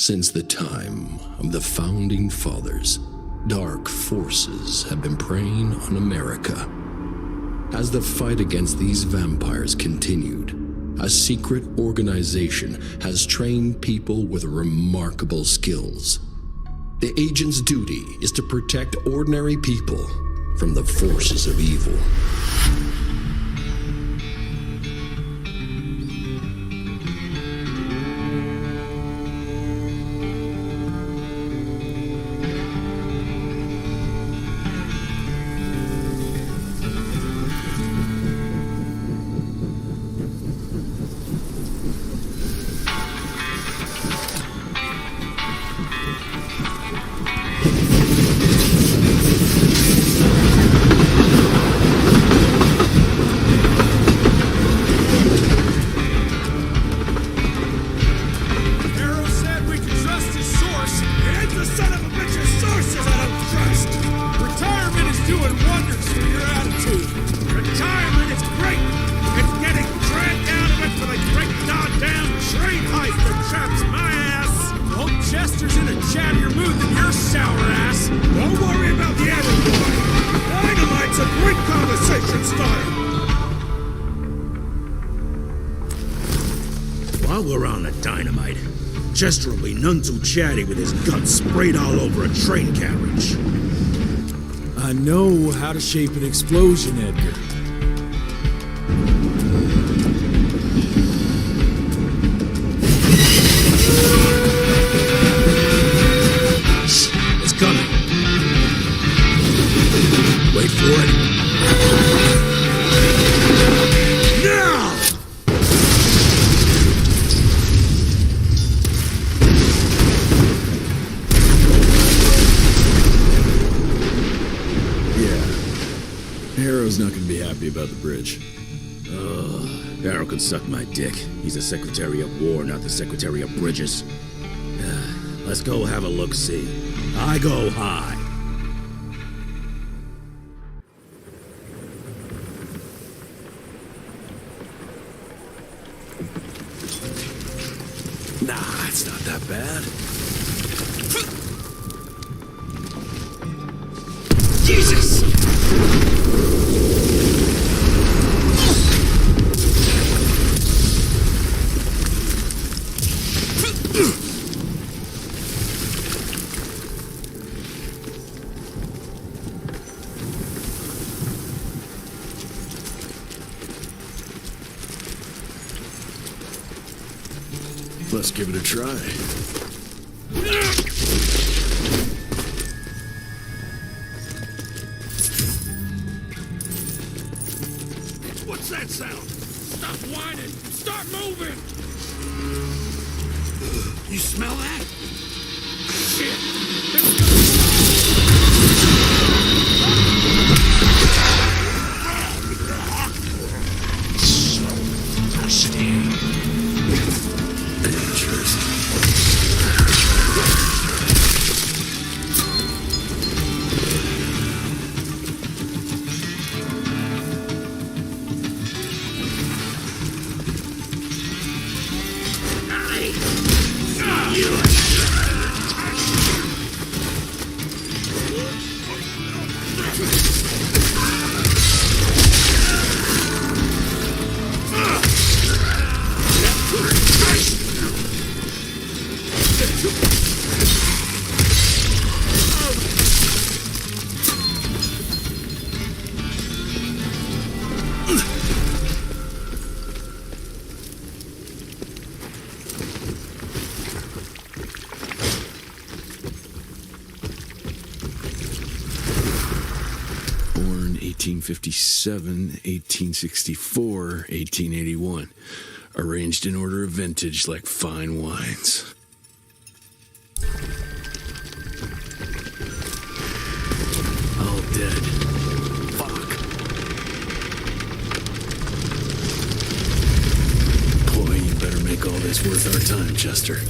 Since the time of the Founding Fathers, dark forces have been preying on America. As the fight against these vampires continued, a secret organization has trained people with remarkable skills. The agent's duty is to protect ordinary people from the forces of evil. While we're on the dynamite, Chester will be none too chatty with his guts sprayed all over a train carriage. I know how to shape an explosion, Edgar. It's coming. Wait for it. Now! Harrow's not gonna be happy about the bridge. Harrow can suck my dick. He's the Secretary of War, not the Secretary of Bridges. Let's go have a look-see. I go high. Nah, it's not that bad. Jesus! Let's give it a try. What's that sound? Stop whining! Start moving! You smell that? Shit! Born 1857, 1864, 1881. Arranged in order of vintage like fine wines. All dead. Fuck. Boy, you better make all this worth our time, Chester.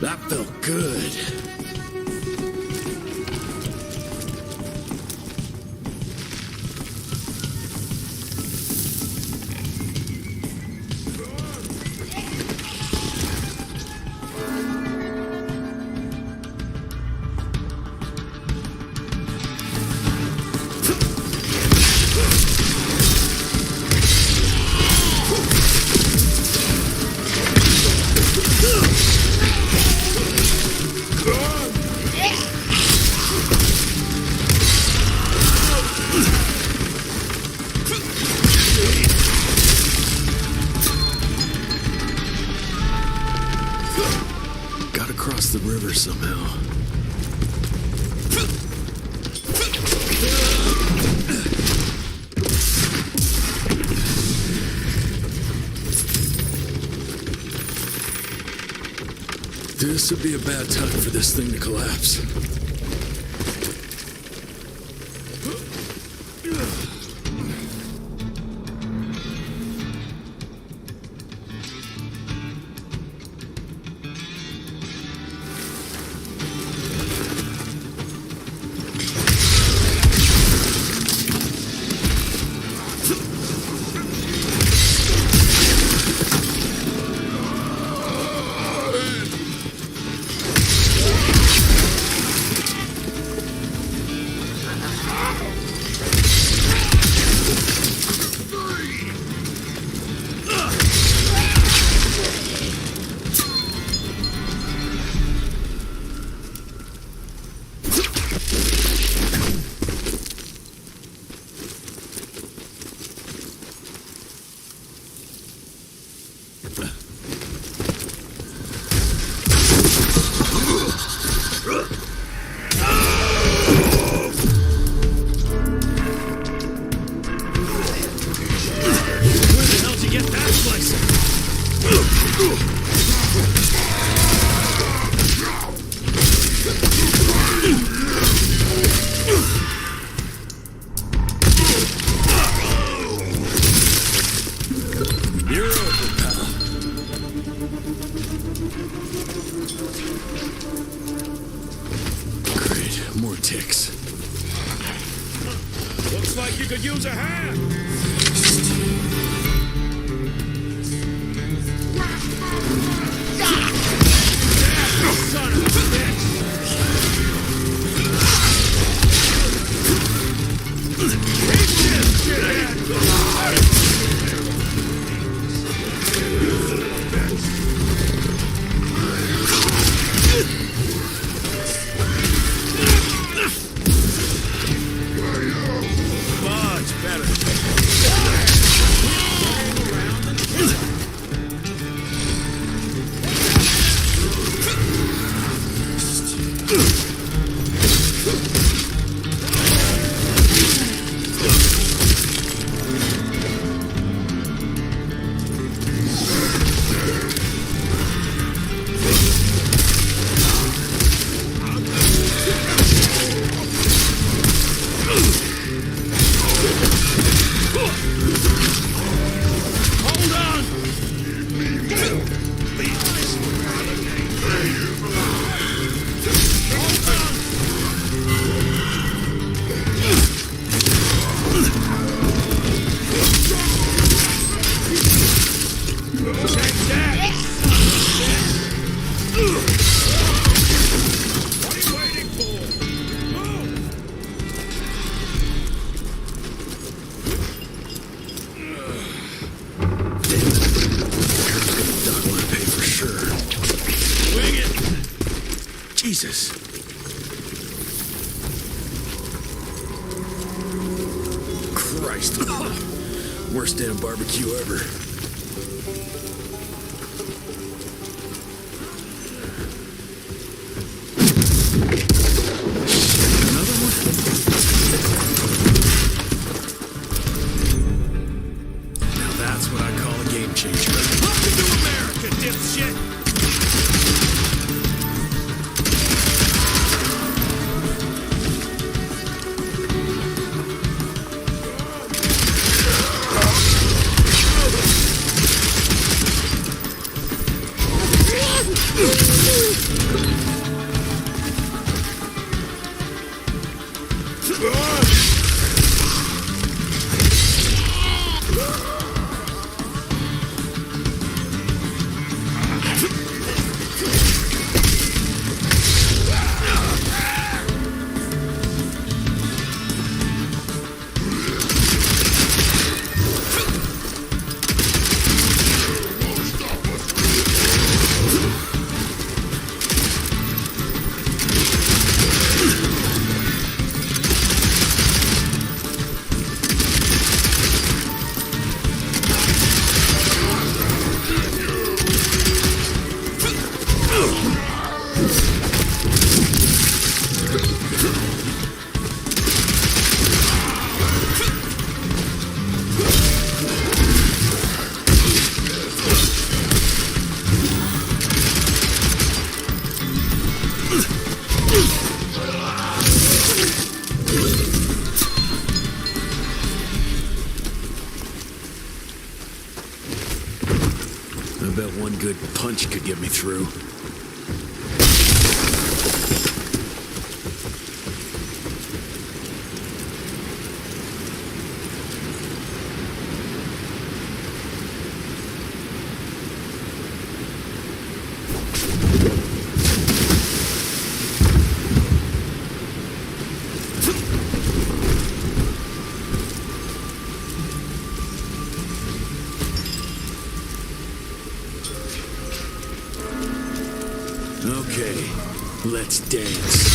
That felt good. Gotta cross the river somehow. This would be a bad time for this thing to collapse. More ticks. Looks like you could use a hand. Jesus. Christ. Worst damn barbecue ever. Another one? Now that's what I call a game changer. Welcome to America, dipshit! I bet one good punch could get me through. Okay, let's dance.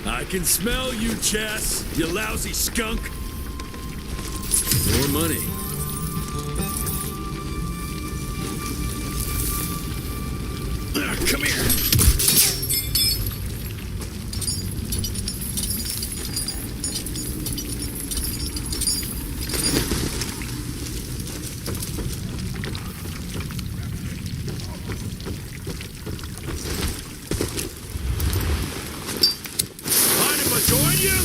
I can smell you, Chess, you lousy skunk. More money. Come here. Join you?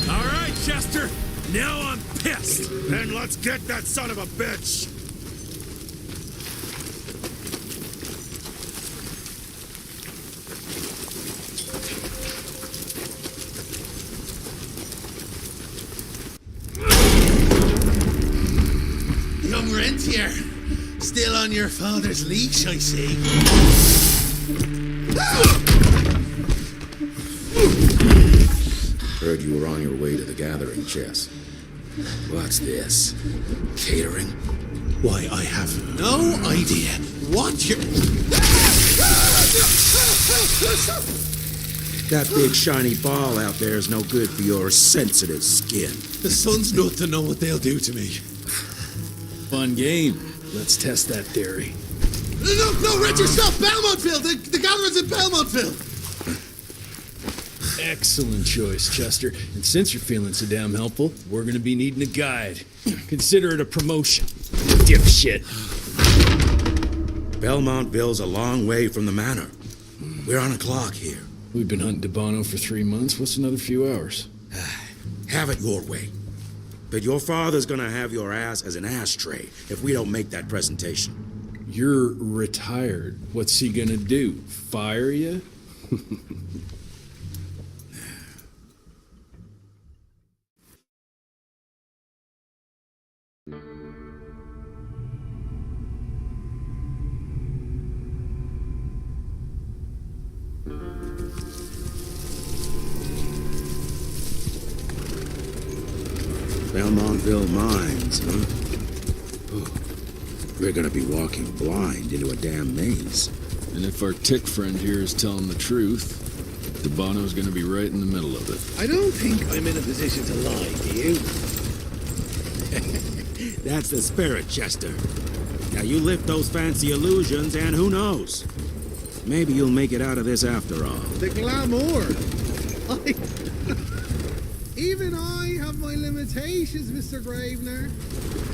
All right, Chester. Now I'm pissed. Then let's get that son of a bitch! Young Rentier, still on your father's leash, I see. Heard you were on your way to the gathering, Chess. What's this? Catering? Why, I have no idea what you're... That big shiny ball out there is no good for your sensitive skin. The sun's not to know what they'll do to me. Fun game. Let's test that theory. No, Richard, stop! Belmontville! The gathering's in Belmontville! Excellent choice, Chester. And since you're feeling so damn helpful, we're gonna be needing a guide. Consider it a promotion. Dipshit. Belmontville's a long way from the manor. We're on a clock here. We've been hunting Debano for 3 months. What's another few hours? Have it your way. But your father's gonna have your ass as an ashtray if we don't make that presentation. You're retired. What's he gonna do? Fire you? Belmontville Mines, huh? Oh, we're gonna be walking blind into a damn maze. And if our tick friend here is telling the truth, Debano's gonna be right in the middle of it. I don't think I'm in a position to lie, do you? That's the spirit, Chester. Now you lift those fancy illusions and who knows? Maybe you'll make it out of this after all. The glamour! Even I have my limitations, Mr. Gravener.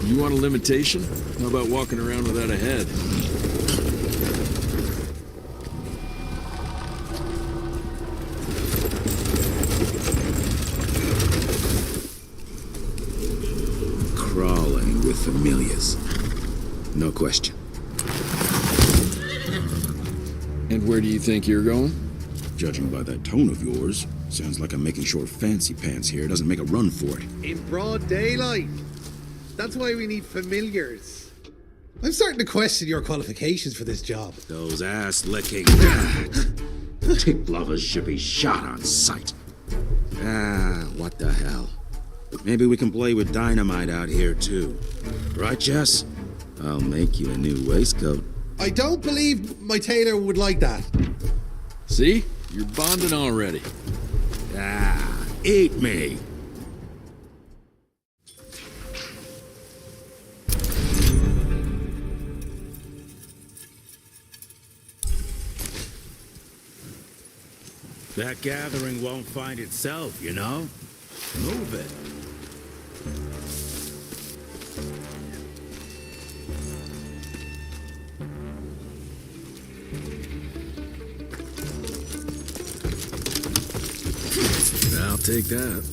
You want a limitation? How about walking around without a head? Crawling with familiars. No question. And where do you think you're going? Judging by that tone of yours, sounds like I'm making short fancy pants here. Doesn't make a run for it. In broad daylight. That's why we need familiars. I'm starting to question your qualifications for this job. Those ass-licking tick lovers should be shot on sight. What the hell? Maybe we can play with dynamite out here, too. Right, Jess? I'll make you a new waistcoat. I don't believe my tailor would like that. See? You're bonding already. Eat me! That gathering won't find itself, you know? Move it. I'll take that.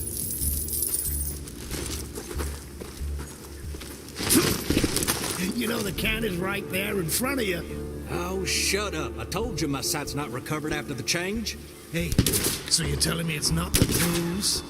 You know the can is right there in front of you. Oh, shut up. I told you my sight's not recovered after the change. Hey, so you're telling me it's not the booze?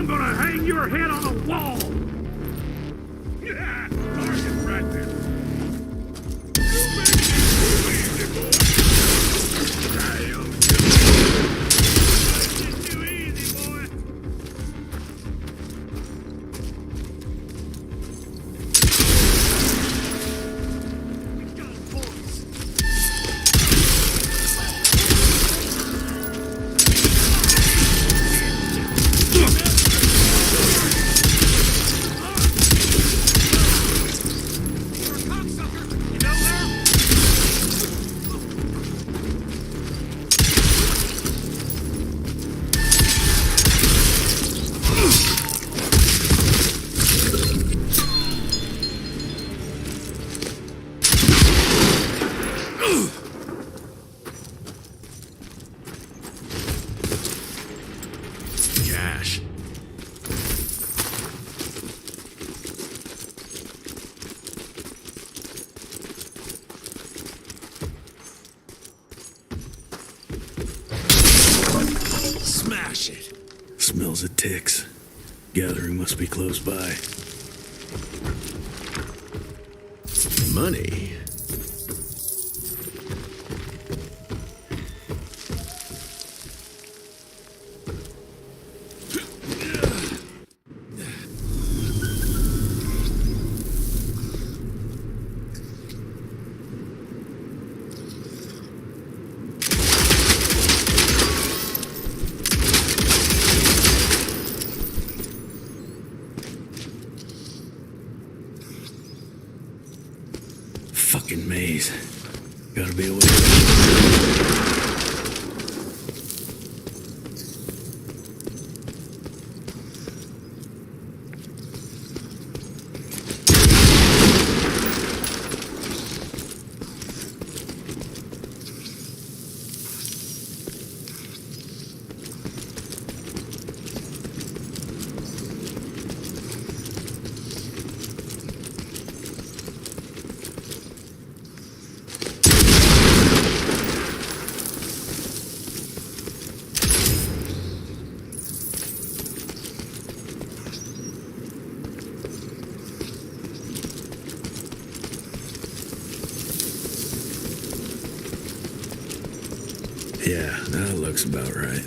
I'm gonna hang your head on a wall! Yeah, target practice! You make it too easy, boy! Too easy, boy! We got boys! Cash. Smash it. Smells of ticks. Gathering must be close by. Money. Fucking maze. Gotta be away. Yeah, that looks about right.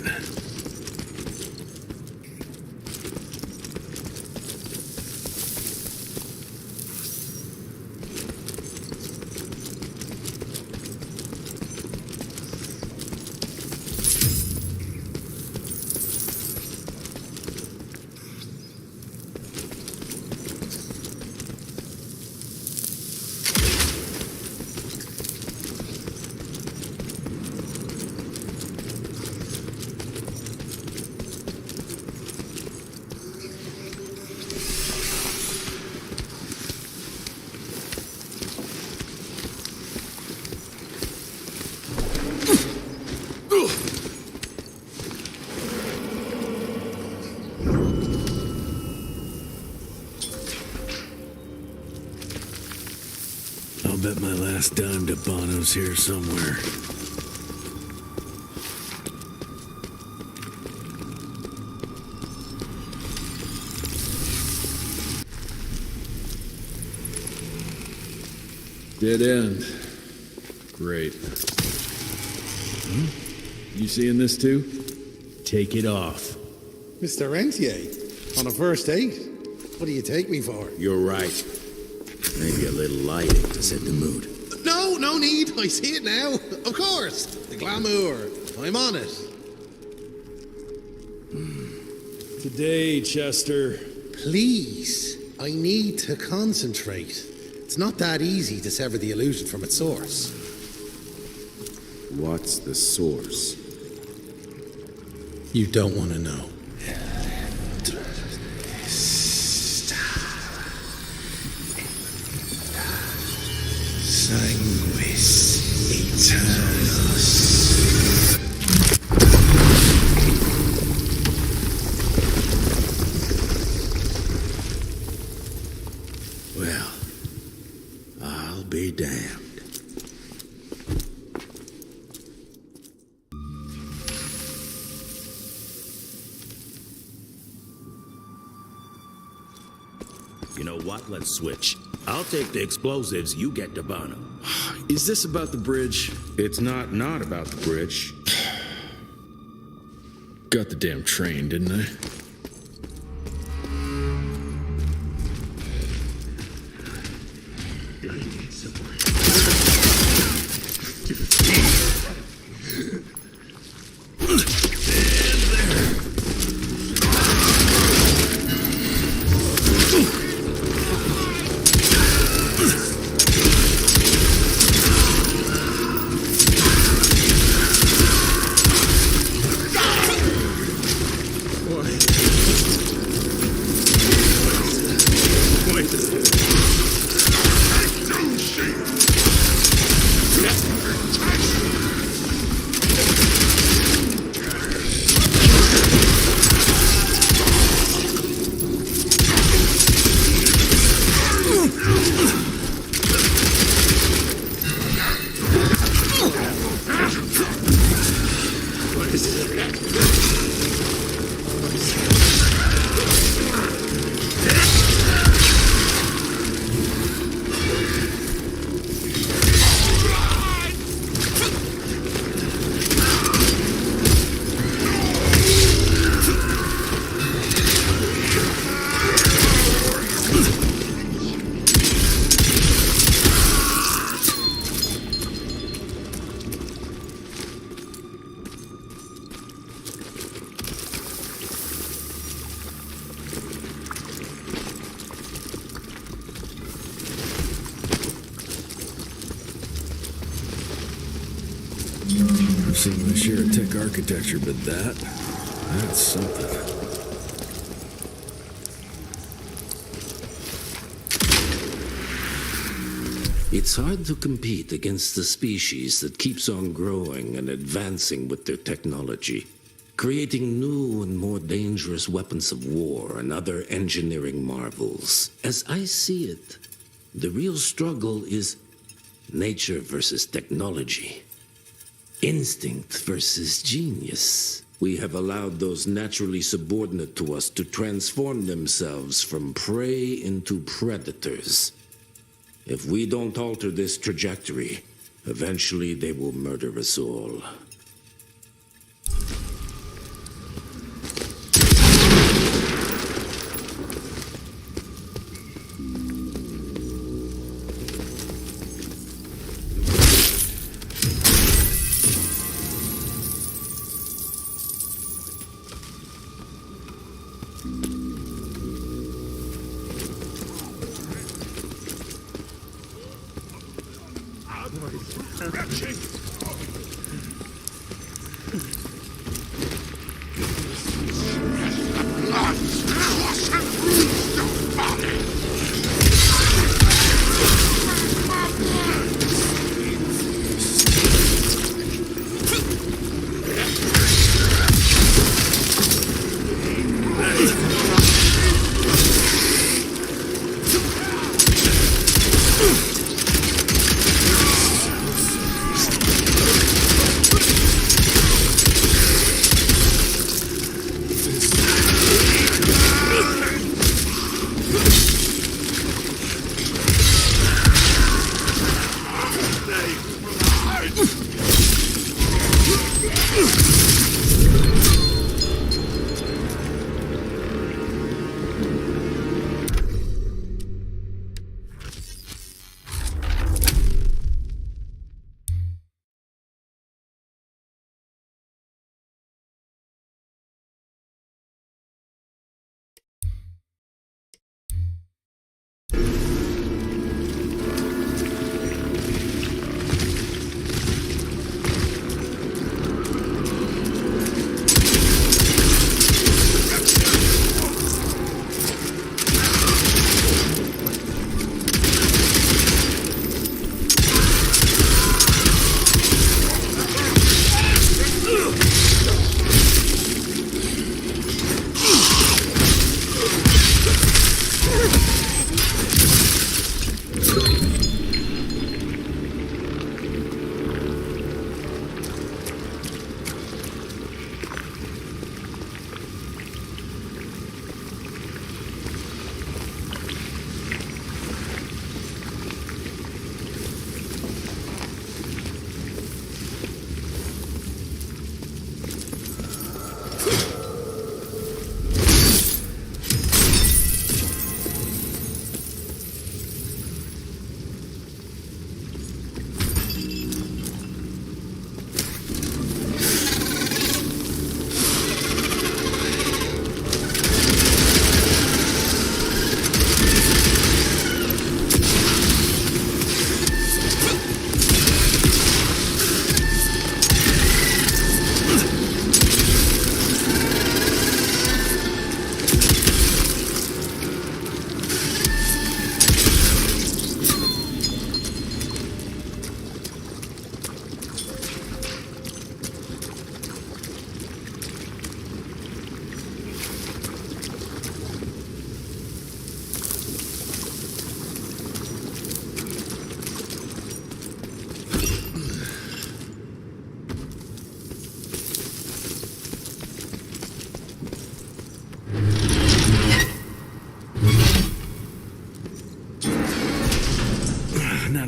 I'll bet my last dime to Bono's here somewhere. Dead end. Great. You seeing this too? Take it off. Mr. Rentier, on a first date? What do you take me for? You're right. Maybe a little lighting to set the mood. No need. I see it now. Of course. The glamour. I'm on it. Today, Chester. Please. I need to concentrate. It's not that easy to sever the illusion from its source. What's the source? You don't want to know. Sanguis Eternus. Well, I'll be damned. You know what? Let's switch. I'll take the explosives, you get to burn 'em. Is this about the bridge? It's not about the bridge. Got the damn train, didn't I? I've seen my share of tech architecture, but that's something. It's hard to compete against a species that keeps on growing and advancing with their technology, creating new and more dangerous weapons of war and other engineering marvels. As I see it, the real struggle is nature versus technology, instinct versus genius. We have allowed those naturally subordinate to us to transform themselves from prey into predators. If we don't alter this trajectory, eventually they will murder us all.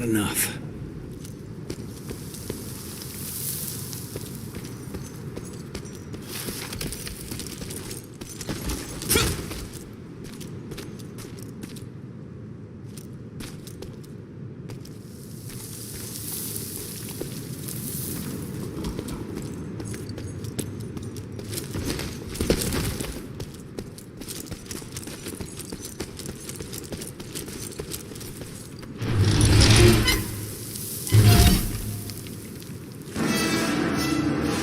enough.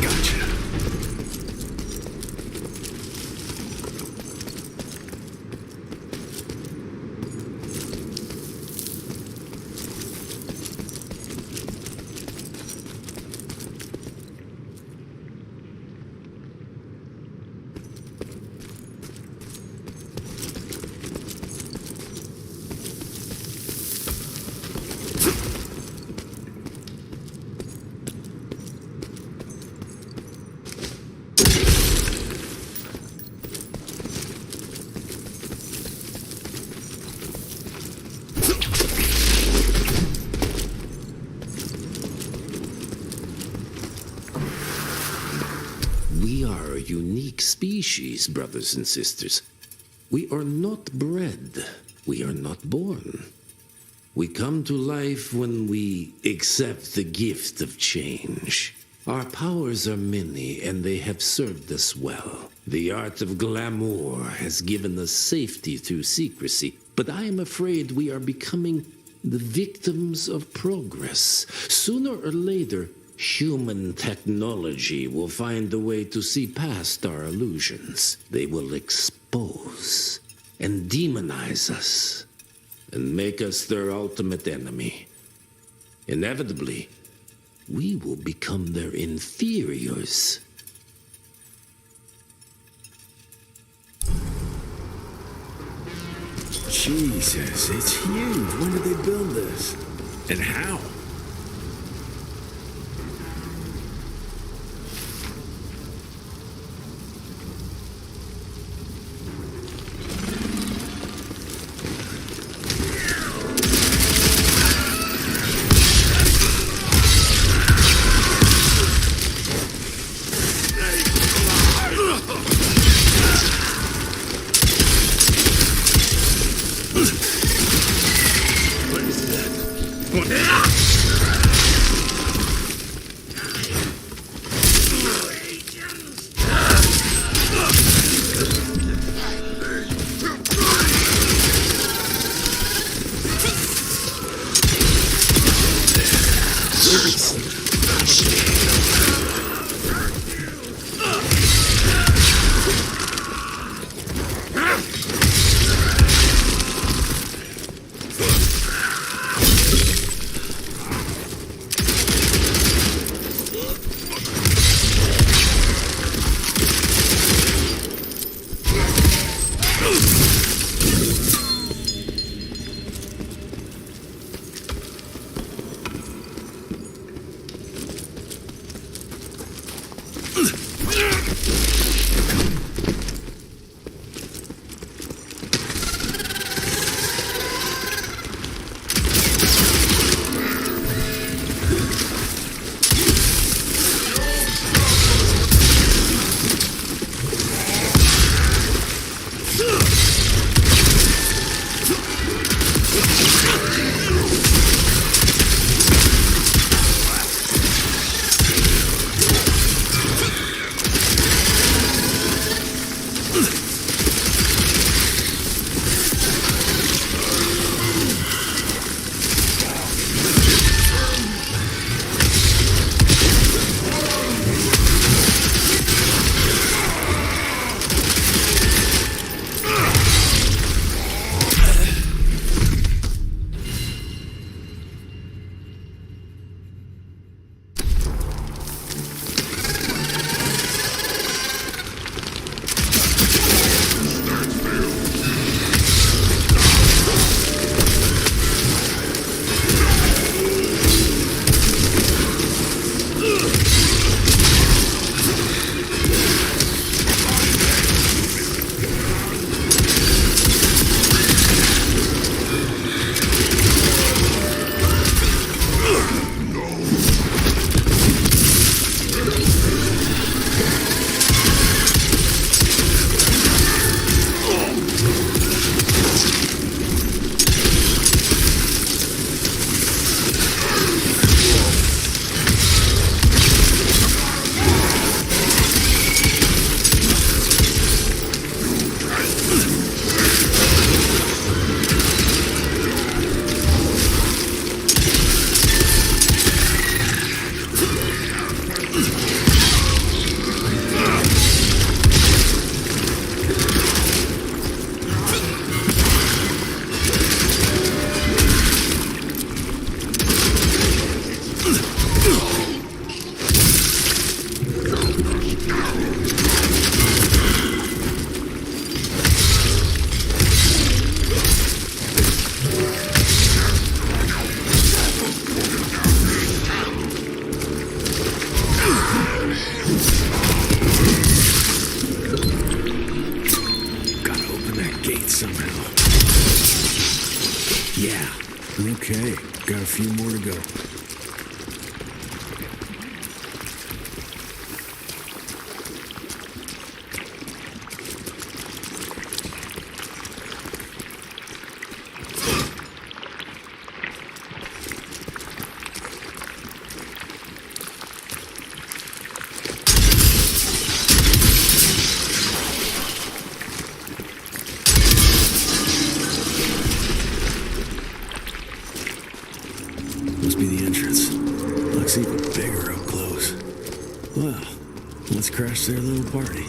Gotcha. We are a unique species, brothers and sisters. We are not bred. We are not born. We come to life when we accept the gift of change. Our powers are many, and they have served us well. The art of glamour has given us safety through secrecy, but I am afraid we are becoming the victims of progress. Sooner or later, human technology will find a way to see past our illusions. They will expose and demonize us and make us their ultimate enemy. Inevitably, we will become their inferiors. Jesus, it's huge. When did they build this? And how? What? gate somehow. Yeah. Okay. Got a few more to go. Must be the entrance. Looks even bigger up close. Well, let's crash their little party.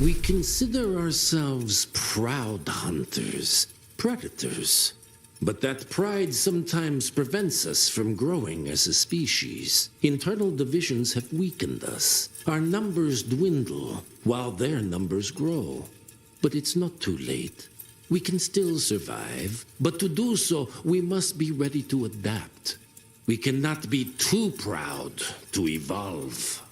We consider ourselves proud hunters, predators. But that pride sometimes prevents us from growing as a species. Internal divisions have weakened us. Our numbers dwindle while their numbers grow. But it's not too late. We can still survive, but to do so, we must be ready to adapt. We cannot be too proud to evolve.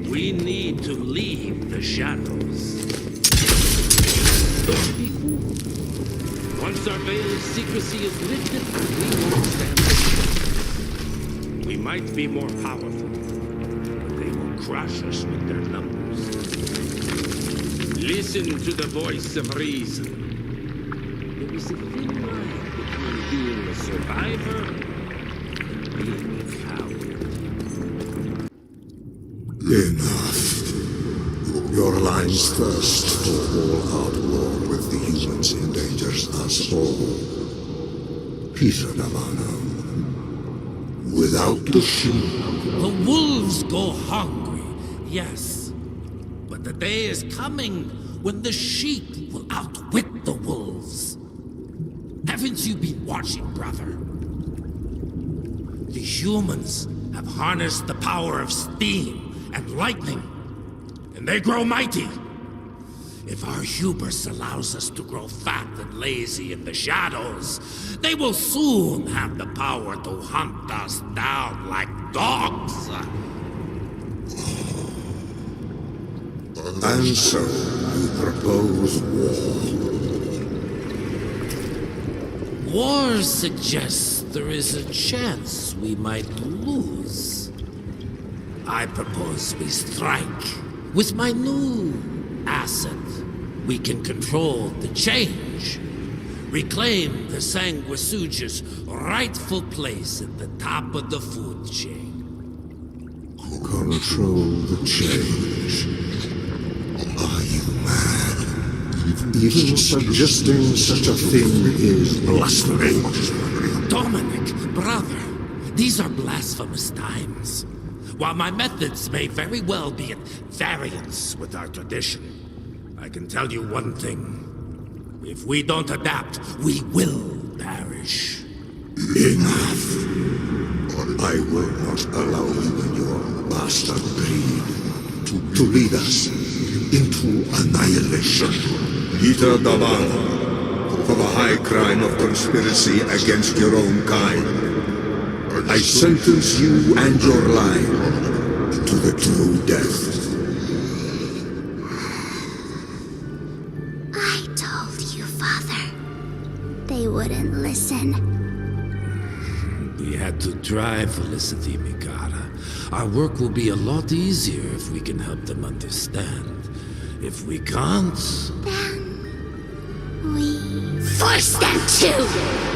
We need to leave the shadows. Don't be fooled. Once our veil of secrecy is lifted, we won't stand a chance. We might be more powerful, but they will crush us with their numbers. Listen to the voice of reason. There is a thin line between being a survivor and being a coward. Enough. Your line's thirst for all-out war with the humans endangers us all. Peter Navarro. Without the sheep. The wolves go hungry, yes. But the day is coming when the sheep will outwit the wolves. Haven't you been watching, brother? The humans have harnessed the power of steam and lightning, and they grow mighty. If our hubris allows us to grow fat and lazy in the shadows, they will soon have the power to hunt us down like dogs. And so, you propose war. War suggests there is a chance we might lose. I propose we strike. With my new asset, we can control the change. Reclaim the Sanguisuja's rightful place at the top of the food chain. Control the change. Are you mad? Even suggesting such a thing is blasphemy. Dominic, brother, these are blasphemous times. While my methods may very well be at variance with our tradition, I can tell you one thing. If we don't adapt, we will perish. Enough. I will not allow you and your bastard breed to lead us into annihilation. Peter Navarro, for the high crime of conspiracy against your own kind, I sentence you and your line to the true death. I told you, Father. They wouldn't listen. We had to try, Felicity Mikata. Our work will be a lot easier if we can help them understand. If we can't... Then we force them to!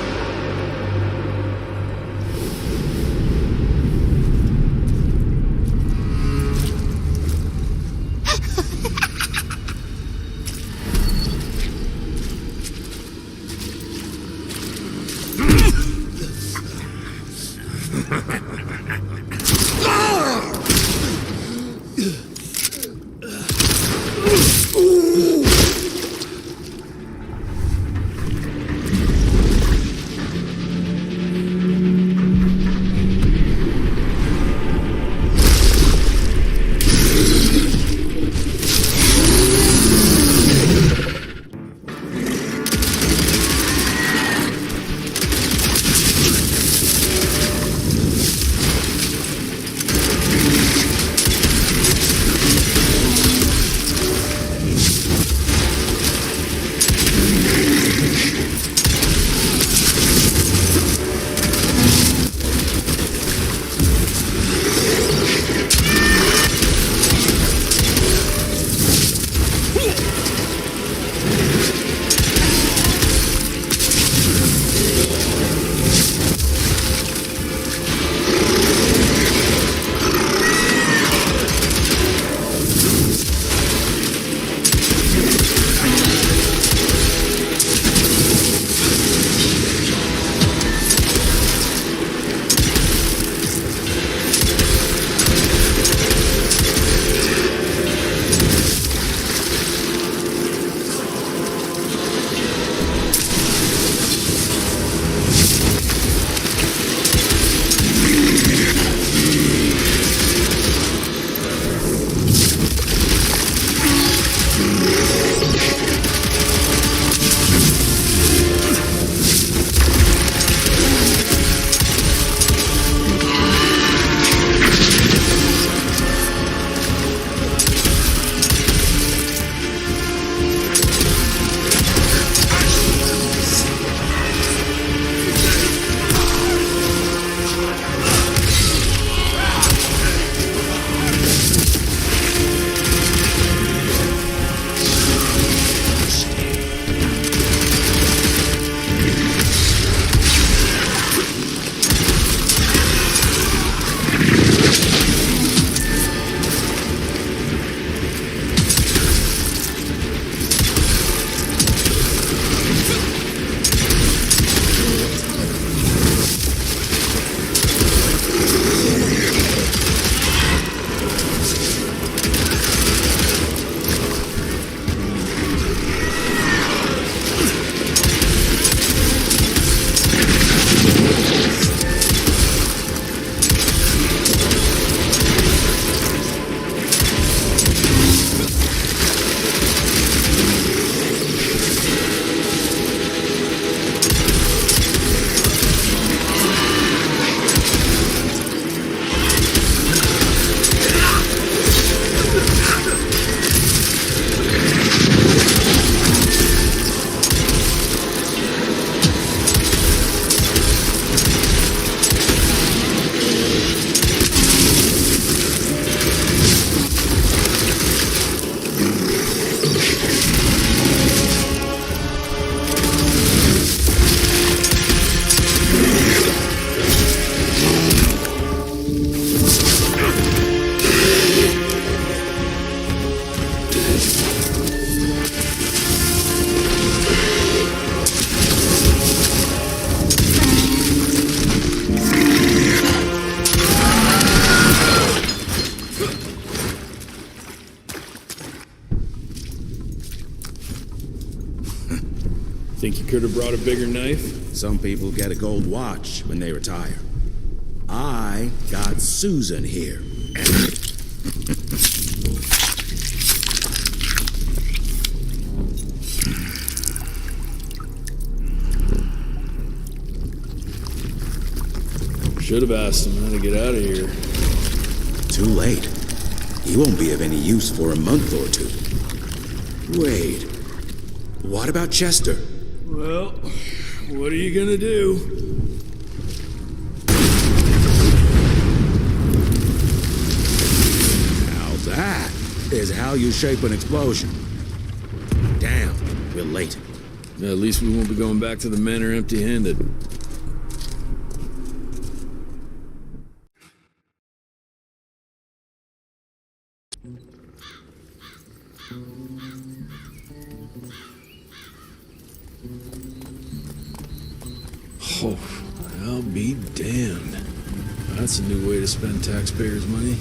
Think you could have brought a bigger knife? Some people get a gold watch when they retire. I got Susan here. Should have asked him how to get out of here. Too late. He won't be of any use for a month or two. Wait. What about Chester? Well, what are you gonna do? That is how you shape an explosion. Damn, we're late. At least we won't be going back to the manor empty-handed. Oh, I'll be damned. That's a new way to spend taxpayers' money.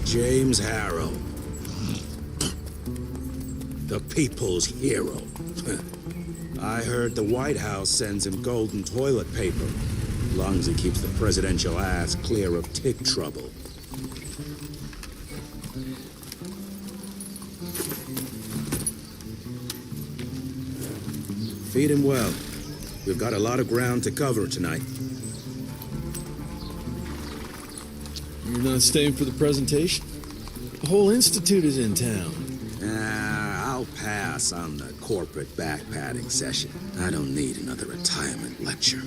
James Harrow. The people's hero. I heard the White House sends him golden toilet paper. As long as he keeps the presidential ass clear of tick trouble. Feed him well. We've got a lot of ground to cover tonight. You're not staying for the presentation? The whole institute is in town. I'll pass on the corporate backpatting session. I don't need another retirement lecture.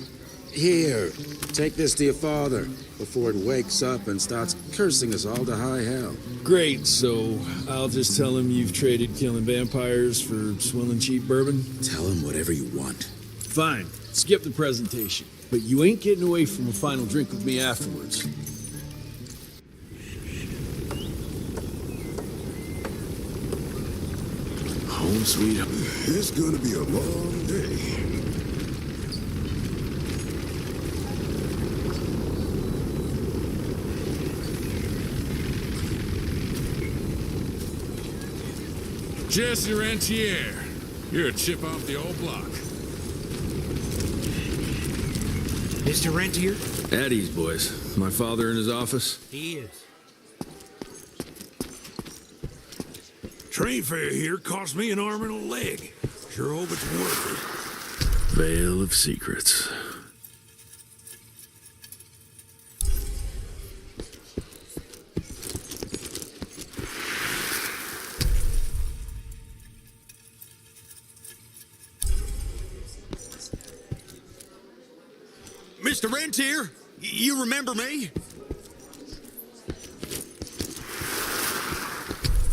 Here, take this to your father before it wakes up and starts cursing us all to high hell. Great, so I'll just tell him you've traded killing vampires for swilling cheap bourbon? Tell him whatever you want. Fine, skip the presentation. But you ain't getting away from a final drink with me afterwards. Home sweet home. It's gonna be a long day. Jesse Rentier. You're a chip off the old block. Mr. Rentier? At ease, boys. My father in his office? He is. Train fare here cost me an arm and a leg. Sure hope it's worth it. Veil of Secrets. Mr. Rentier, you remember me?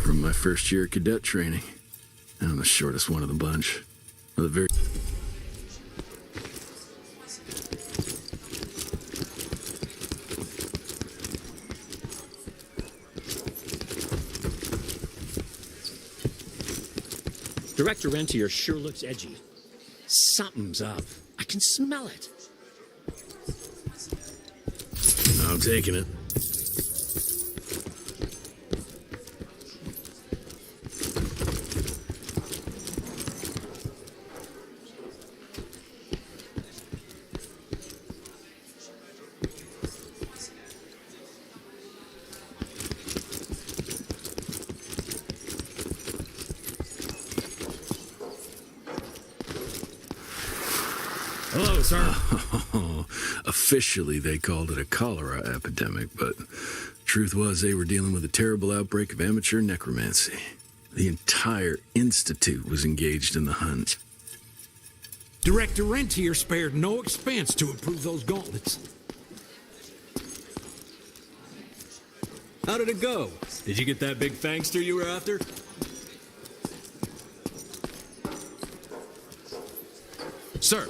From my first year of cadet training. I'm the shortest one of the bunch. The very... Director Rentier sure looks edgy. Something's up. I can smell it. I'm taking it. Hello, sir. Officially, they called it a cholera epidemic, but truth was they were dealing with a terrible outbreak of amateur necromancy. The entire institute was engaged in the hunt. Director Rentier spared no expense to improve those gauntlets. How did it go? Did you get that big fangster you were after? Sir.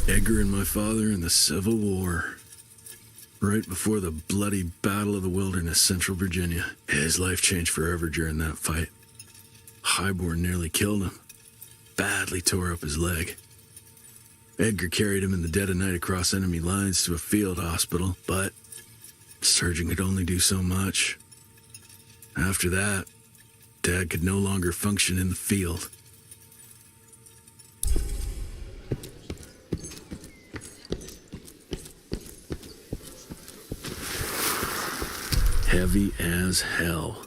Edgar and my father in the Civil War. Right before the bloody Battle of the Wilderness, Central Virginia. His life changed forever during that fight. Highborn nearly killed him. Badly tore up his leg. Edgar carried him in the dead of night across enemy lines to a field hospital, but the surgeon could only do so much. After that, Dad could no longer function in the field. Heavy as hell.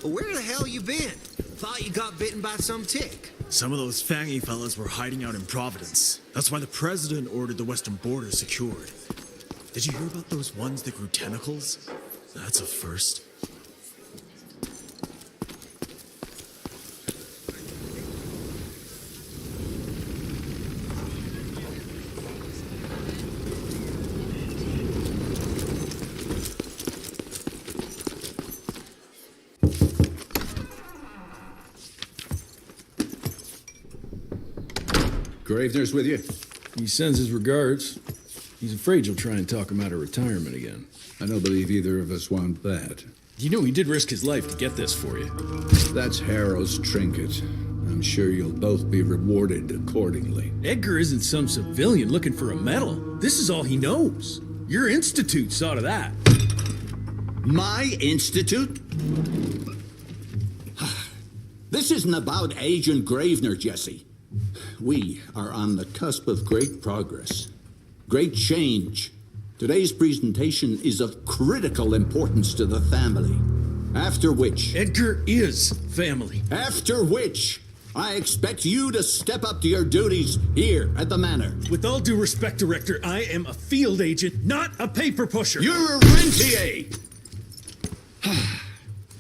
Where the hell you been? Thought you got bitten by some tick. Some of those fangy fellas were hiding out in Providence. That's why the president ordered the western border secured. Did you hear about those ones that grew tentacles? That's a first. Gravener's with you? He sends his regards. He's afraid you'll try and talk him out of retirement again. I don't believe either of us want that. You know he did risk his life to get this for you. That's Harrow's trinket. I'm sure you'll both be rewarded accordingly. Edgar isn't some civilian looking for a medal. This is all he knows. Your institute saw to that. My institute? This isn't about Agent Gravener, Jesse. We are on the cusp of great progress, great change. Today's presentation is of critical importance to the family. After which... Edgar is family. After which, I expect you to step up to your duties here at the Manor. With all due respect, Director, I am a field agent, not a paper pusher. You're a rentier!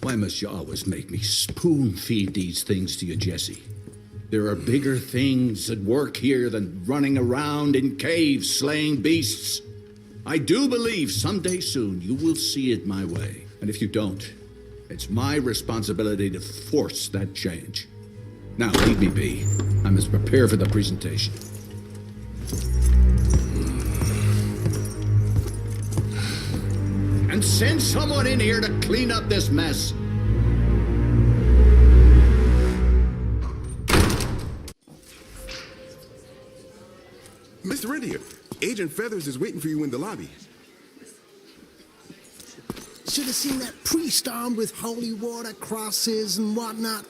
Why must you always make me spoon-feed these things to you, Jesse? There are bigger things at work here than running around in caves slaying beasts. I do believe someday soon you will see it my way. And if you don't, it's my responsibility to force that change. Now, leave me be. I must prepare for the presentation. And send someone in here to clean up this mess. Mr. Rentier, Agent Feathers is waiting for you in the lobby. Should have seen that priest armed with holy water, crosses, and whatnot.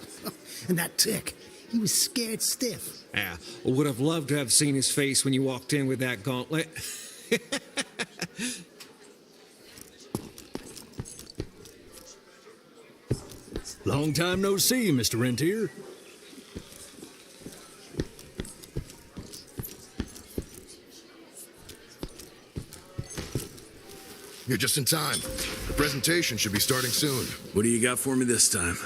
And that tick, he was scared stiff. Yeah, I would have loved to have seen his face when you walked in with that gauntlet. Long time no see, Mr. Rentier. You're just in time. The presentation should be starting soon. What do you got for me this time?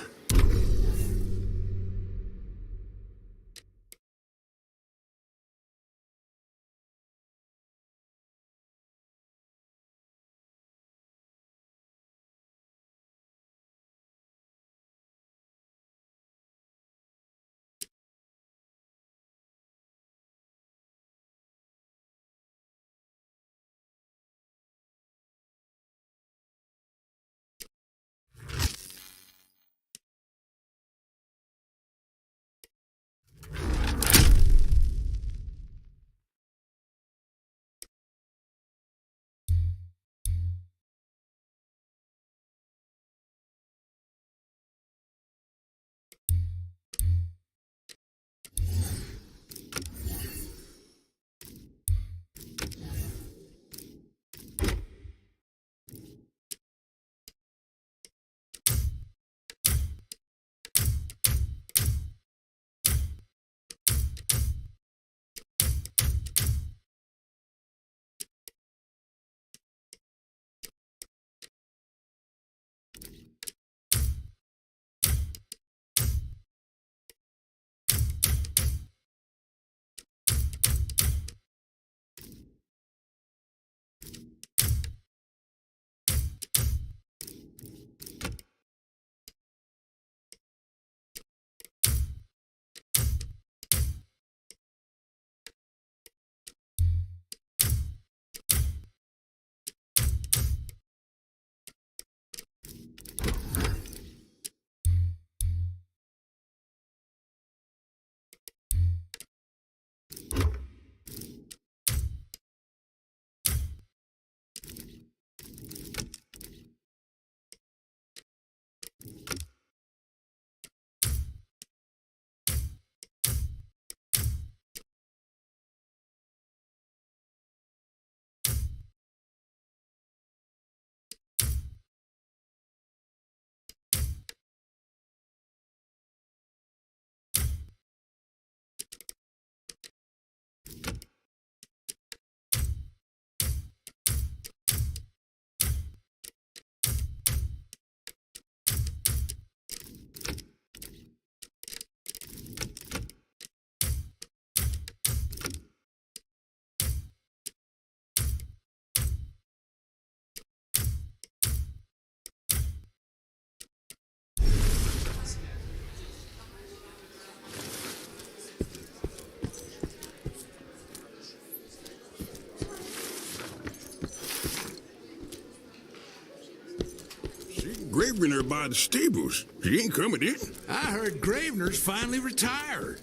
Gravener by the stables. He ain't coming in. I heard Gravener's finally retired.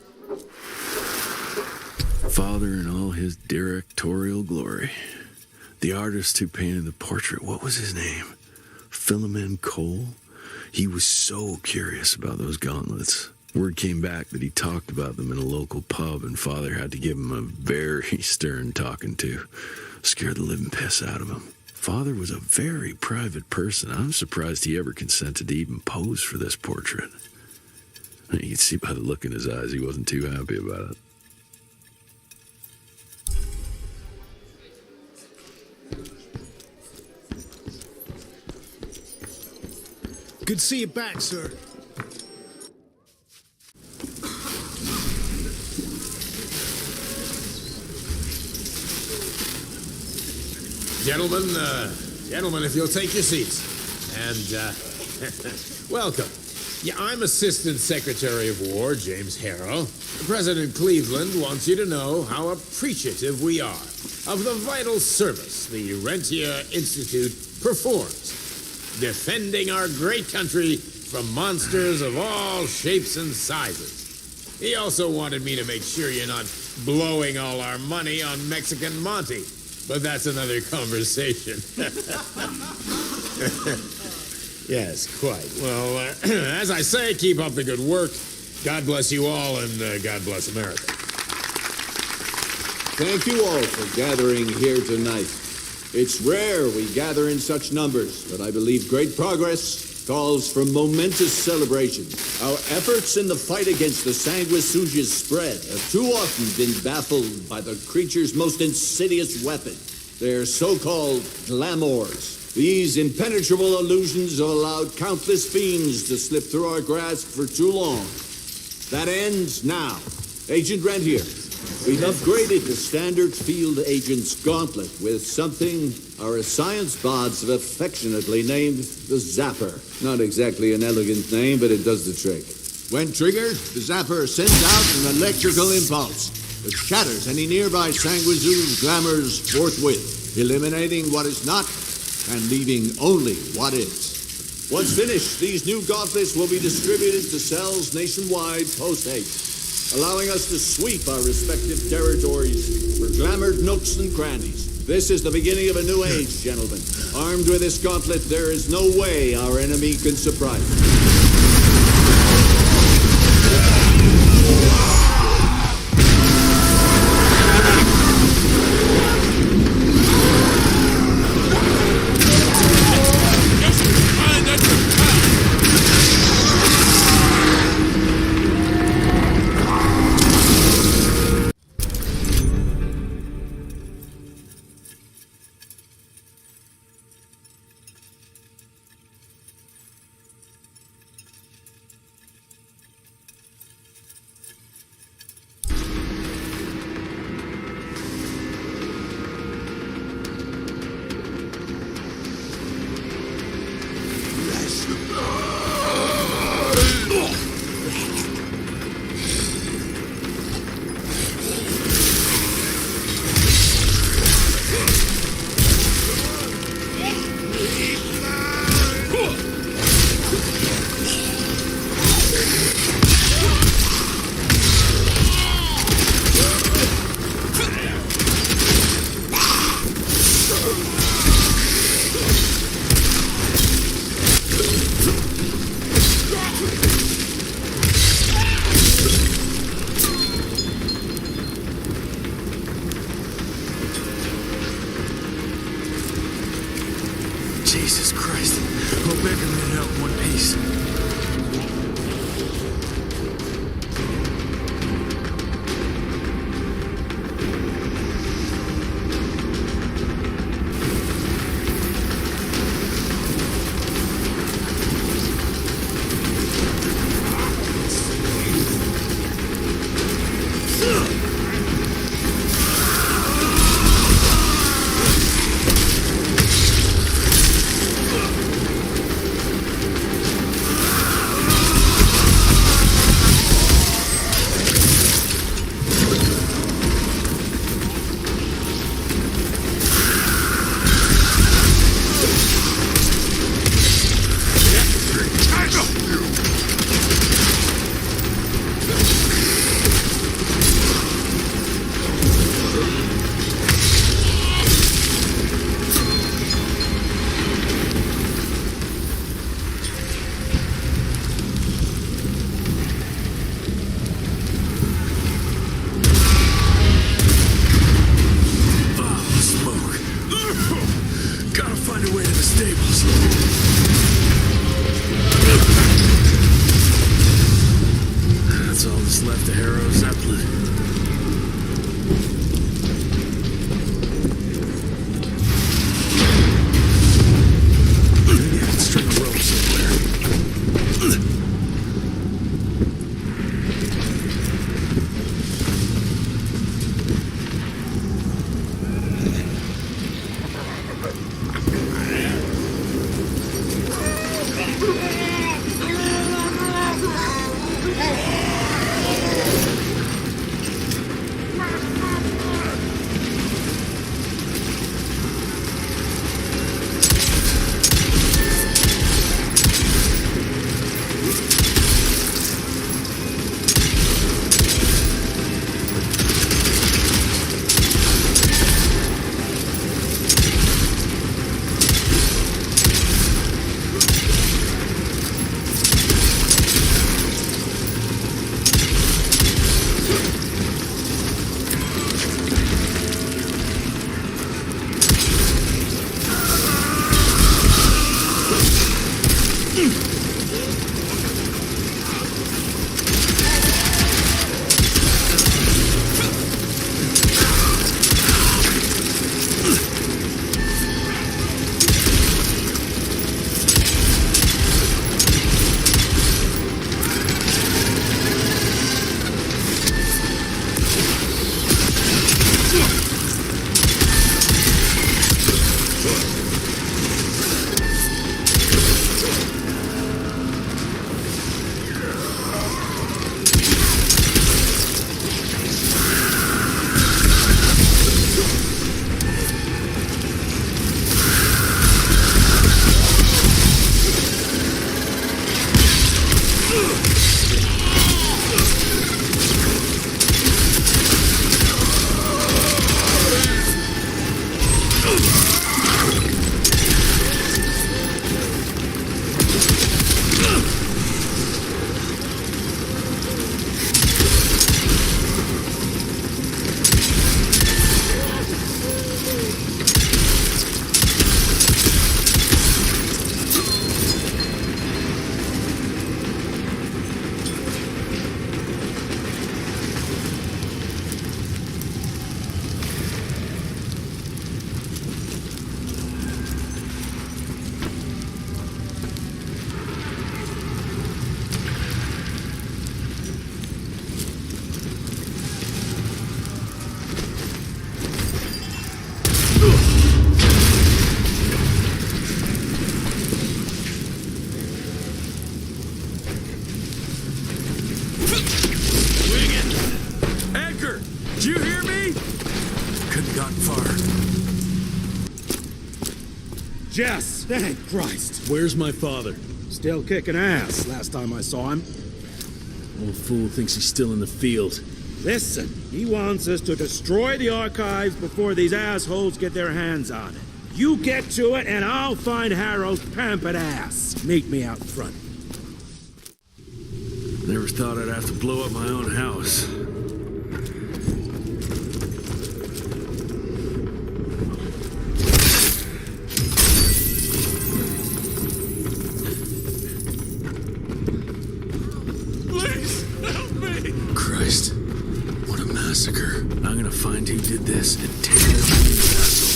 Father in all his directorial glory. The artist who painted the portrait, what was his name? Philomen Cole? He was so curious about those gauntlets. Word came back that he talked about them in a local pub, and Father had to give him a very stern talking to. Scared the living piss out of him. Father was a very private person. I'm surprised he ever consented to even pose for this portrait. You can see by the look in his eyes he wasn't too happy about it. Good to see you back, sir. Gentlemen, if you'll take your seats. And, welcome. Yeah, I'm Assistant Secretary of War, James Harrow. President Cleveland wants you to know how appreciative we are of the vital service the Rentier Institute performs, defending our great country from monsters of all shapes and sizes. He also wanted me to make sure you're not blowing all our money on Mexican Monty. But that's another conversation. Yes, quite. Well, as I say, keep up the good work. God bless you all, and God bless America. Thank you all for gathering here tonight. It's rare we gather in such numbers, but I believe great progress calls for momentous celebration. Our efforts in the fight against the sanguisuga's spread have too often been baffled by the creature's most insidious weapon, their so-called glamours. These impenetrable illusions have allowed countless fiends to slip through our grasp for too long. That ends now. Agent Rentier, we've upgraded the standard field agent's gauntlet with something our science bots have affectionately named the Zapper. Not exactly an elegant name, but it does the trick. When triggered, the Zapper sends out an electrical impulse that shatters any nearby sanguisuga's glamours forthwith, eliminating what is not and leaving only what is. Once finished, these new gauntlets will be distributed to cells nationwide post-haste, allowing us to sweep our respective territories for glamoured nooks and crannies. This is the beginning of a new age, gentlemen. Armed with this gauntlet, there is no way our enemy can surprise us. else left to Harrow Zeppelin? Maybe I can string a rope somewhere. Jess! Thank Christ! Where's my father? Still kicking ass last time I saw him. Old fool thinks he's still in the field. Listen, he wants us to destroy the archives before these assholes get their hands on it. You get to it and I'll find Harrow's pampered ass. Meet me out front. Never thought I'd have to blow up my own house. Christ, what a massacre. I'm gonna find who did this and take them to these assholes.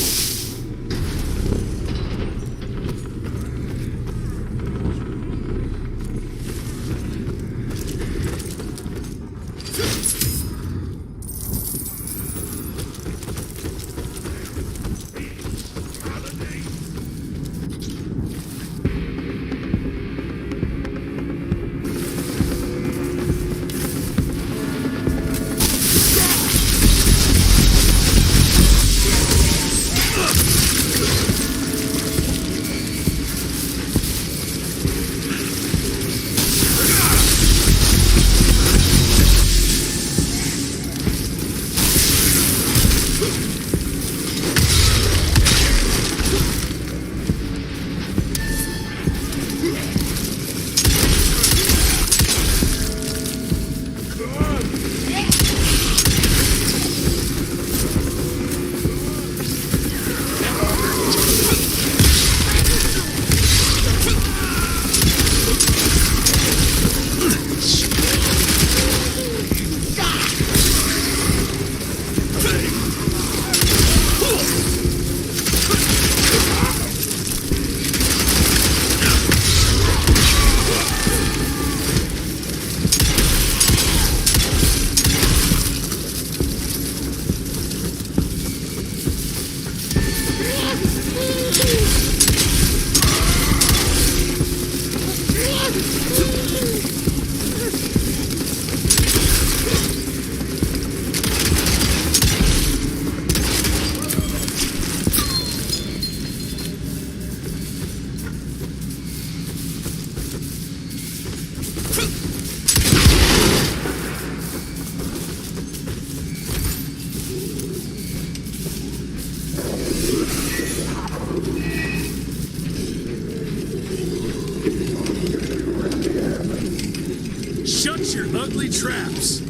Shut your ugly traps!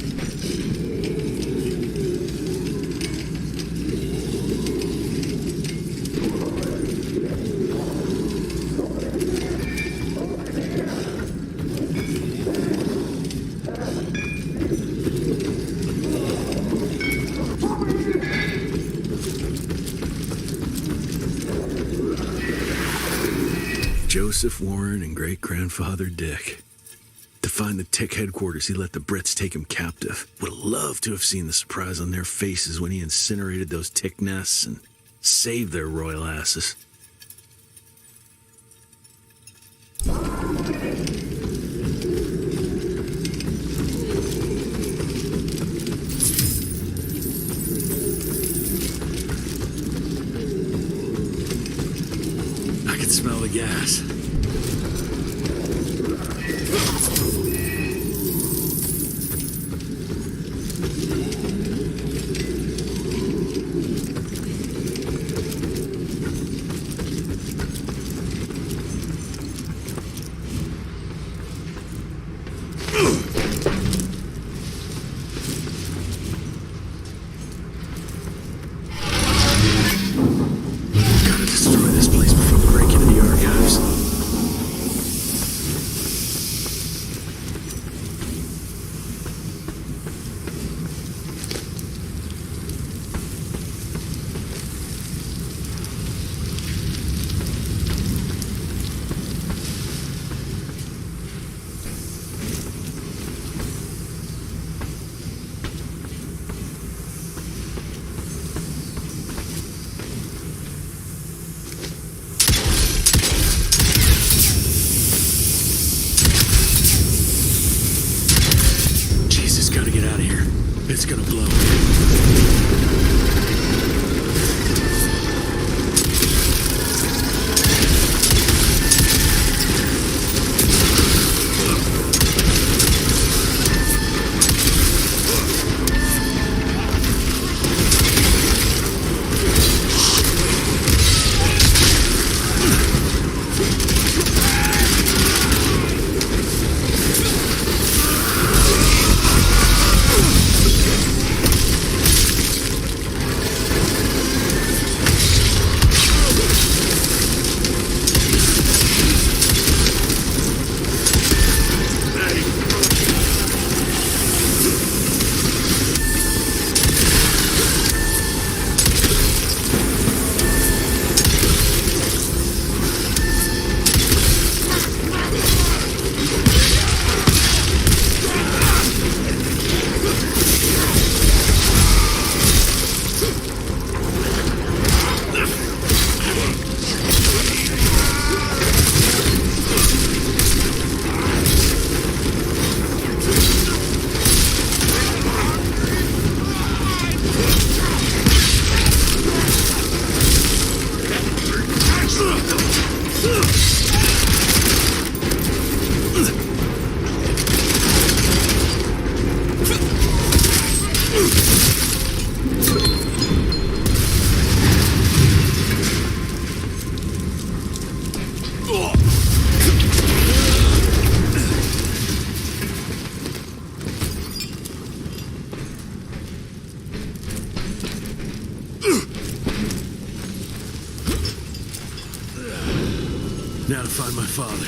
Joseph Warren and great-grandfather Dick. To find the Tick headquarters, he let the Brits take him captive. Would have loved to have seen the surprise on their faces when he incinerated those Tick nests and saved their royal asses. I can smell the gas. Gotta destroy this place before we break into the archives. Jesus, gotta get out of here. It's gonna blow. Now to find my father.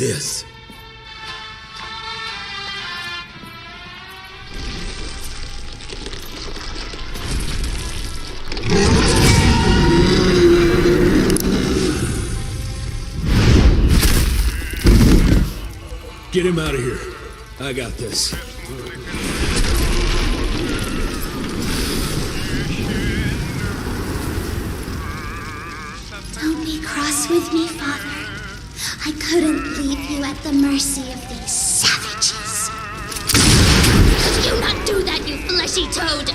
this? Get him out of here. I got this. Don't be cross with me, Father. I couldn't leave you at the mercy of these savages. You not do that, you fleshy toad!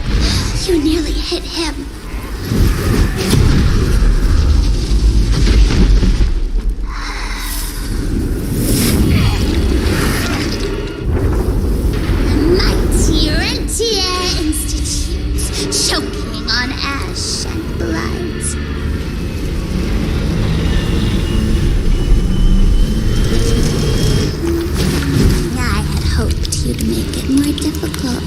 You nearly hit him. Mighty Rentier Institute, choking on ash and blood. I had hoped you'd make it more difficult.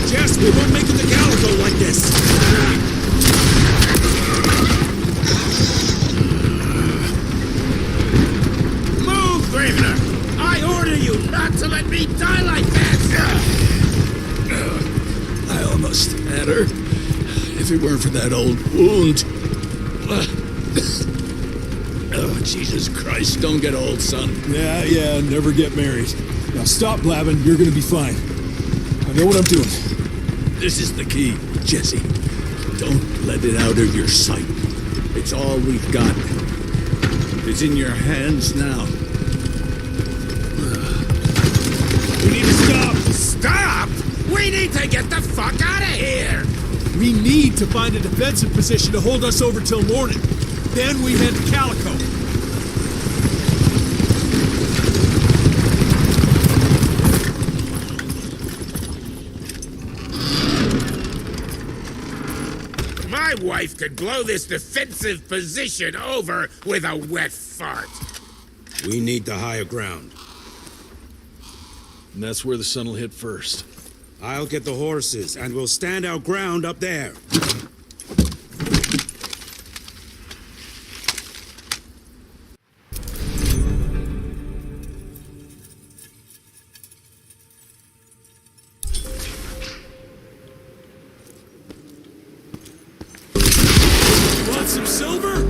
Jess, we won't make it to Calico like this. Move, Gravener! I order you not to let me die like this! I almost had her. If it weren't for that old wound. Oh, Jesus Christ, don't get old, son. Yeah, never get married. Now stop blabbing, you're gonna be fine. I know what I'm doing. This is the key, Jesse. Don't let it out of your sight. It's all we've got. It's in your hands now. We need to stop! Stop? We need to get the fuck out of here! We need to find a defensive position to hold us over till morning. Then we head to Calico. My wife could blow this defensive position over with a wet fart. We need the higher ground. And that's where the sun will hit first. I'll get the horses, and we'll stand our ground up there. Want some silver?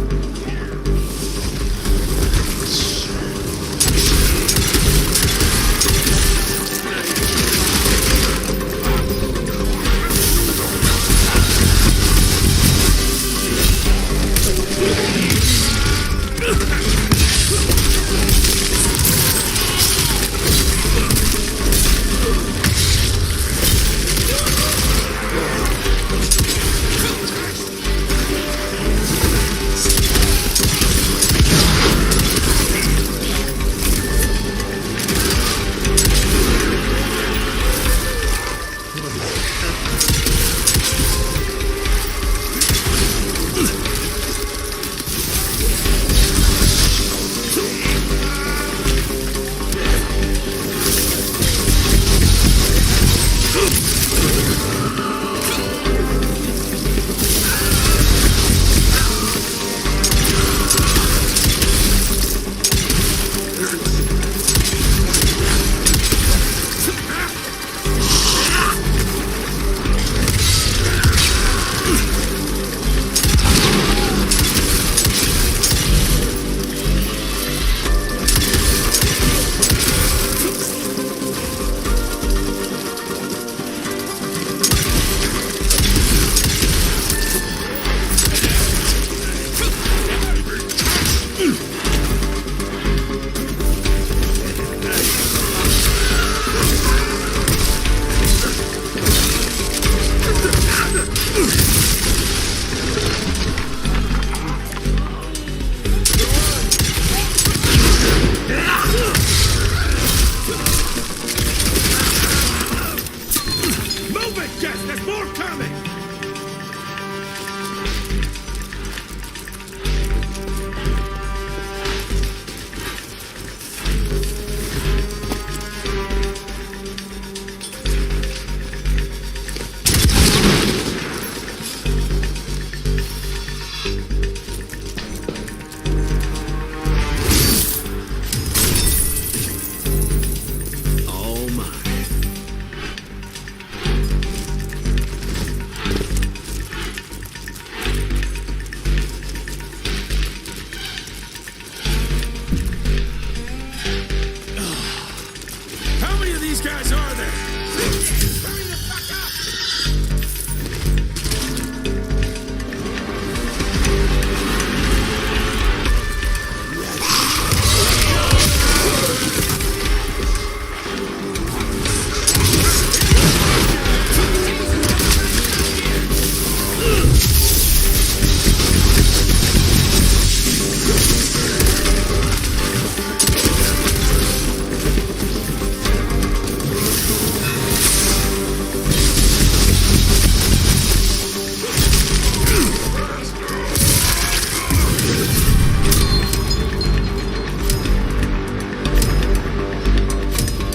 these guys are there? Hurry the fuck up!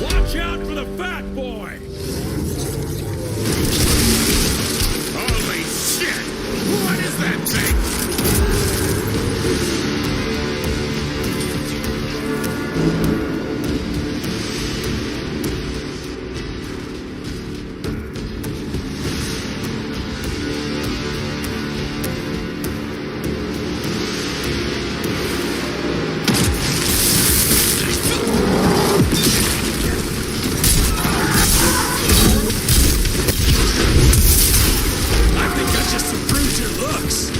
Watch out for the fat boy! Holy shit! What is that thing? I think I just improved your looks.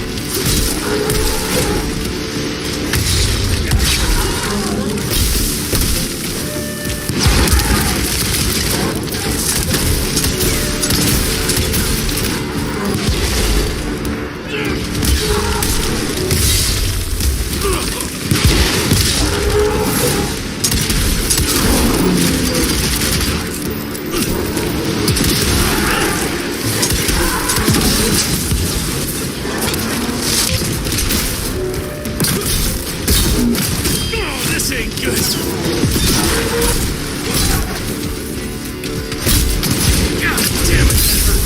Oh, this ain't good. God damn it, that hurt.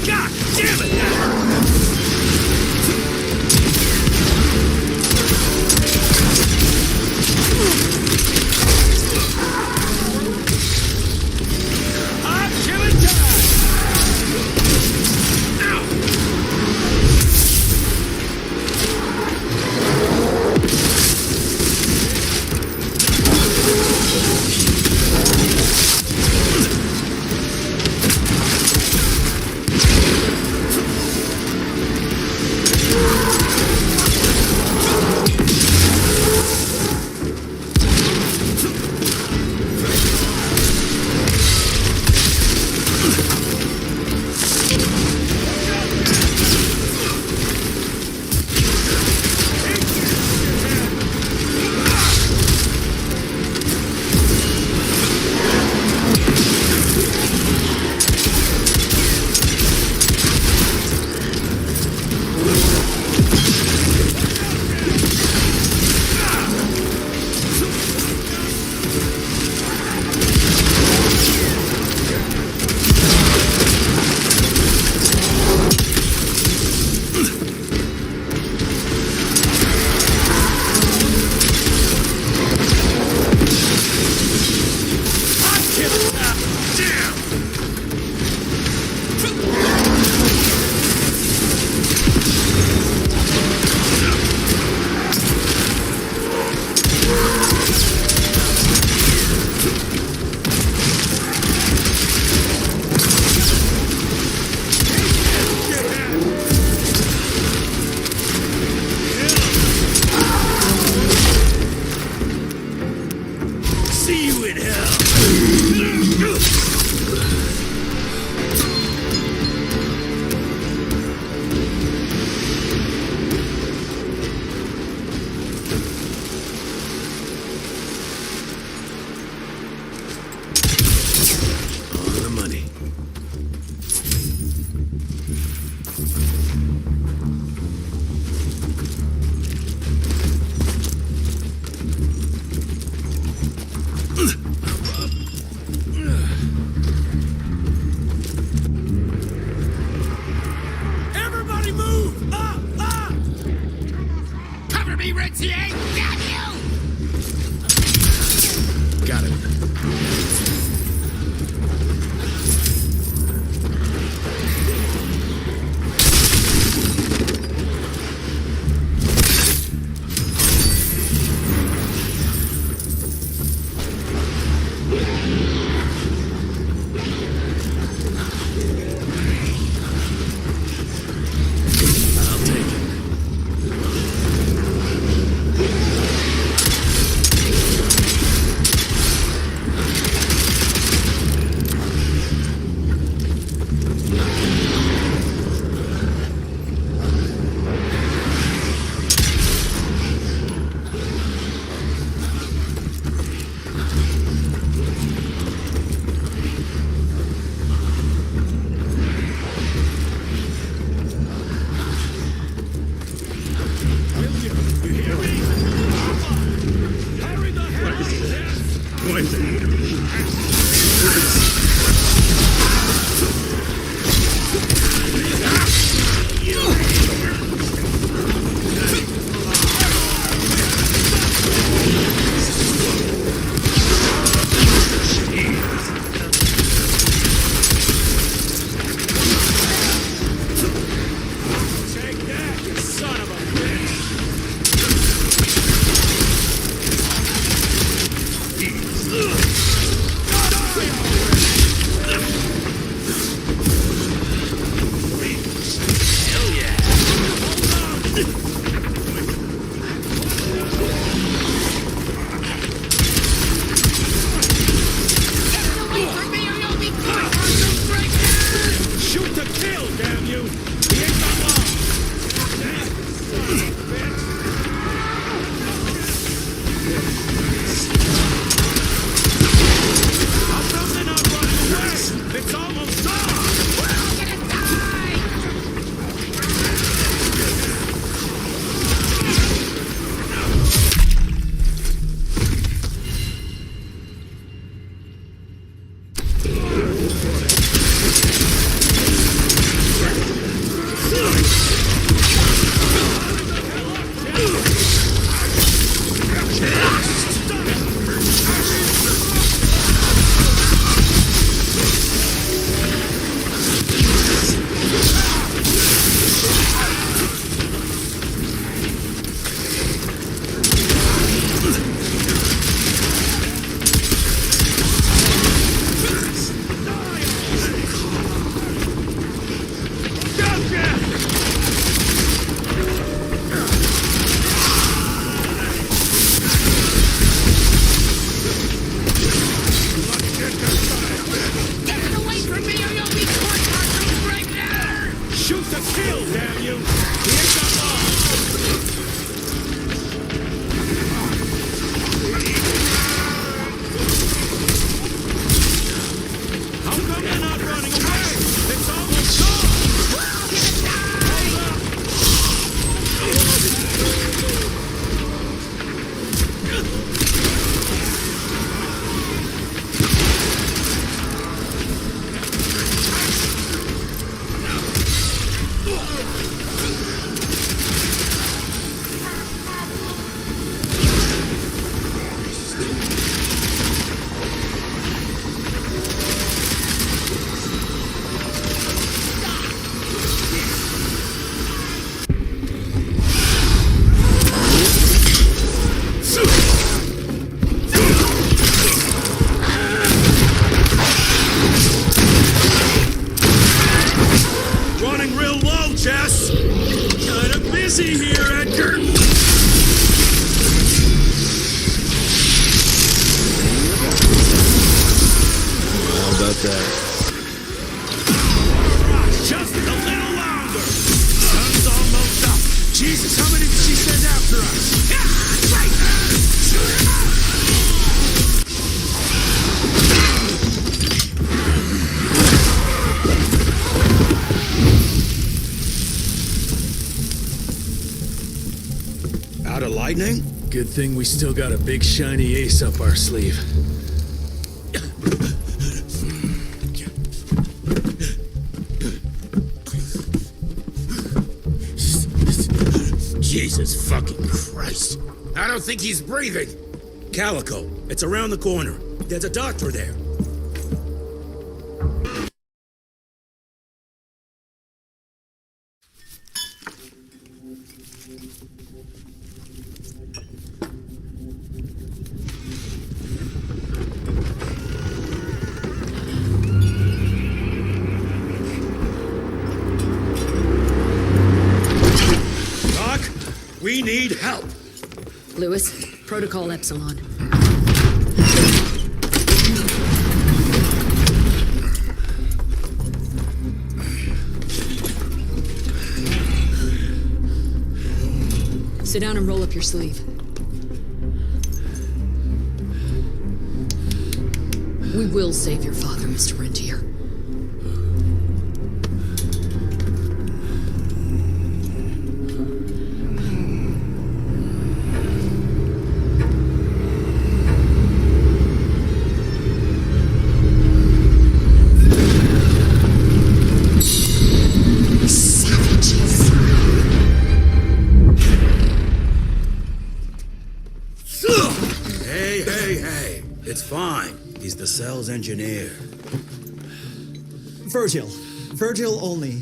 God damn it, that hurt. I'm killing time. Ow. RTA, damn you! Got it. Lightning? Good thing we still got a big shiny ace up our sleeve. Jesus fucking Christ. I don't think he's breathing. Calico, it's around the corner. There's a doctor there. We need help. Lewis, Protocol Epsilon. Sit down and roll up your sleeve. We will save your father, Mr. Rentier. It's fine. He's the cell's engineer. Virgil only.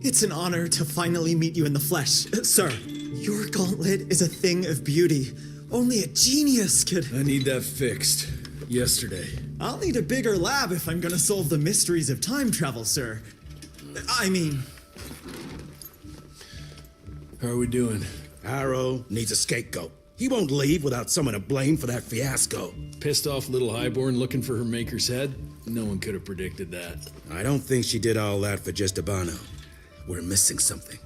It's an honor to finally meet you in the flesh. Sir, your gauntlet is a thing of beauty. Only a genius could... I need that fixed. Yesterday. I'll need a bigger lab if I'm gonna solve the mysteries of time travel, sir. I mean... How are we doing? Harrow needs a scapegoat. He won't leave without someone to blame for that fiasco. Pissed off little highborn looking for her maker's head? No one could have predicted that. I don't think she did all that for just Abano. We're missing something.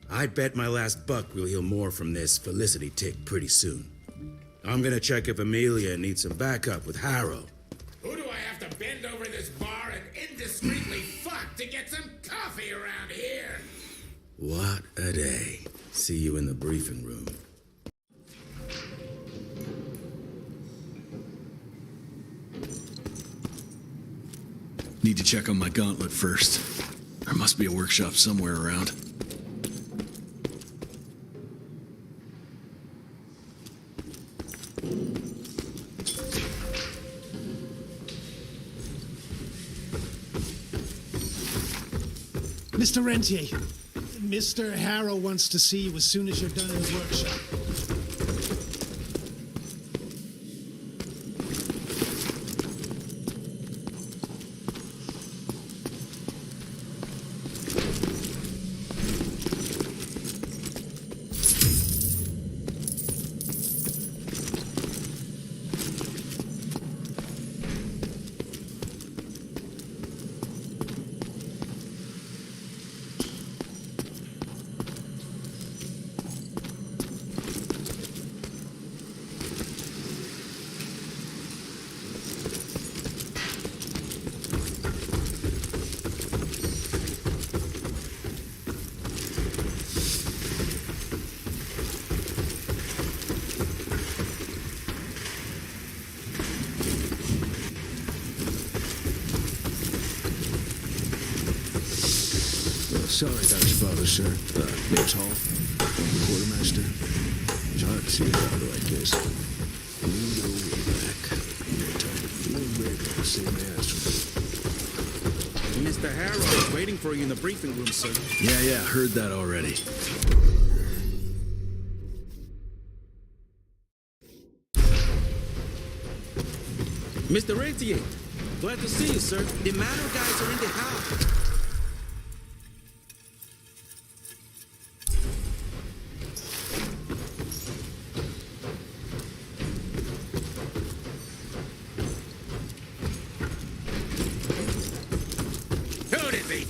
I bet my last buck we'll hear more from this Felicity tick pretty soon. I'm gonna check if Amelia needs some backup with Harrow. Who do I have to bend over this bar and indiscreetly fuck to get some coffee around here? What a day. See you in the briefing room. Need to check on my gauntlet first. There must be a workshop somewhere around. Mr. Rentier, Mr. Harrow wants to see you as soon as you're done in the workshop. Sorry, Dr. Father, sir. Name's Hall. Quartermaster. It's hard to see a father like this. We go way back. You're talking real big on the same ass from me. Mr. Harrow is waiting for you in the briefing room, sir. Yeah, heard that already. Mr. Rentier, glad to see you, sir. The Manor guys are in the house.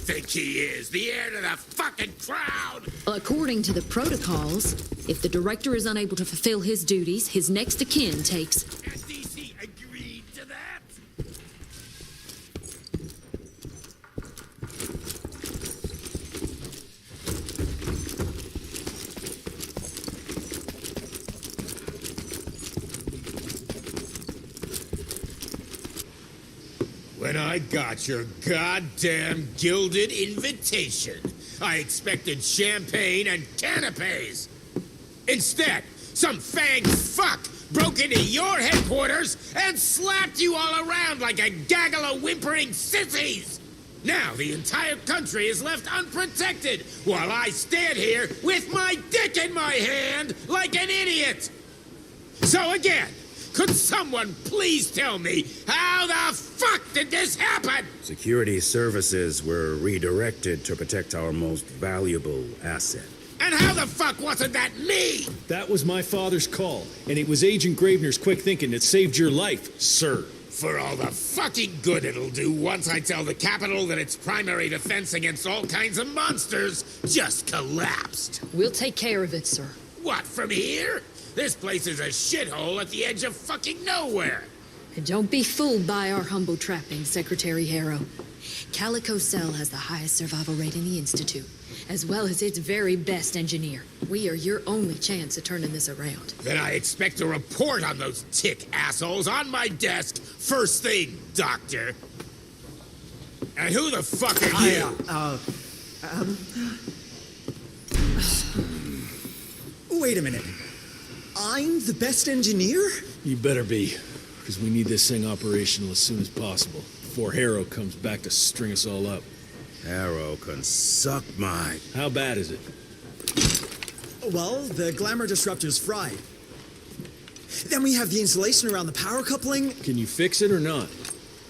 Think he is the heir to the fucking crowd. According to the protocols, if the director is unable to fulfill his duties, his next of kin takes... SDC agreed to that? When I got your goddamn gilded invitation, I expected champagne and canapes. Instead, some fanged fuck broke into your headquarters and slapped you all around like a gaggle of whimpering sissies. Now the entire country is left unprotected while I stand here with my dick in my hand like an idiot. So again, could someone please tell me how the fuck did this happen? Security services were redirected to protect our most valuable asset. And how the fuck wasn't that me? That was my father's call, and it was Agent Gravener's quick thinking that saved your life, sir. For all the fucking good it'll do once I tell the Capitol that its primary defense against all kinds of monsters just collapsed. We'll take care of it, sir. What, from here? This place is a shithole at the edge of fucking nowhere. And don't be fooled by our humble trappings, Secretary Harrow. Calico Cell has the highest survival rate in the Institute, as well as its very best engineer. We are your only chance at turning this around. Then I expect a report on those tick assholes on my desk first thing, Doctor. And who the fuck are you? Wait a minute. I'm the best engineer? You better be, because we need this thing operational as soon as possible, before Harrow comes back to string us all up. Harrow can suck my... How bad is it? Well, the glamour disruptor's fried. Then we have the insulation around the power coupling. Can you fix it or not?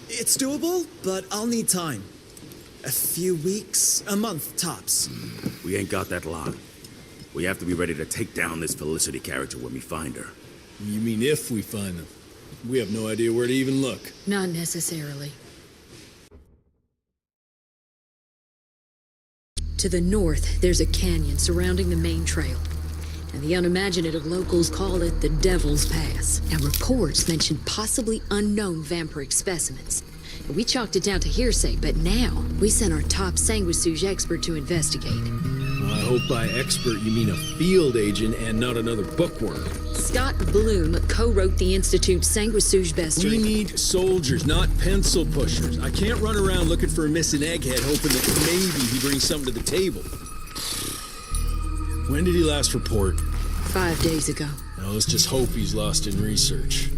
It's doable, but I'll need time. A few weeks, a month tops. We ain't got that long. We have to be ready to take down this Felicity character when we find her. You mean if we find them? We have no idea where to even look. Not necessarily. To the north, there's a canyon surrounding the main trail. And the unimaginative locals call it the Devil's Pass. Now, reports mention possibly unknown vampiric specimens. We chalked it down to hearsay, but now we sent our top sanguisuge expert to investigate. Well, I hope by expert you mean a field agent and not another bookworm. Scott Bloom co-wrote the Institute's sanguisuge bestiary. We need soldiers, not pencil pushers. I can't run around looking for a missing egghead hoping that maybe he brings something to the table. When did he last report? 5 days ago. Now let's just hope he's lost in research.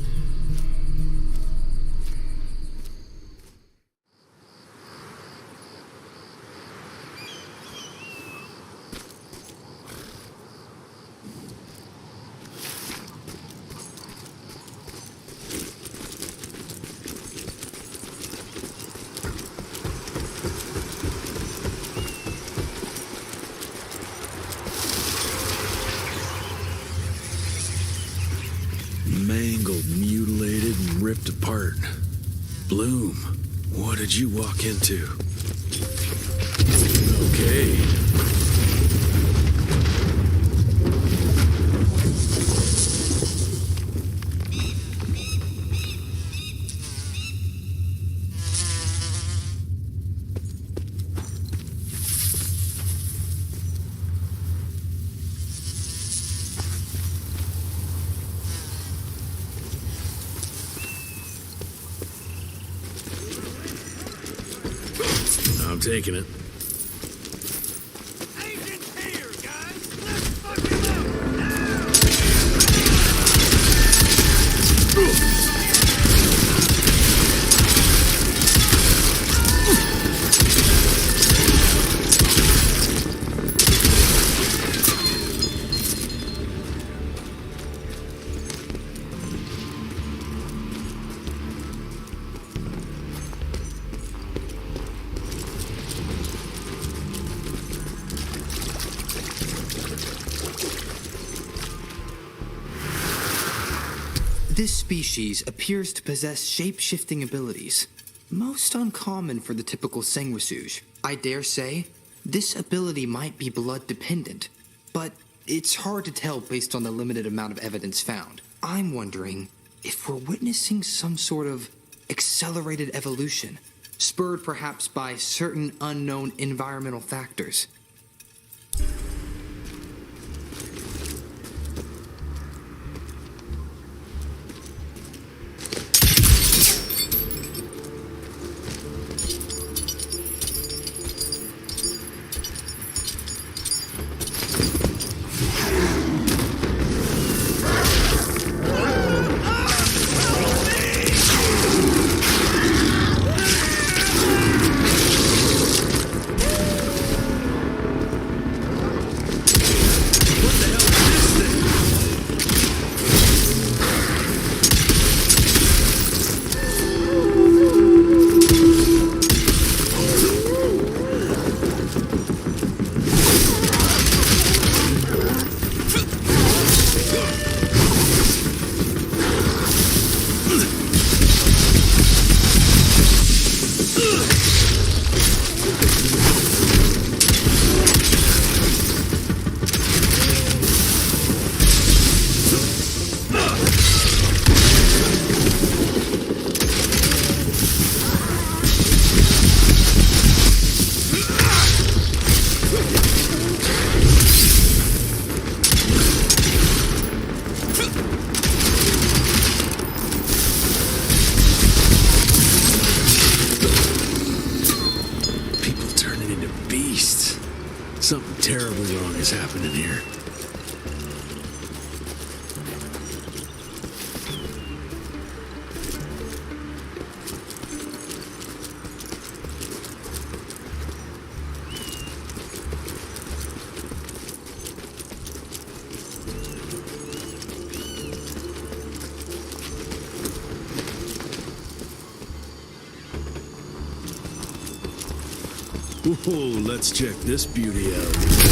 Mangled, mutilated, and ripped apart. Bloom, what did you walk into? Okay. I'm taking it. This species appears to possess shape-shifting abilities, most uncommon for the typical sanguisuge. I dare say, this ability might be blood-dependent, but it's hard to tell based on the limited amount of evidence found. I'm wondering if we're witnessing some sort of accelerated evolution, spurred perhaps by certain unknown environmental factors. happening here? Whoa, let's check this beauty out.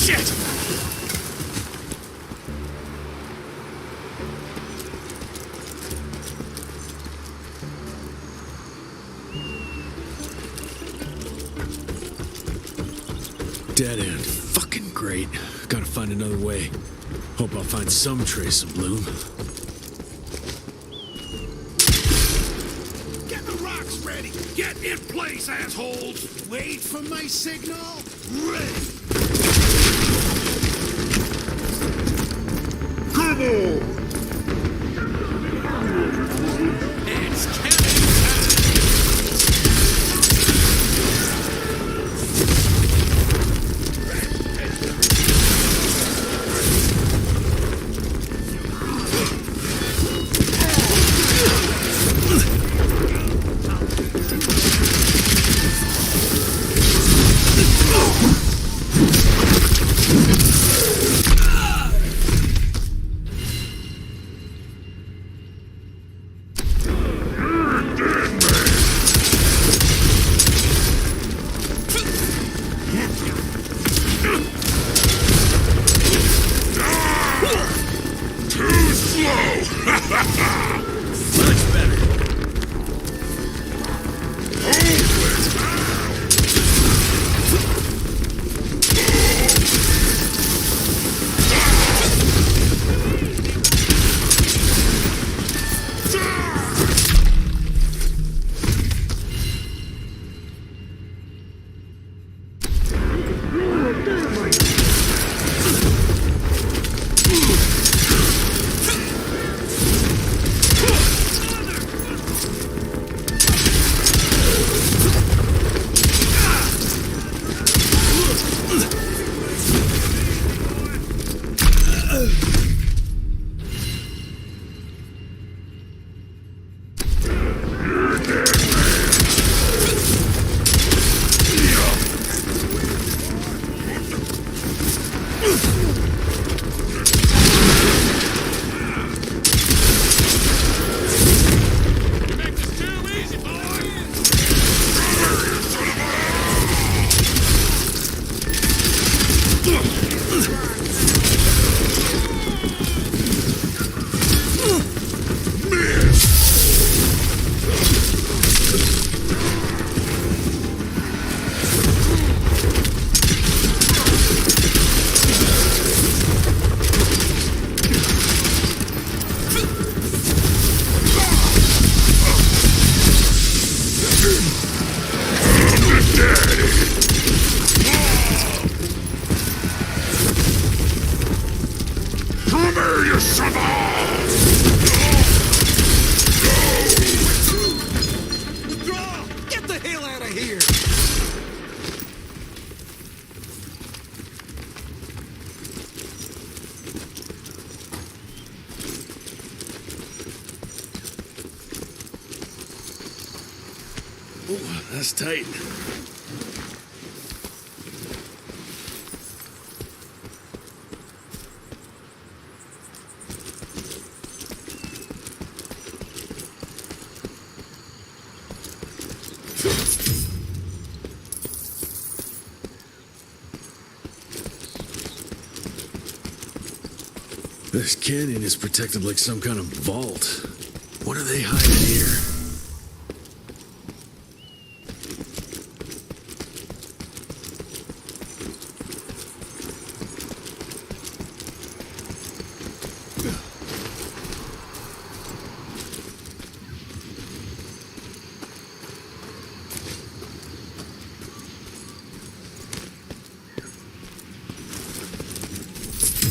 Shit! Dead end. Fucking great. Gotta find another way. Hope I'll find some trace of Bloom. Get the rocks ready! Get in place, assholes! Wait for my signal! Ready! Come on! It's cannon That's tight. This canyon is protected like some kind of vault. What are they hiding here?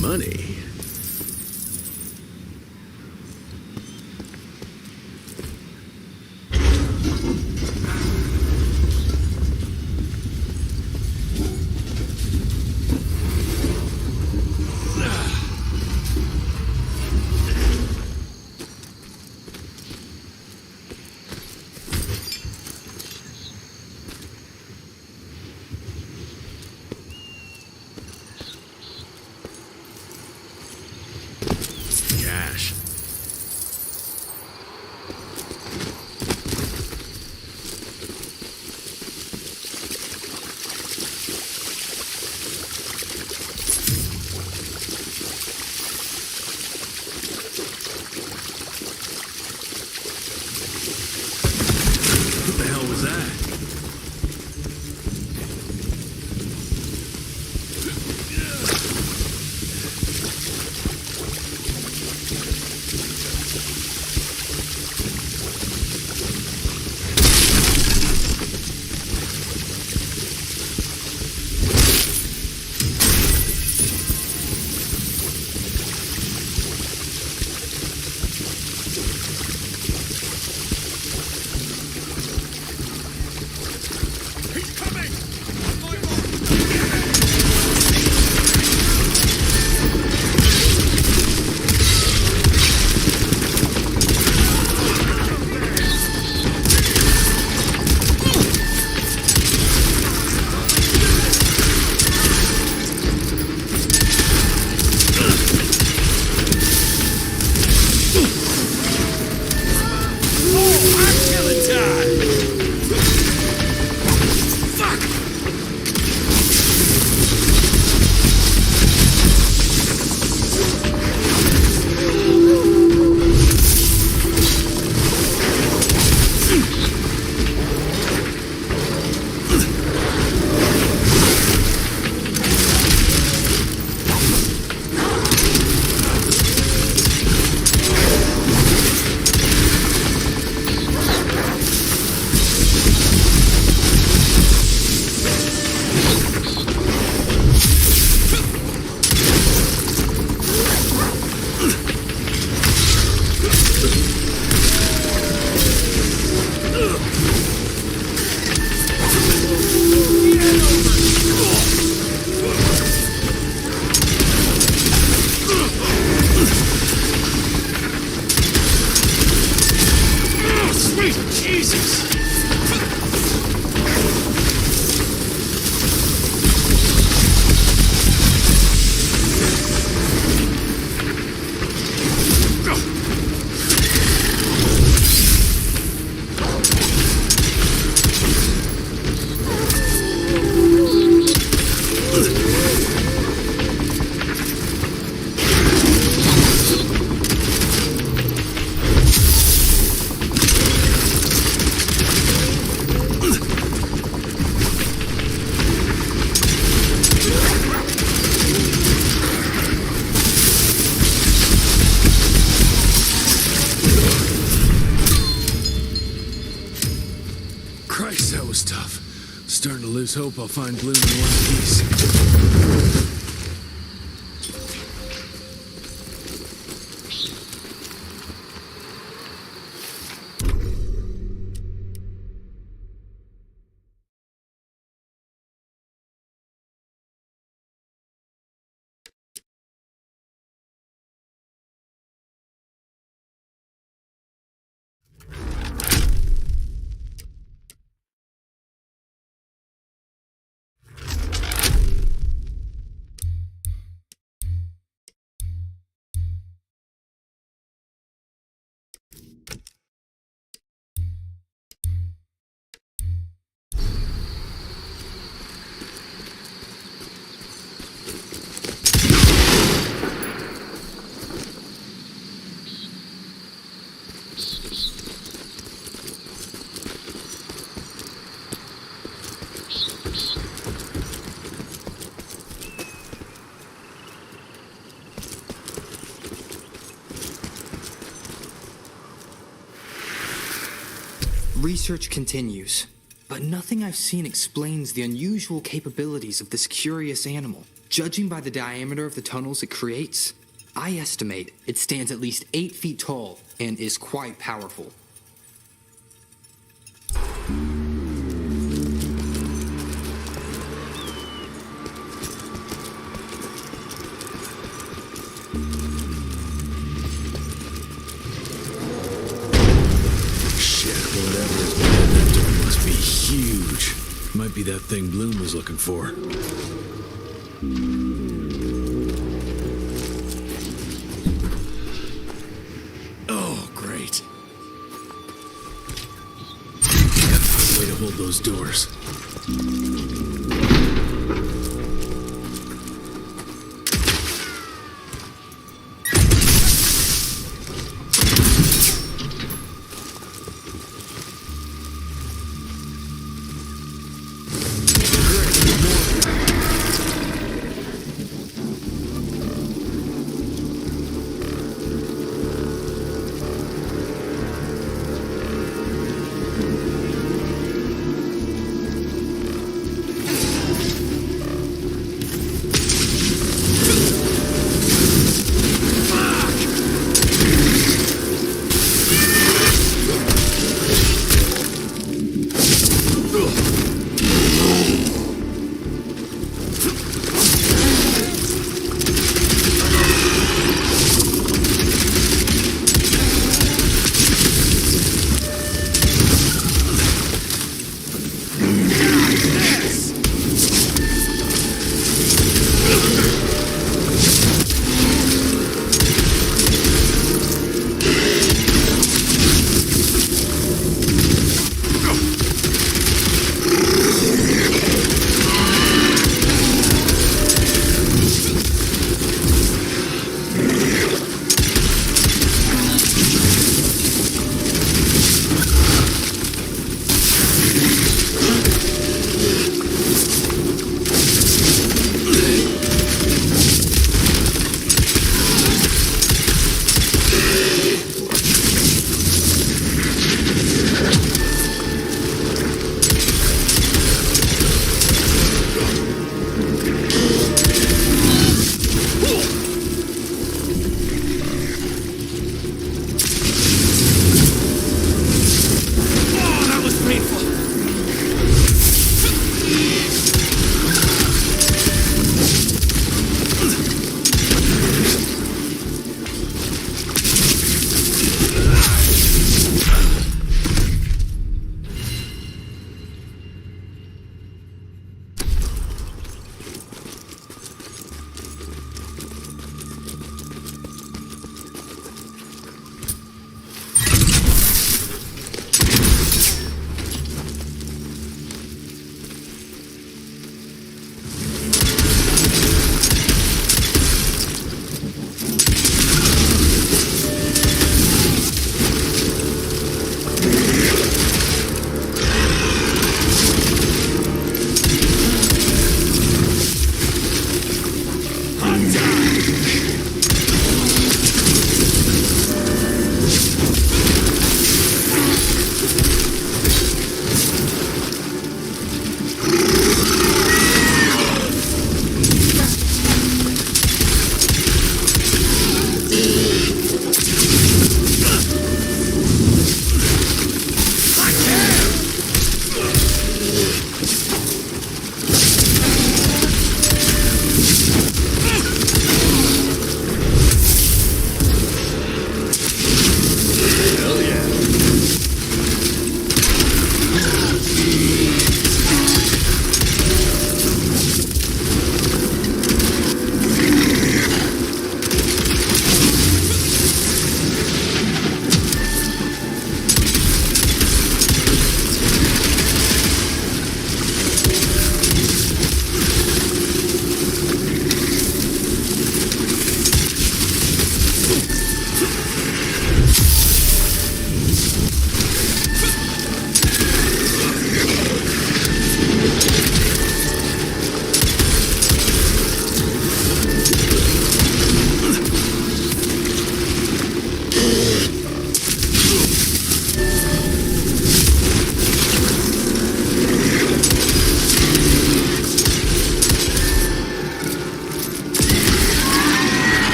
Money. Cash. What the hell was that? Christ, that was tough. Starting to lose hope I'll find Bloom in one piece. Research continues, but nothing I've seen explains the unusual capabilities of this curious animal. Judging by the diameter of the tunnels it creates, I estimate it stands at least 8 feet tall and is quite powerful. Huge. Might be that thing Bloom was looking for. Oh, great. Gotta find a way to hold those doors.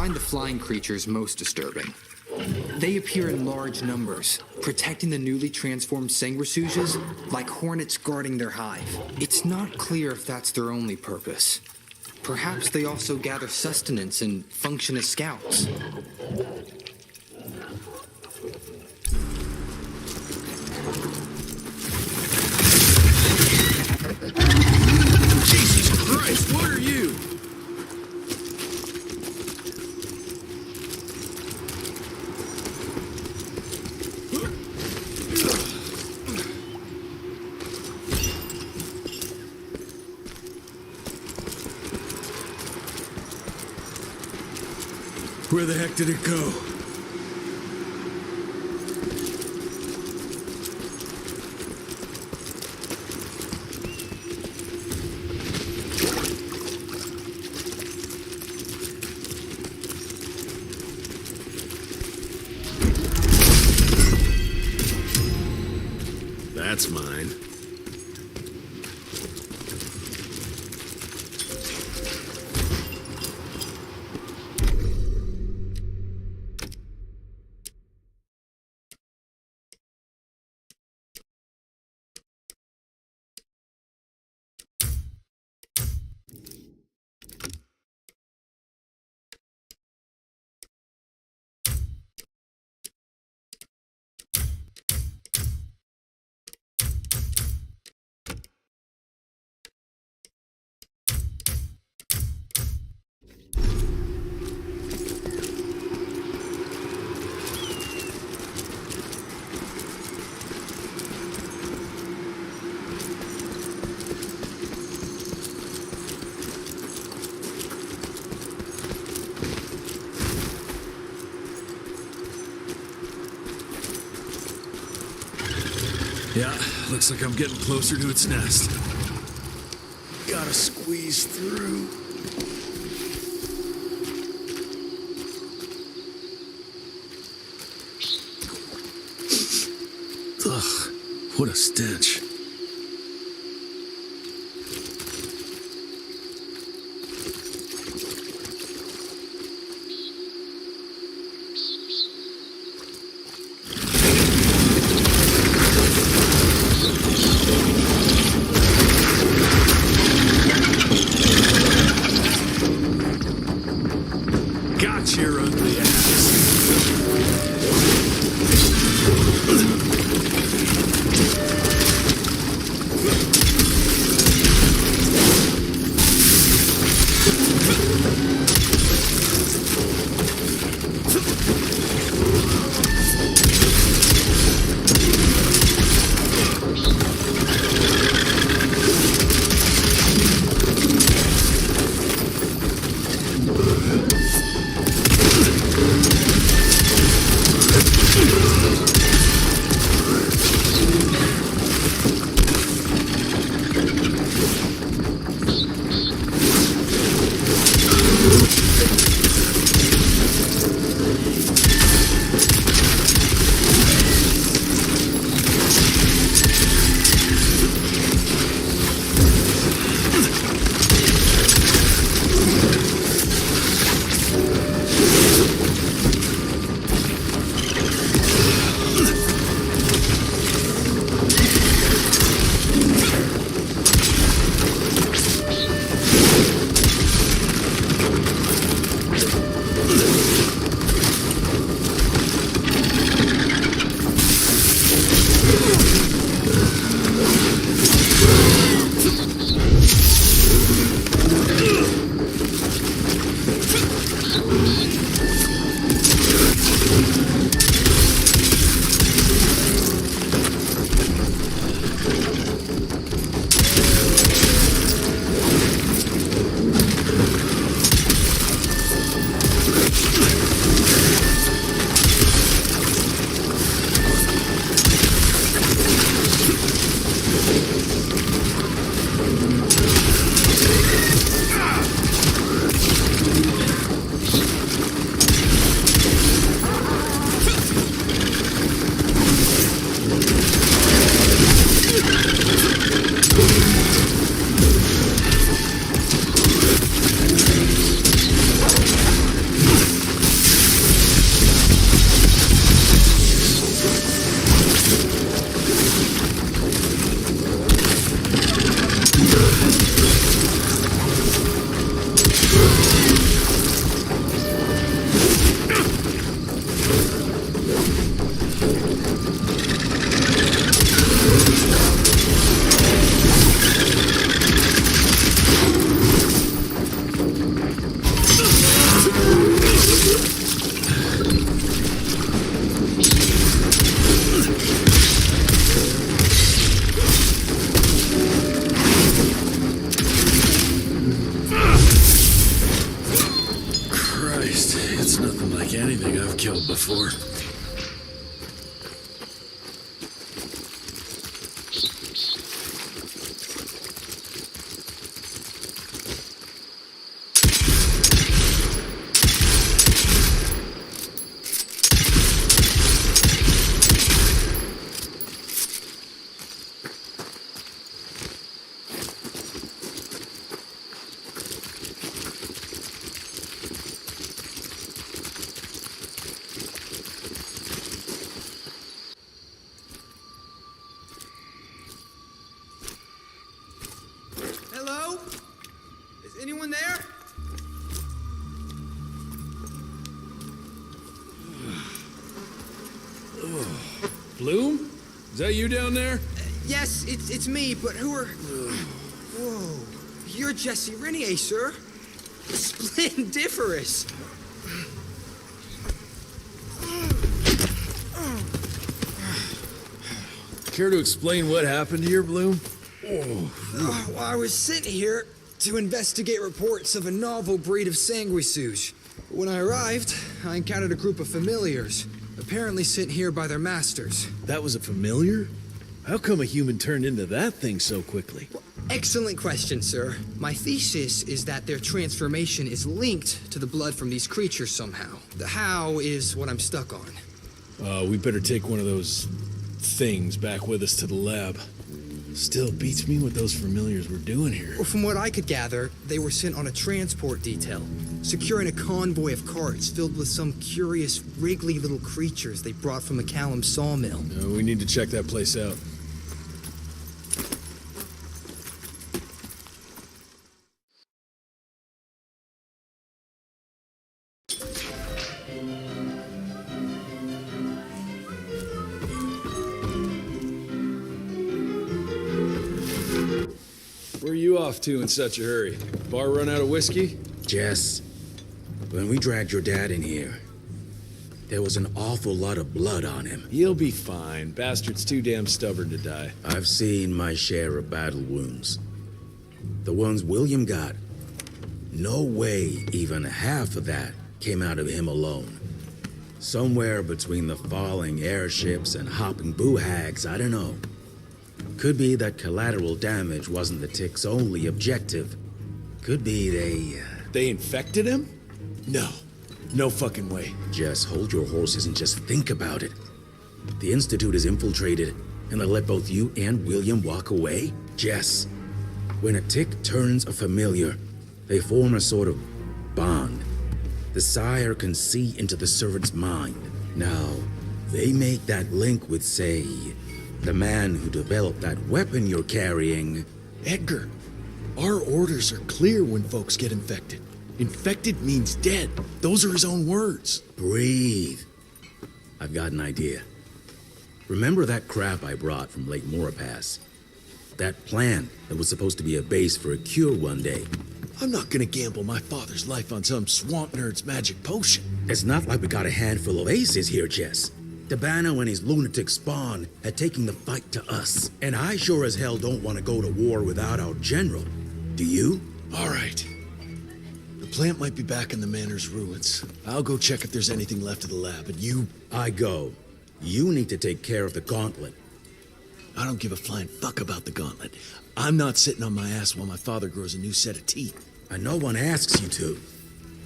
find the flying creatures most disturbing. They appear in large numbers, protecting the newly transformed sanguisuges like hornets guarding their hive. It's not clear if that's their only purpose. Perhaps they also gather sustenance and function as scouts. Jesus Christ, what are you? Where the heck did it go? That's mine. Yeah, looks like I'm getting closer to its nest. Gotta squeeze through. Ugh, what a stench. Gotcha, your ugly ass. anything I've killed before. Hello? Is anyone there? Bloom? Is that you down there? Yes, it's me, but who are... Whoa. You're Jesse Renier, sir. Splendiferous. Care to explain what happened here, Bloom? Well, I was sent here to investigate reports of a novel breed of sanguisuge. When I arrived, I encountered a group of familiars, apparently sent here by their masters. That was a familiar? How come a human turned into that thing so quickly? Excellent question, sir. My thesis is that their transformation is linked to the blood from these creatures somehow. The how is what I'm stuck on. We better take one of those things back with us to the lab. Still beats me what those familiars were doing here. Well, from what I could gather, they were sent on a transport detail, securing a convoy of carts filled with some curious, wriggly little creatures they brought from McCallum sawmill. We need to check that place out. Where are you off to in such a hurry? Bar run out of whiskey? Jess, when we dragged your dad in here, there was an awful lot of blood on him. He'll be fine. Bastard's too damn stubborn to die. I've seen my share of battle wounds. The ones William got, no way even half of that came out of him alone. Somewhere between the falling airships and hopping boo-hags, I don't know. Could be that collateral damage wasn't the Tick's only objective. Could be They infected him? No. No fucking way. Just hold your horses and just think about it. The Institute is infiltrated, and they let both you and William walk away? Jess, when a Tick turns a familiar, they form a sort of bond. The sire can see into the servant's mind. Now, they make that link with, say, the man who developed that weapon you're carrying. Edgar, our orders are clear when folks get infected. Infected means dead. Those are his own words. Breathe. I've got an idea. Remember that crap I brought from Lake Morapass? That plant that was supposed to be a base for a cure one day. I'm not gonna gamble my father's life on some swamp nerd's magic potion. It's not like we got a handful of aces here, Jess. Dabano and his lunatic spawn had taken the fight to us. And I sure as hell don't want to go to war without our general. Do you? All right. The plant might be back in the manor's ruins. I'll go check if there's anything left of the lab, and you... I go. You need to take care of the gauntlet. I don't give a flying fuck about the gauntlet. I'm not sitting on my ass while my father grows a new set of teeth. And no one asks you to.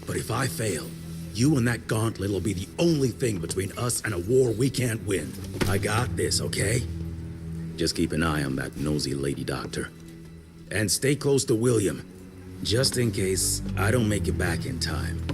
But if I fail, you and that gauntlet will be the only thing between us and a war we can't win. I got this, okay? Just keep an eye on that nosy lady doctor. And stay close to William, just in case I don't make it back in time.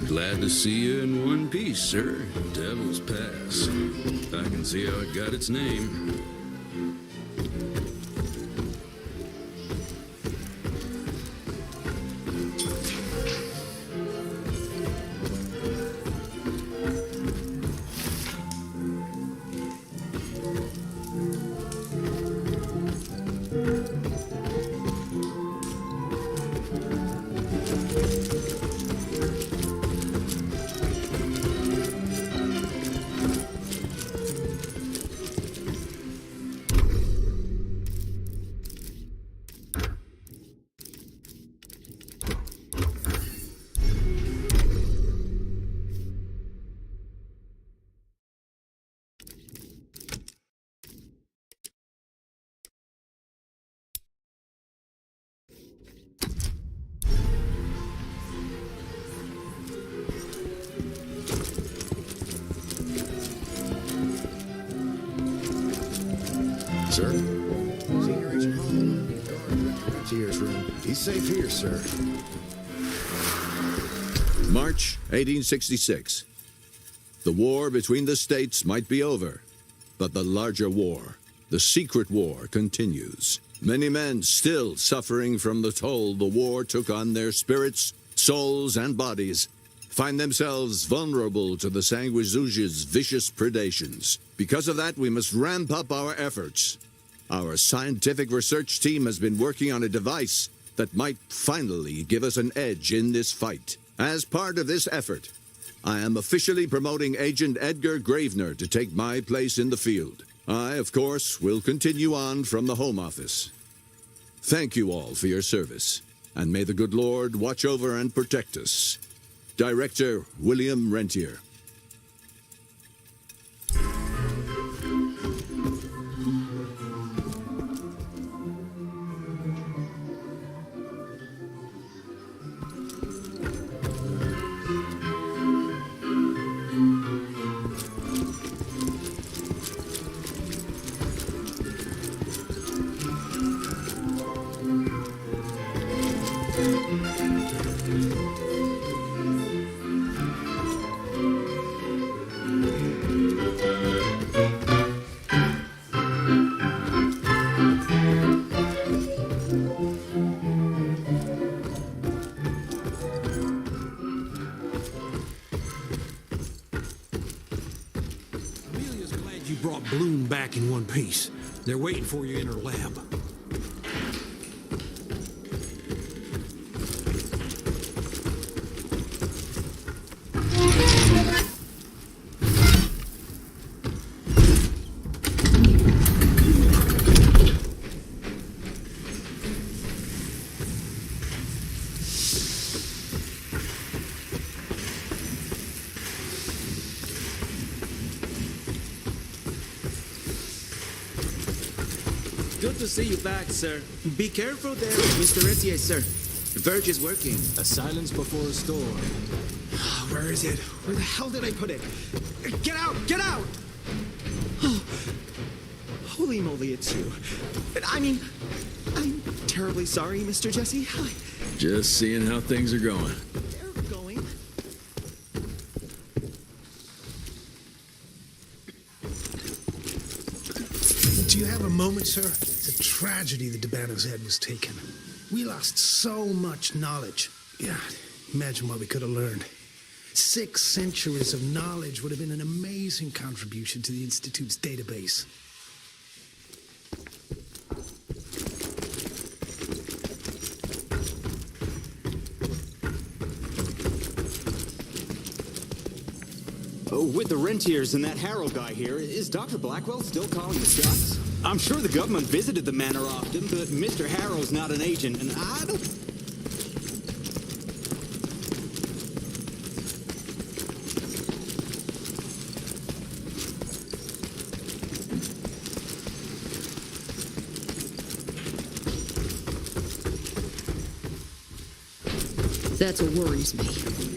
Glad to see you in one piece, sir. Devil's Pass. I can see how it got its name. Sir? Senior Agent Hall, guard Rentier's room. He's safe here, sir. March 1866. The war between the states might be over, but the larger war, the secret war, continues. Many men still suffering from the toll the war took on their spirits, souls, and bodies find themselves vulnerable to the Sanguisug's vicious predations. Because of that, we must ramp up our efforts. Our scientific research team has been working on a device that might finally give us an edge in this fight. As part of this effort, I am officially promoting Agent Edgar Gravener to take my place in the field. I, of course, will continue on from the Home Office. Thank you all for your service, and may the good Lord watch over and protect us. Director William Rentier. You brought Bloom back in one piece. They're waiting for you in her lab. Good to see you back, sir. Be careful there, Mr. Rentier, sir. The verge is working. A silence before a storm. Where is it? Where the hell did I put it? Get out! Get out! Oh, holy moly, it's you. I'm terribly sorry, Mr. Jesse. Just seeing how things are going. They're going. Do you have a moment, sir? It's a tragedy that Debano's head was taken. We lost so much knowledge. Yeah, imagine what we could have learned. 6 centuries of knowledge would have been an amazing contribution to the Institute's database. With the Rentiers and that Harrow guy here, is Dr. Blackwell still calling the shots? I'm sure the government visited the manor often, but Mr. Harrow's not an agent, and I don't... That's what worries me.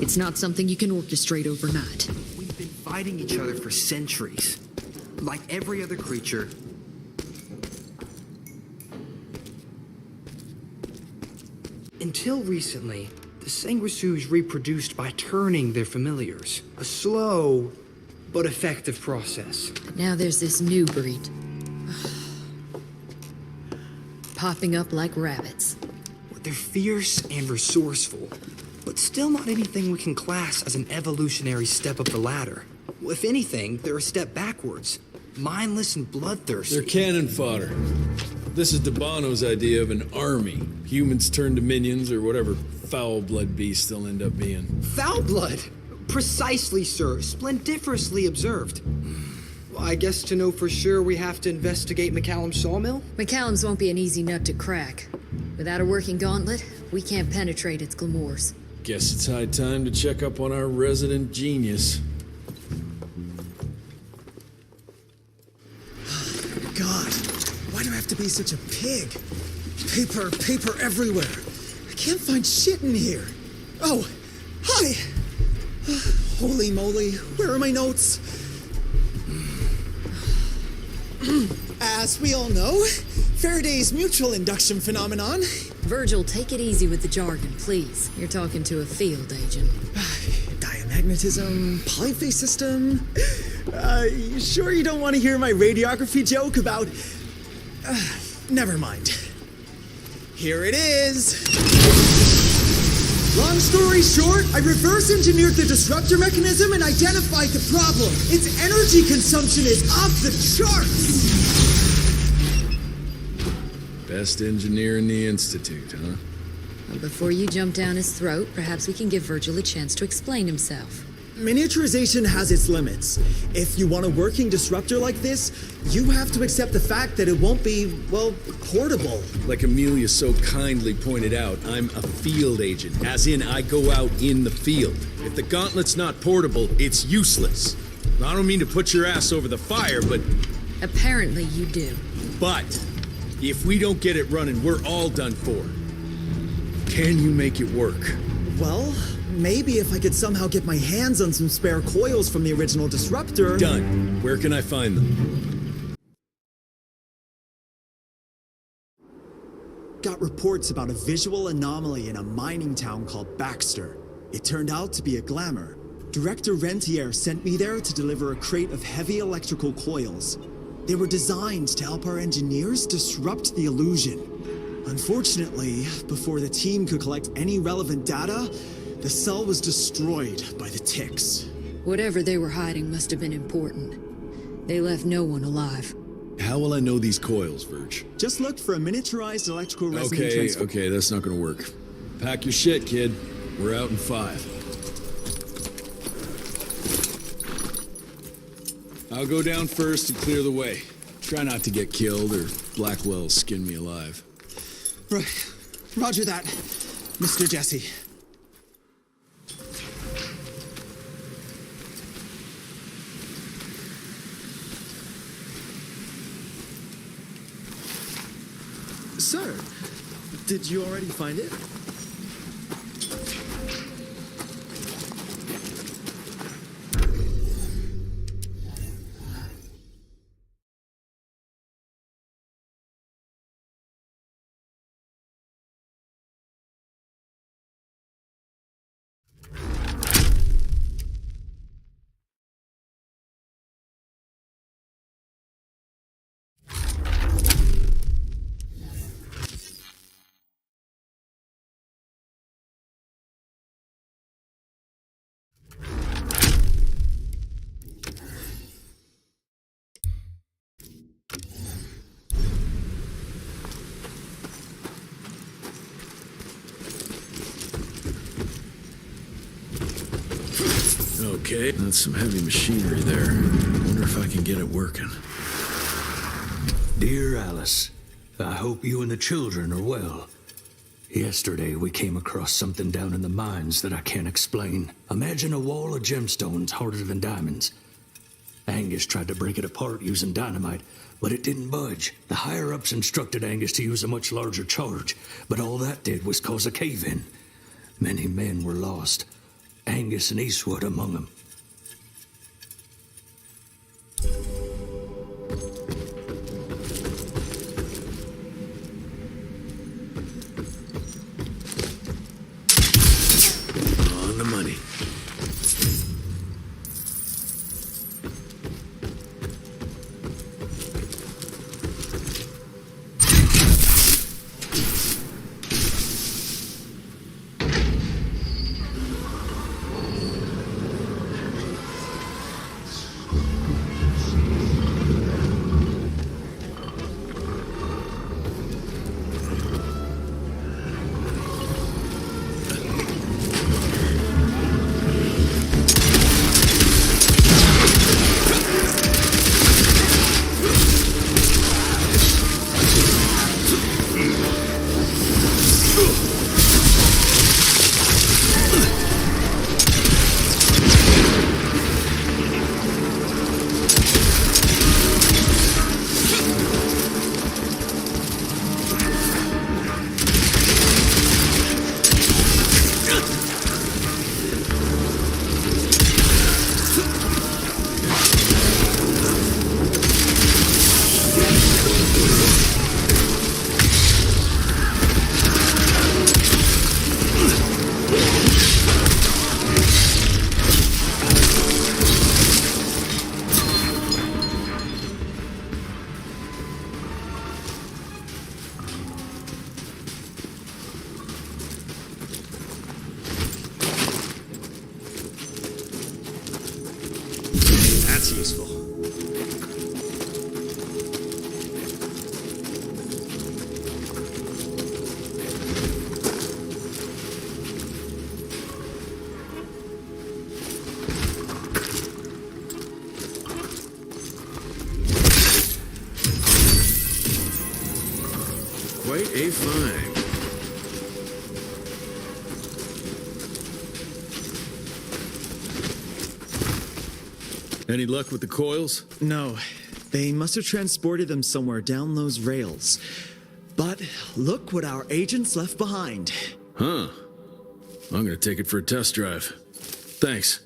It's not something you can orchestrate overnight. We've been fighting each other for centuries. Like every other creature. Until recently, the Sanguisuge reproduced by turning their familiars. A slow but effective process. But now there's this new breed. Popping up like rabbits. They're fierce and resourceful, but still not anything we can class as an evolutionary step up the ladder. If anything, they're a step backwards. Mindless and bloodthirsty. They're cannon fodder. This is Debano's idea of an army. Humans turn to minions or whatever foul-blood beasts they'll end up being. Foul blood? Precisely, sir. Splendiferously observed. Well, I guess to know for sure we have to investigate McCallum's sawmill? McCallum's won't be an easy nut to crack. Without a working gauntlet, we can't penetrate its glamours. Guess it's high time to check up on our resident genius. God, why do I have to be such a pig? Paper everywhere. I can't find shit in here. Oh, hi! Holy moly, where are my notes? As we all know, Faraday's mutual induction phenomenon. Virgil, take it easy with the jargon, please. You're talking to a field agent. Diamagnetism, polyphase system. You sure you don't want to hear my radiography joke about... never mind. Here it is. Long story short, I reverse engineered the disruptor mechanism and identified the problem. Its energy consumption is off the charts. Best engineer in the Institute, huh? Well, before you jump down his throat, perhaps we can give Virgil a chance to explain himself. Miniaturization has its limits. If you want a working disruptor like this, you have to accept the fact that it won't be, well, portable. Like Amelia so kindly pointed out, I'm a field agent, as in I go out in the field. If the gauntlet's not portable, it's useless. I don't mean to put your ass over the fire, but... Apparently you do. But, if we don't get it running, we're all done for. Can you make it work? Well, maybe if I could somehow get my hands on some spare coils from the original disruptor... Done. Where can I find them? Got reports about a visual anomaly in a mining town called Baxter. It turned out to be a glamour. Director Rentier sent me there to deliver a crate of heavy electrical coils. They were designed to help our engineers disrupt the illusion. Unfortunately, before the team could collect any relevant data, the cell was destroyed by the ticks. Whatever they were hiding must have been important. They left no one alive. How will I know these coils, Verge? Just look for a miniaturized electrical resonant transfer. Okay, that's not gonna work. Pack your shit, kid. We're out in 5. I'll go down first and clear the way. Try not to get killed or Blackwell skin me alive. Right. Roger that, Mr. Jesse. Sir, did you already find it? Okay, that's some heavy machinery there. Wonder if I can get it working. Dear Alice, I hope you and the children are well. Yesterday we came across something down in the mines that I can't explain. Imagine a wall of gemstones harder than diamonds. Angus tried to break it apart using dynamite, but it didn't budge. The higher-ups instructed Angus to use a much larger charge, but all that did was cause a cave-in. Many men were lost. Angus and Eastwood among them. On the money. That's useful. Quite a find. Any luck with the coils? No. They must have transported them somewhere down those rails. But look what our agents left behind. Huh. I'm gonna take it for a test drive. Thanks.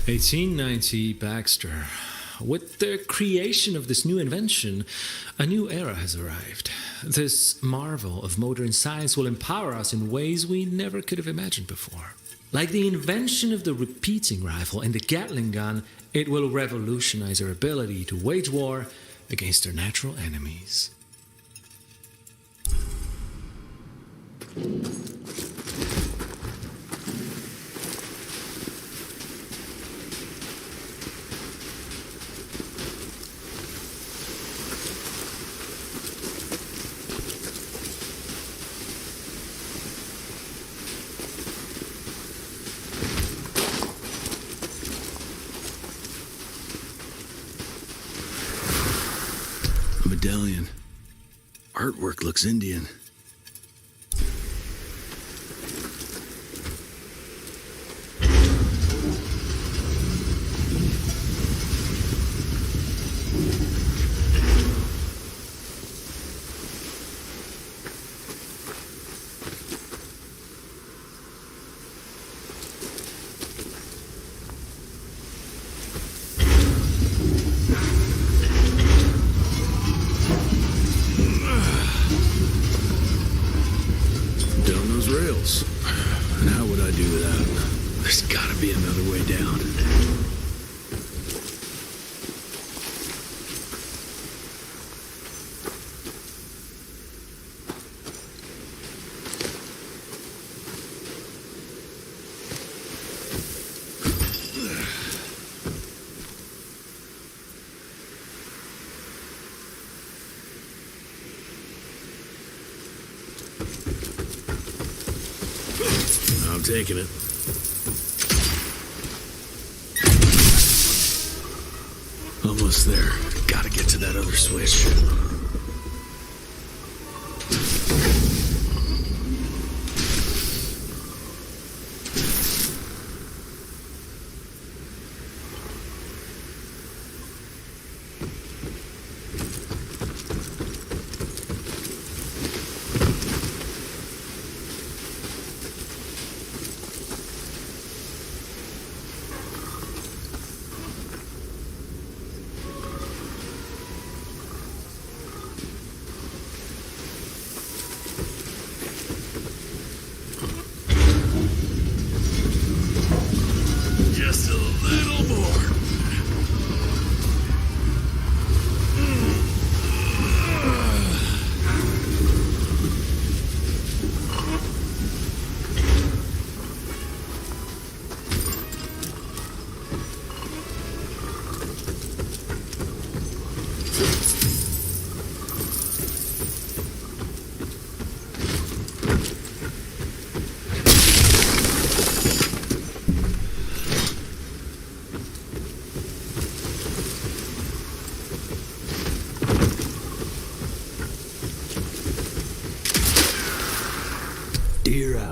"1890 Baxter. With the creation of this new invention, a new era has arrived. This marvel of modern science will empower us in ways we never could have imagined before. Like the invention of the repeating rifle and the Gatling gun, it will revolutionize our ability to wage war against our natural enemies." Medallion. Artwork looks Indian. Rails. And how would I do that? There's gotta be another way down. I'm taking it. Almost there. Gotta get to that other switch.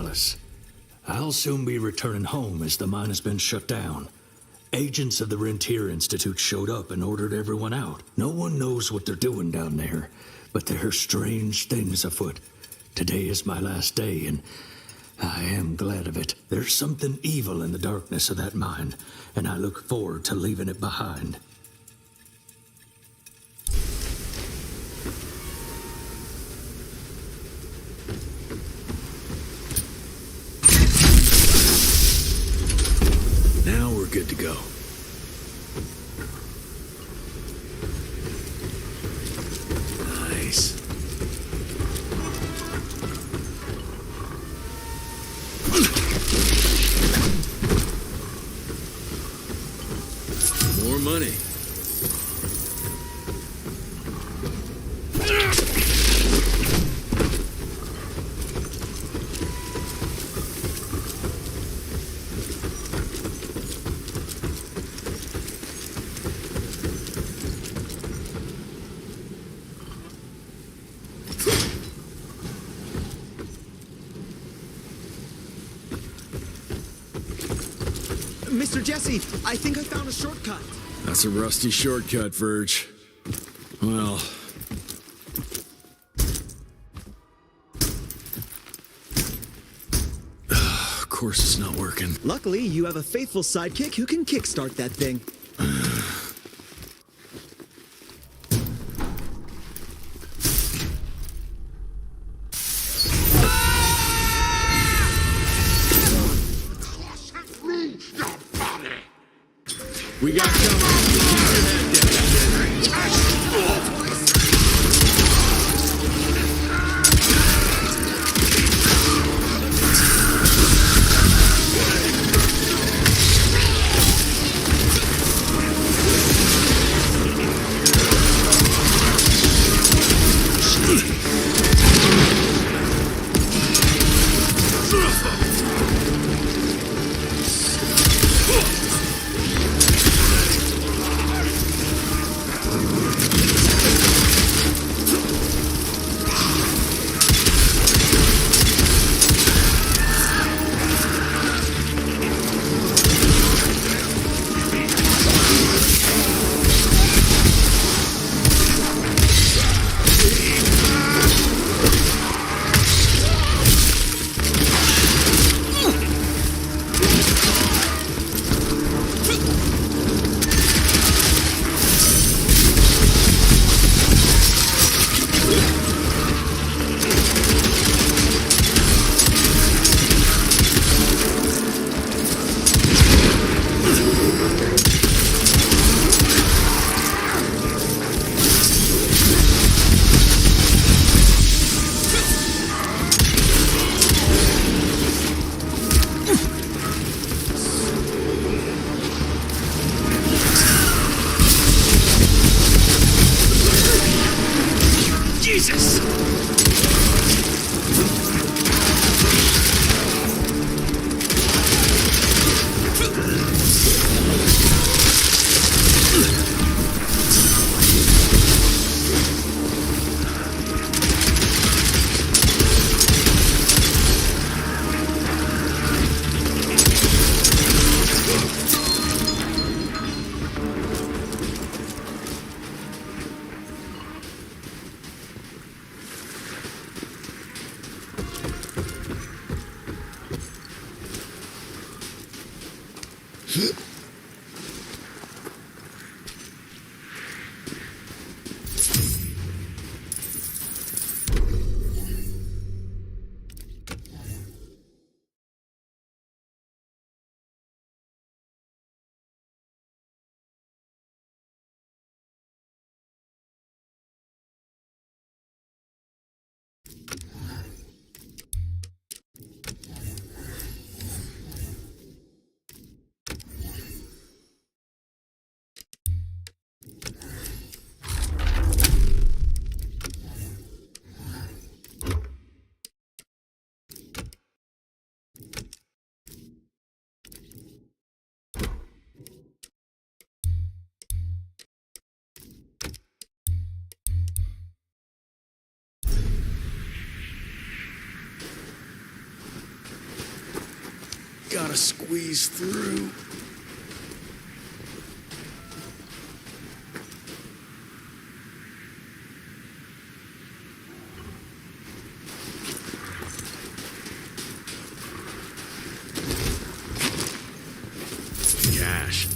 Alice. I'll soon be returning home as the mine has been shut down. Agents of the Rentier Institute showed up and ordered everyone out. No one knows what they're doing down there, but there are strange things afoot. Today is my last day, and I am glad of it. There's something evil in the darkness of that mine, and I look forward to leaving it behind. Now we're good to go. Nice. More money. Mr. Jesse, I think I found a shortcut. That's a rusty shortcut, Verge. Well... of course it's not working. Luckily, you have a faithful sidekick who can kickstart that thing. We got company. Keep your head down. gotta squeeze through. Cash.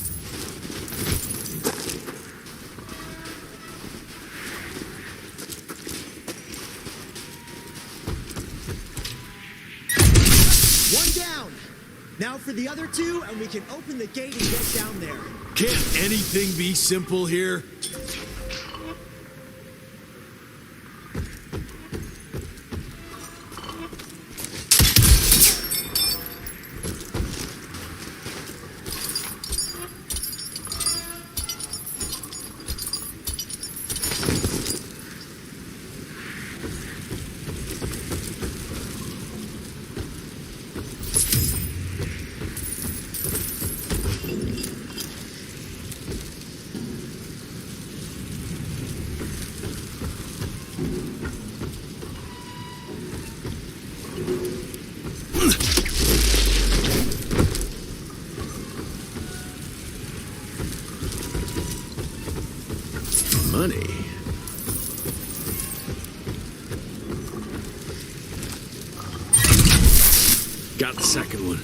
One down. Now for the other two, and we can open the gate and get down there. Can't anything be simple here? Money. Got the second one.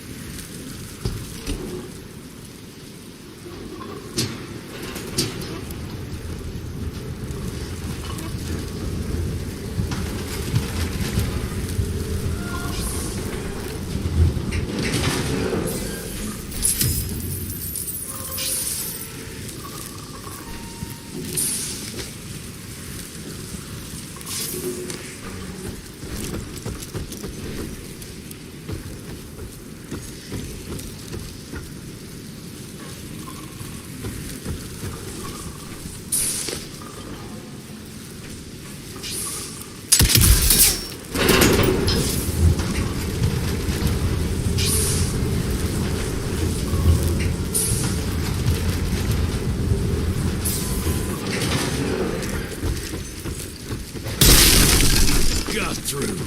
Got through.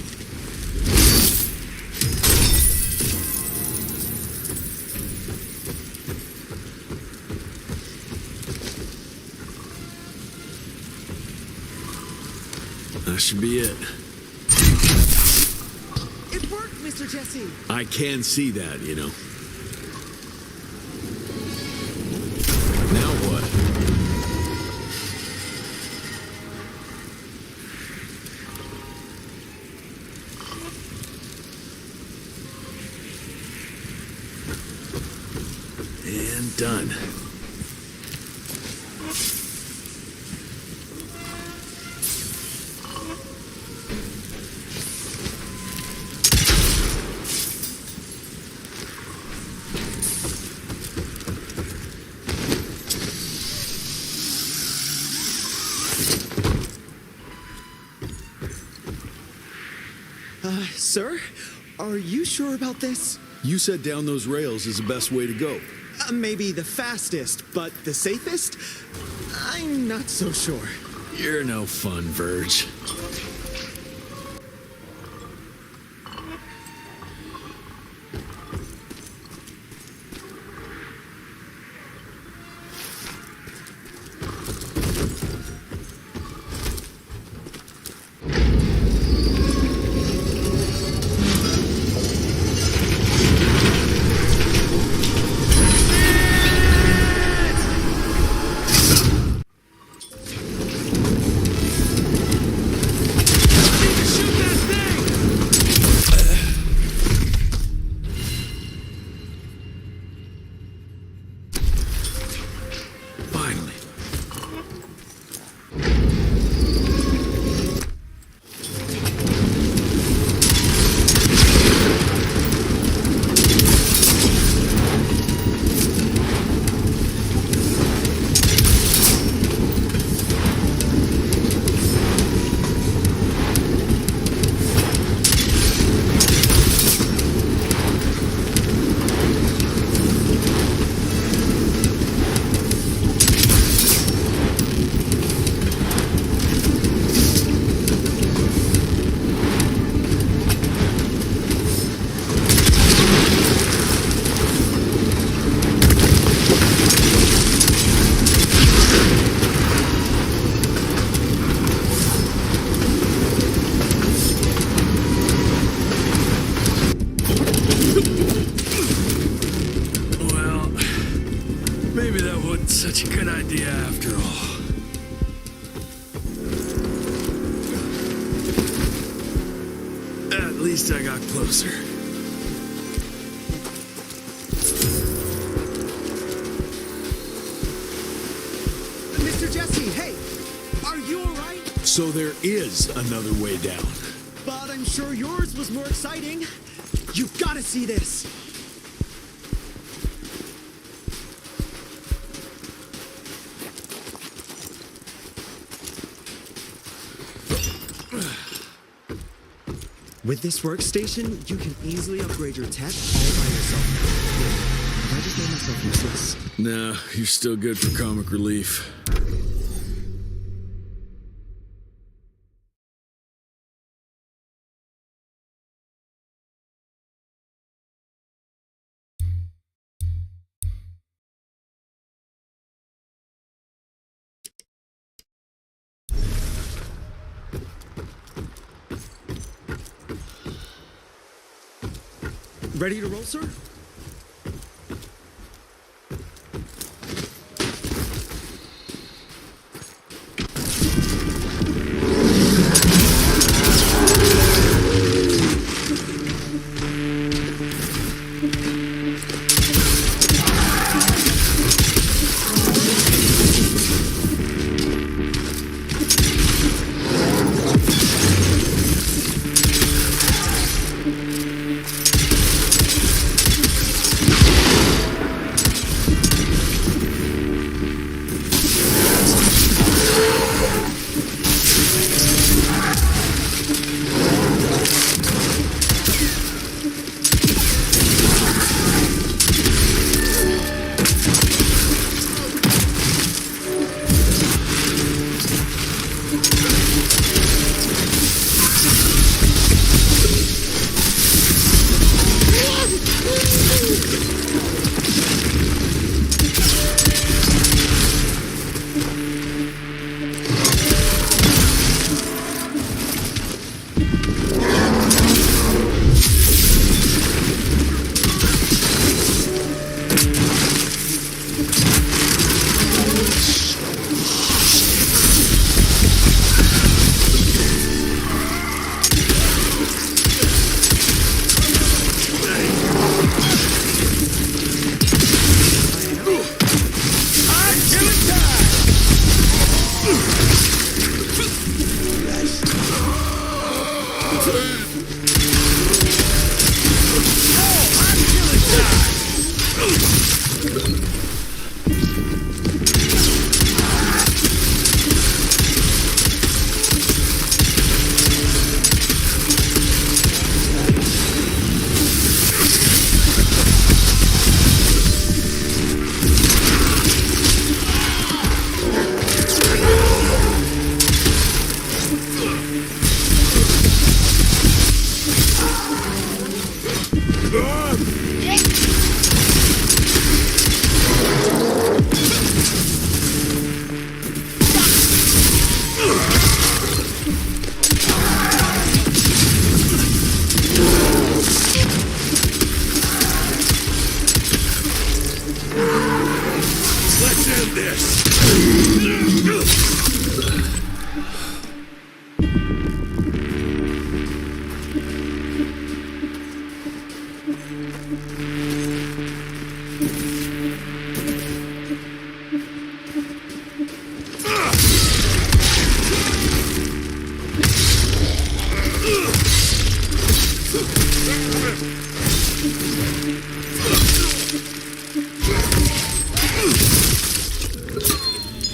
That should be it. It worked, Mr. Jesse. I can see that, you know. Now what? And done. Sir? Are you sure about this? You said down those rails is the best way to go. Maybe the fastest, but the safest? I'm not so sure. You're no fun, Verge. least I got closer. Mr. Jesse, hey! Are you alright? So there is another way down. But I'm sure yours was more exciting. You've got to see this. With this workstation, you can easily upgrade your tech all by yourself. Have I just made myself useless? No, you're still good for comic relief. Ready to roll, sir?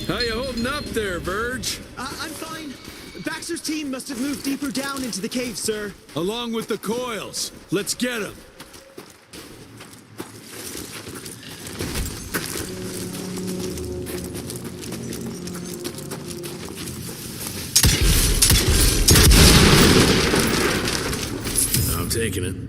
How you holding up there, Verge? I'm fine. Baxter's team must have moved deeper down into the cave, sir. Along with the coils. Let's get them. I'm taking it.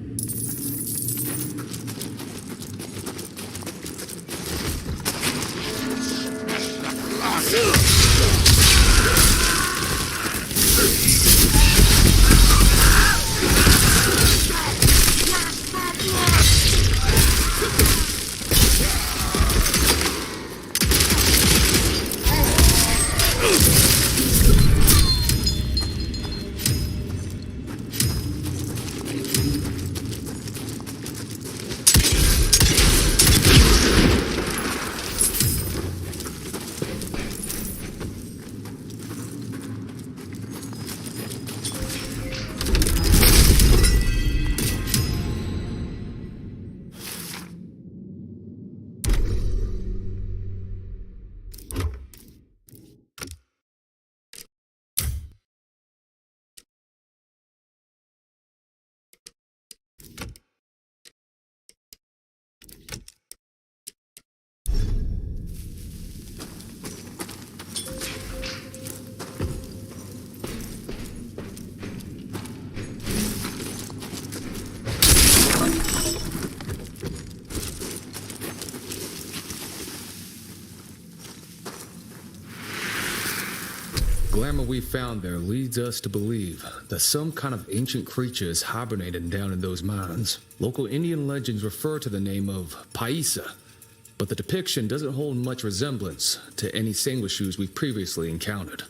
glamour we found there leads us to believe that some kind of ancient creature is hibernating down in those mines. Local Indian legends refer to the name of Paisa, but the depiction doesn't hold much resemblance to any Sanguishus we've previously encountered.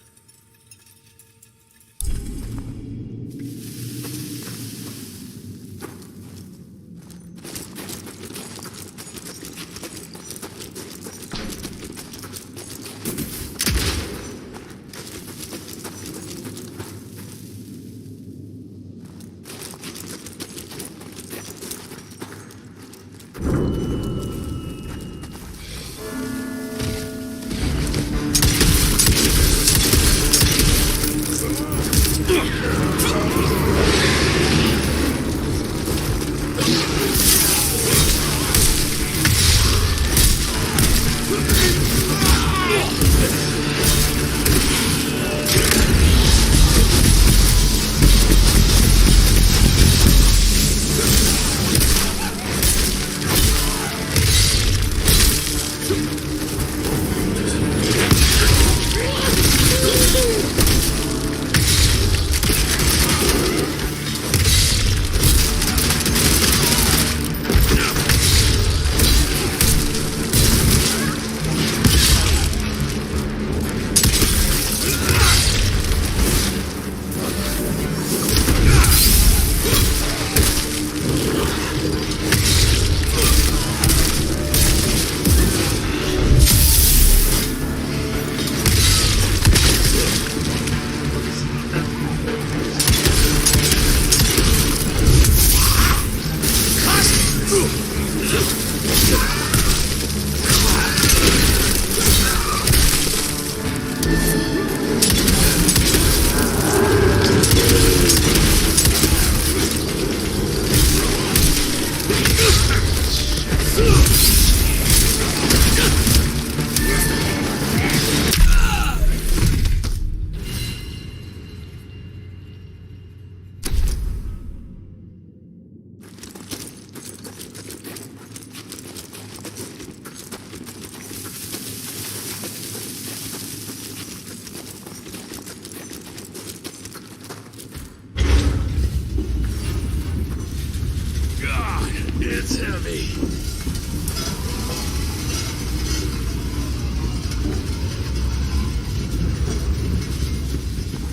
It's heavy.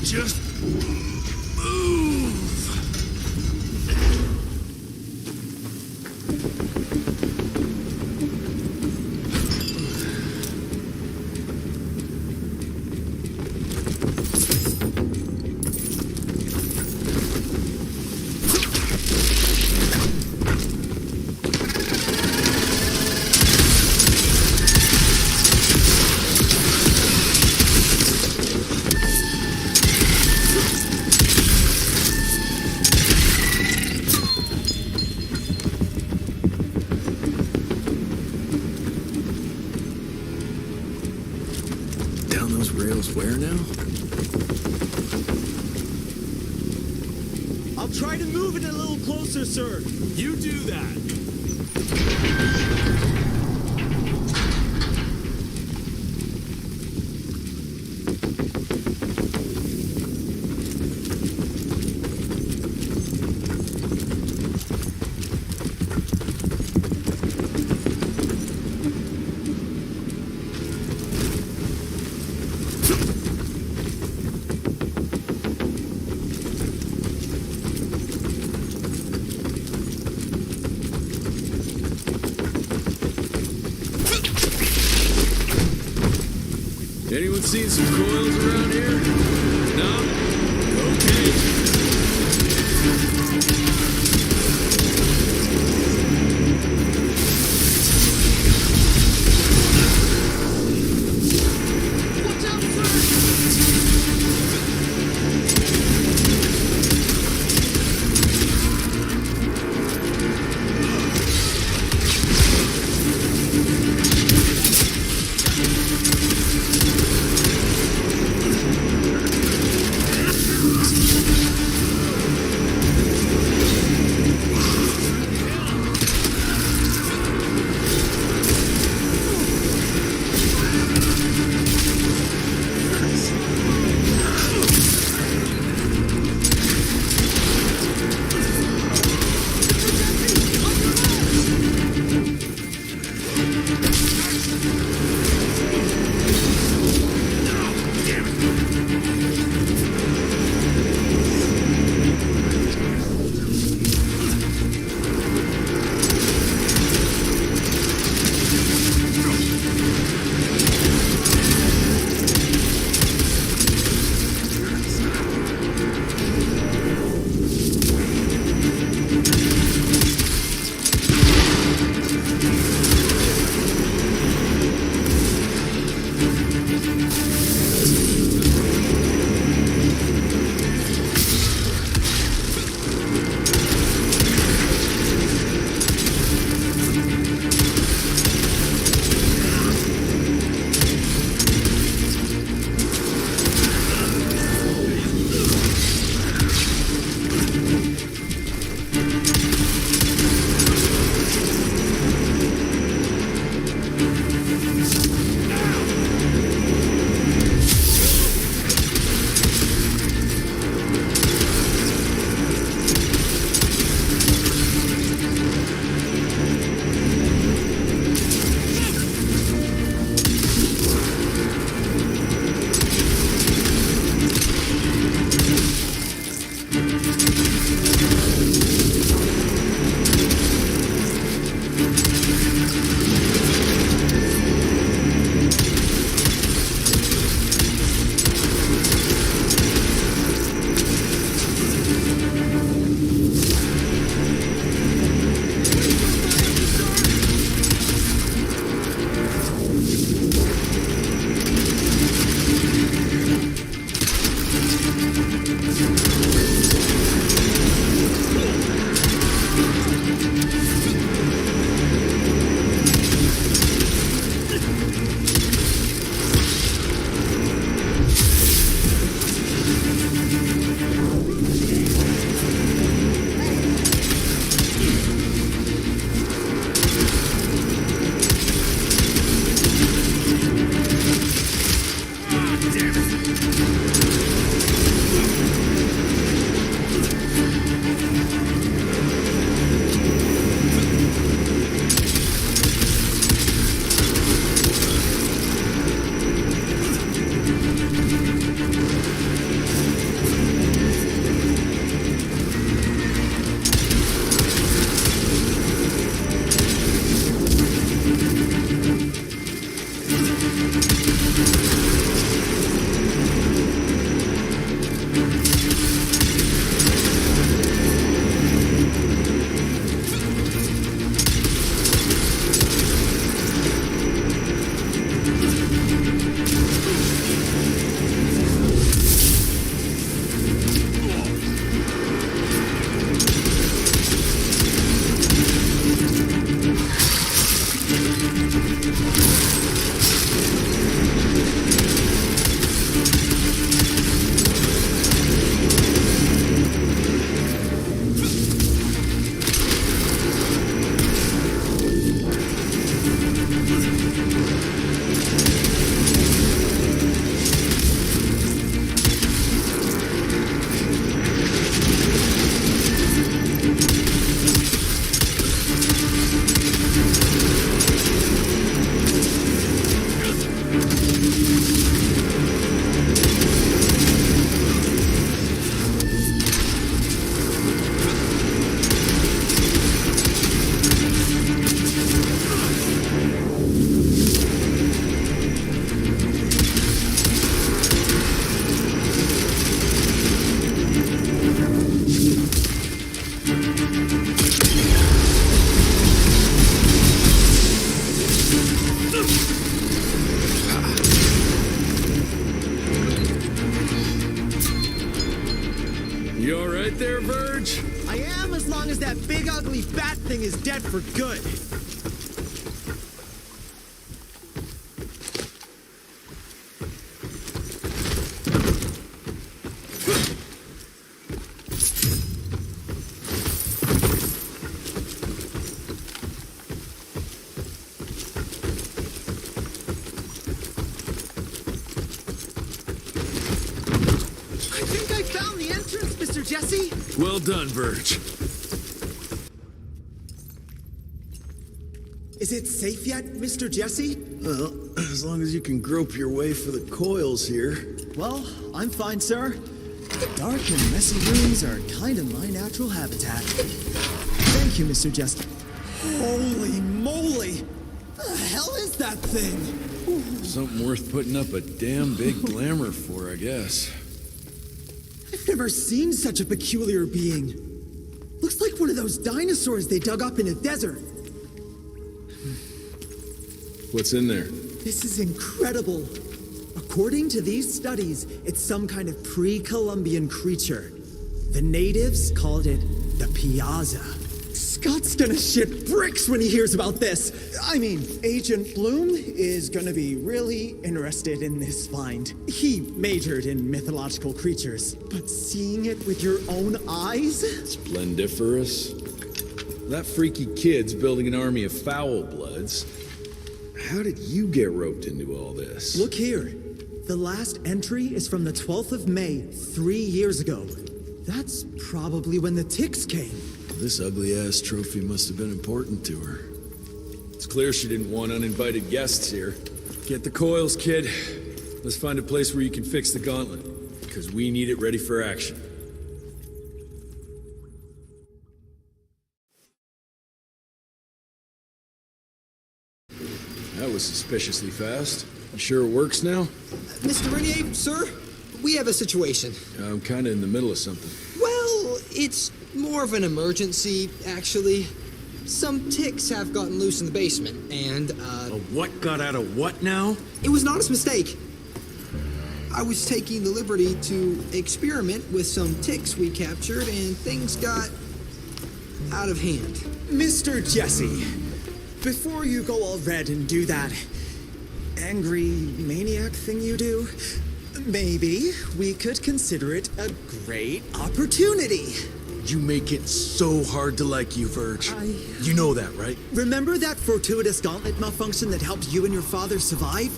Just move. Where now? I'll try to move it a little closer, sir. You do that. Anyone seen some coils around here? No? Okay. You all right there, Verge? I am, as long as that big ugly bat thing is dead for good. Jesse? Well done, Verge. Is it safe yet, Mr. Jesse? Well, as long as you can grope your way for the coils here. Well, I'm fine, sir. The dark and messy rooms are kind of my natural habitat. Thank you, Mr. Jester. Holy moly! The hell is that thing? Something worth putting up a damn big glamour for, I guess. I've never seen such a peculiar being. Looks like one of those dinosaurs they dug up in a desert. What's in there? This is incredible. According to these studies, it's some kind of pre-Columbian creature. The natives called it the Piazza. Scott's gonna shit bricks when he hears about this. I mean, Agent Bloom is gonna be really interested in this find. He majored in mythological creatures, but seeing it with your own eyes? Splendiferous. That freaky kid's building an army of foul bloods. How did you get roped into all this? Look here. The last entry is from the 12th of May, 3 years ago. That's probably when the ticks came. This ugly-ass trophy must have been important to her. It's clear she didn't want uninvited guests here. Get the coils, kid. Let's find a place where you can fix the gauntlet, because we need it ready for action. That was suspiciously fast. You sure it works now? Mr. Renier, sir, we have a situation. I'm kind of in the middle of something. Well, it's more of an emergency, actually. Some ticks have gotten loose in the basement, and, A what got out of what now? It was an honest mistake. I was taking the liberty to experiment with some ticks we captured, and things got out of hand. Mr. Jesse, before you go all red and do that angry maniac thing you do, maybe we could consider it a great opportunity. You make it so hard to like you, Verge. You know that, right? Remember that fortuitous gauntlet malfunction that helped you and your father survive?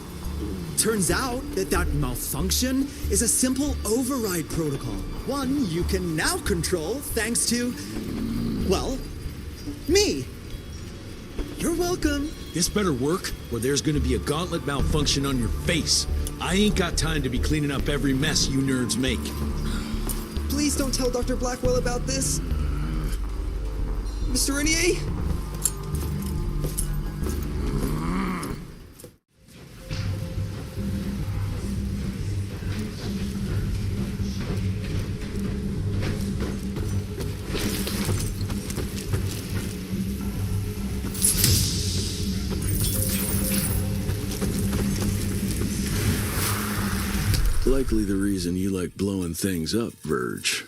Turns out that malfunction is a simple override protocol. One you can now control thanks to, well, me. You're welcome. This better work, or there's gonna be a gauntlet malfunction on your face. I ain't got time to be cleaning up every mess you nerds make. Please don't tell Dr. Blackwell about this. Mr. Renier? Likely the reason you like blowing things up, Verge.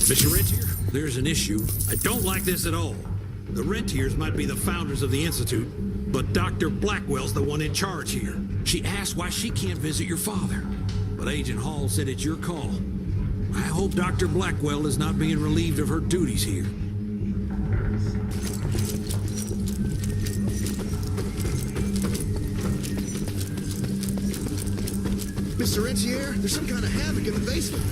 Mr. Rentier, there's an issue. I don't like this at all. The Rentiers might be the founders of the Institute, but Dr. Blackwell's the one in charge here. She asked why she can't visit your father, but Agent Hall said it's your call. I hope Dr. Blackwell is not being relieved of her duties here. Mr. Rentier, there's some kind of havoc in the basement.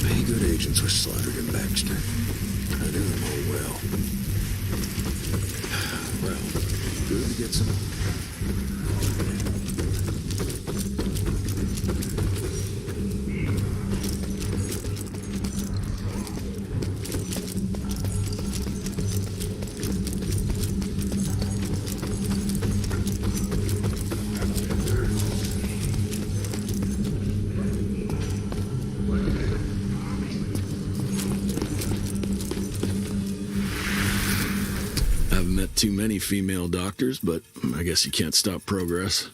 Many good agents were slaughtered in Baxter. I knew them all well. Well, good to get some. Too many female doctors, but I guess you can't stop progress.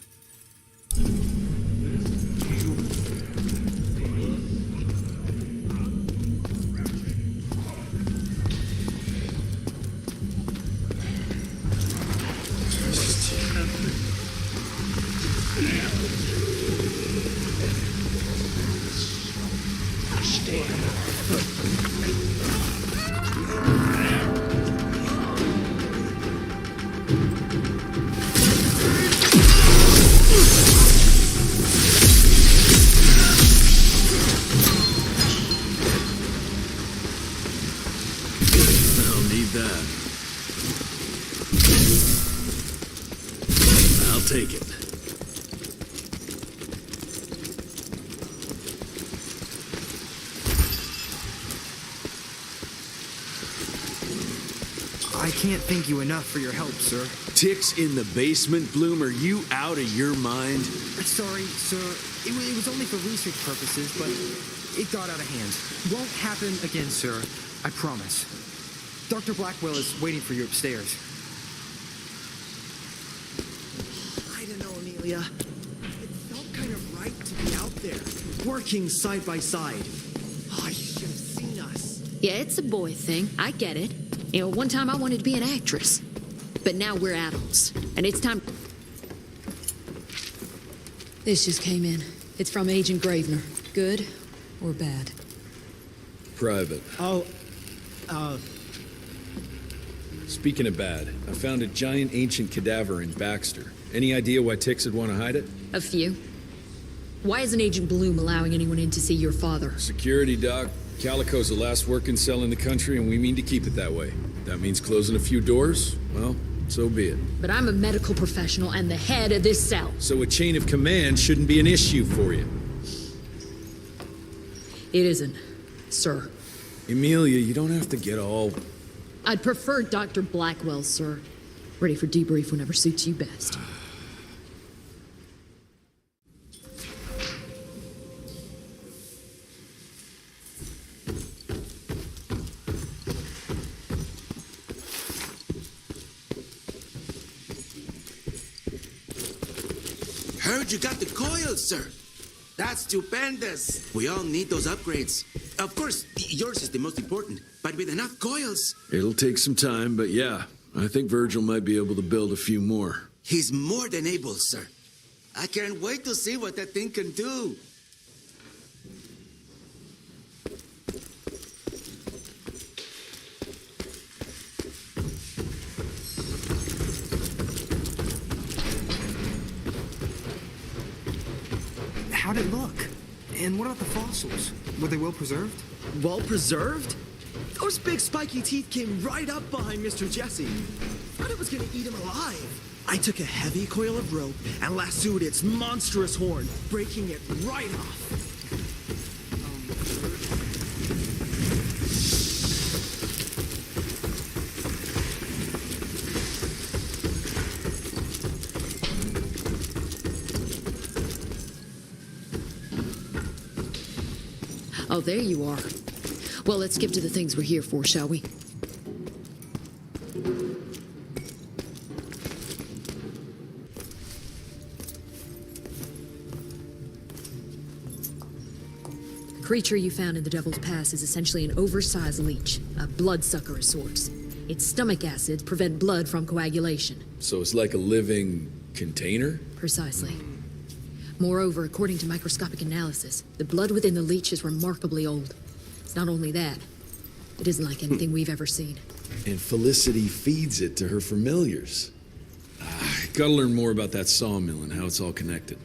I'll need that. I'll take it. I can't thank you enough for your help, sir. Ticks in the basement, Bloom? Are you out of your mind? Sorry, sir. It was only for research purposes, but it got out of hand. Won't happen again, sir. I promise. Dr. Blackwell is waiting for you upstairs. I don't know, Amelia. It felt kind of right to be out there, working side by side. Oh, you should have seen us. Yeah, it's a boy thing. I get it. You know, one time I wanted to be an actress. But now we're adults, and it's time... This just came in. It's from Agent Gravener. Good or bad? Private. Oh, Speaking of bad, I found a giant ancient cadaver in Baxter. Any idea why Ticks would want to hide it? A few. Why isn't Agent Bloom allowing anyone in to see your father? Security, Doc. Calico's the last working cell in the country, and we mean to keep it that way. That means closing a few doors? Well, so be it. But I'm a medical professional and the head of this cell. So a chain of command shouldn't be an issue for you. It isn't, sir. Emilia, you don't have to get all... I'd prefer Dr. Blackwell, sir. Ready for debrief whenever suits you best. Heard you got the coils, sir. That's stupendous. We all need those upgrades. Of course, yours is the most important, but with enough coils... It'll take some time, but yeah, I think Virgil might be able to build a few more. He's more than able, sir. I can't wait to see what that thing can do. How'd it look? And what about the fossils? Were they well preserved? well preserved? Those big spiky teeth came right up behind Mr. Jesse. Thought it was gonna eat him alive. I took a heavy coil of rope and lassoed its monstrous horn, breaking it right off. Oh, there you are. Well, let's skip to the things we're here for, shall we? The creature you found in the Devil's Pass is essentially an oversized leech, a bloodsucker of sorts. Its stomach acids prevent blood from coagulation. So it's like a living container? Precisely. Moreover, according to microscopic analysis, the blood within the leech is remarkably old. It's not only that, it isn't like anything we've ever seen. And Felicity feeds it to her familiars. Gotta learn more about that sawmill and how it's all connected.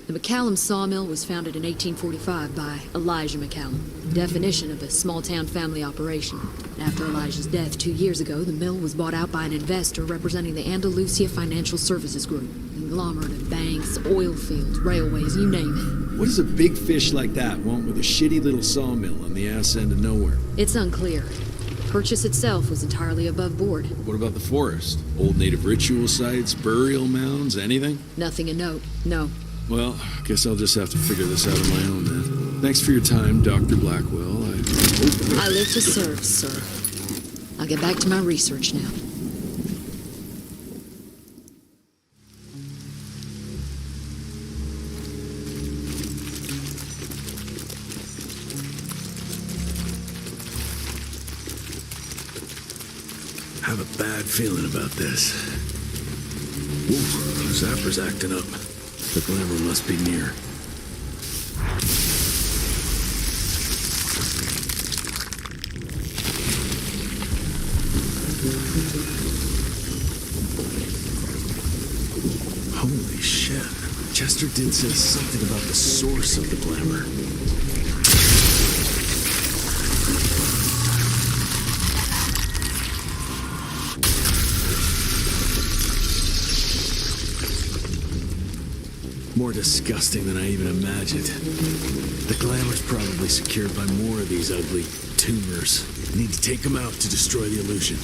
The McCallum sawmill was founded in 1845 by Elijah McCallum, definition of a small-town family operation. And after Elijah's death 2 years ago, the mill was bought out by an investor representing the Andalusia Financial Services Group. Conglomerate of banks, oil fields, railways, you name it. What does a big fish like that want with a shitty little sawmill on the ass end of nowhere? It's unclear. Purchase itself was entirely above board. What about the forest? Old native ritual sites, burial mounds, anything? Nothing of note, no. Well, guess I'll just have to figure this out on my own then. Thanks for your time, Dr. Blackwell. I live to serve, sir. I'll get back to my research now. I have a bad feeling about this. Ooh, Zapper's acting up. The glamour must be near. Holy shit. Chester did say something about the source of the glamour. More disgusting than I even imagined. The glamour's probably secured by more of these ugly tumors. Need to take them out to destroy the illusion.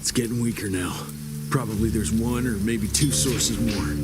It's getting weaker now. Probably there's one or maybe two sources more.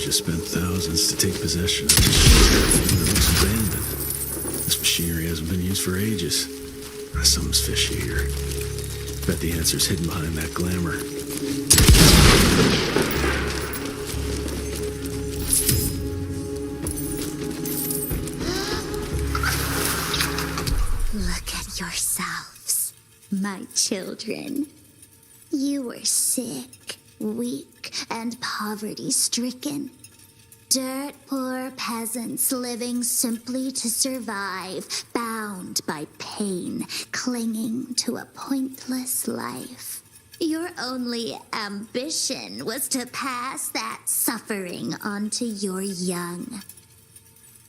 just spent thousands to take possession of it. It looks abandoned. This machinery hasn't been used for ages. Something's fishy here. Bet the answer's hidden behind that glamour. Look at yourselves, my children. You were sick, weak, and poverty-stricken. Dirt poor peasants living simply to survive, bound by pain, clinging to a pointless life. Your only ambition was to pass that suffering on to your young.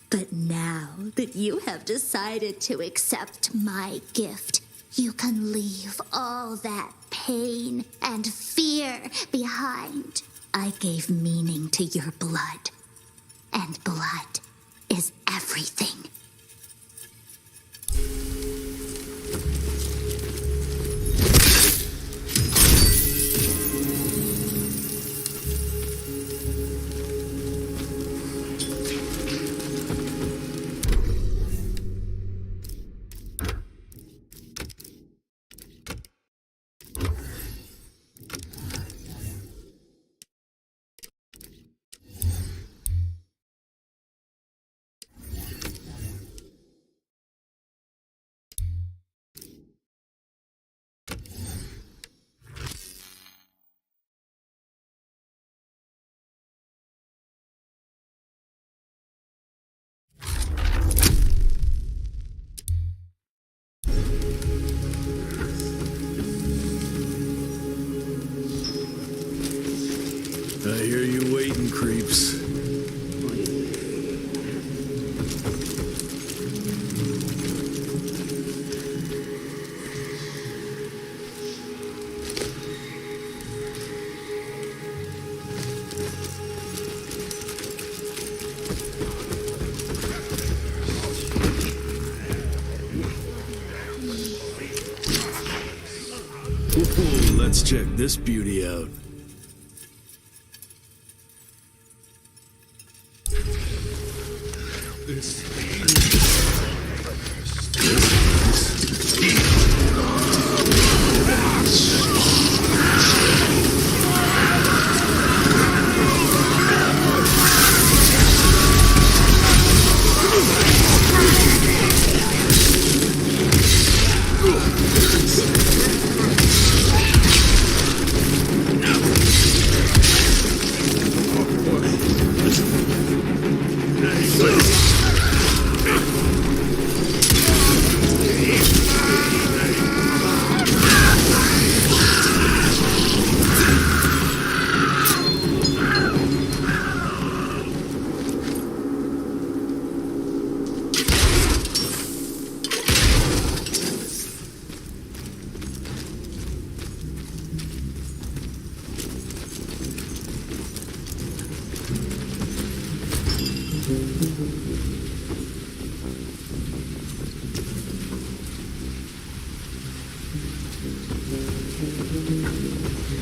But now that you have decided to accept my gift, you can leave all that pain and fear behind. I gave meaning to your blood. And blood is everything. I hear you waiting, creeps. Ooh, let's check this beauty out.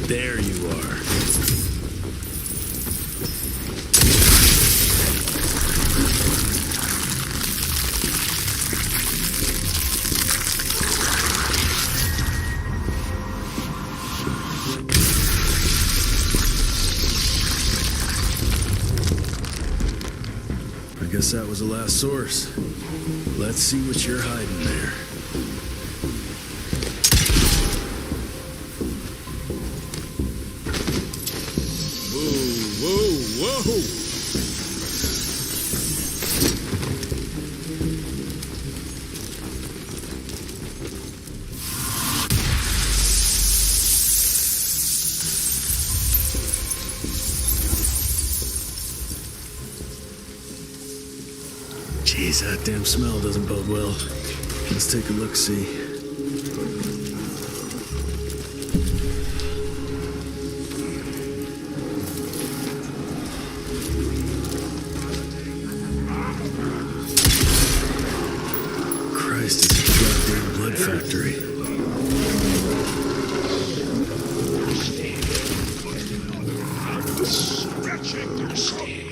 There you are. I guess that was the last source. Let's see what you're hiding there. Whoa! Jeez, that damn smell doesn't bode well. Let's take a look-see. Christ, it's a goddamn blood factory. Scratching your skin.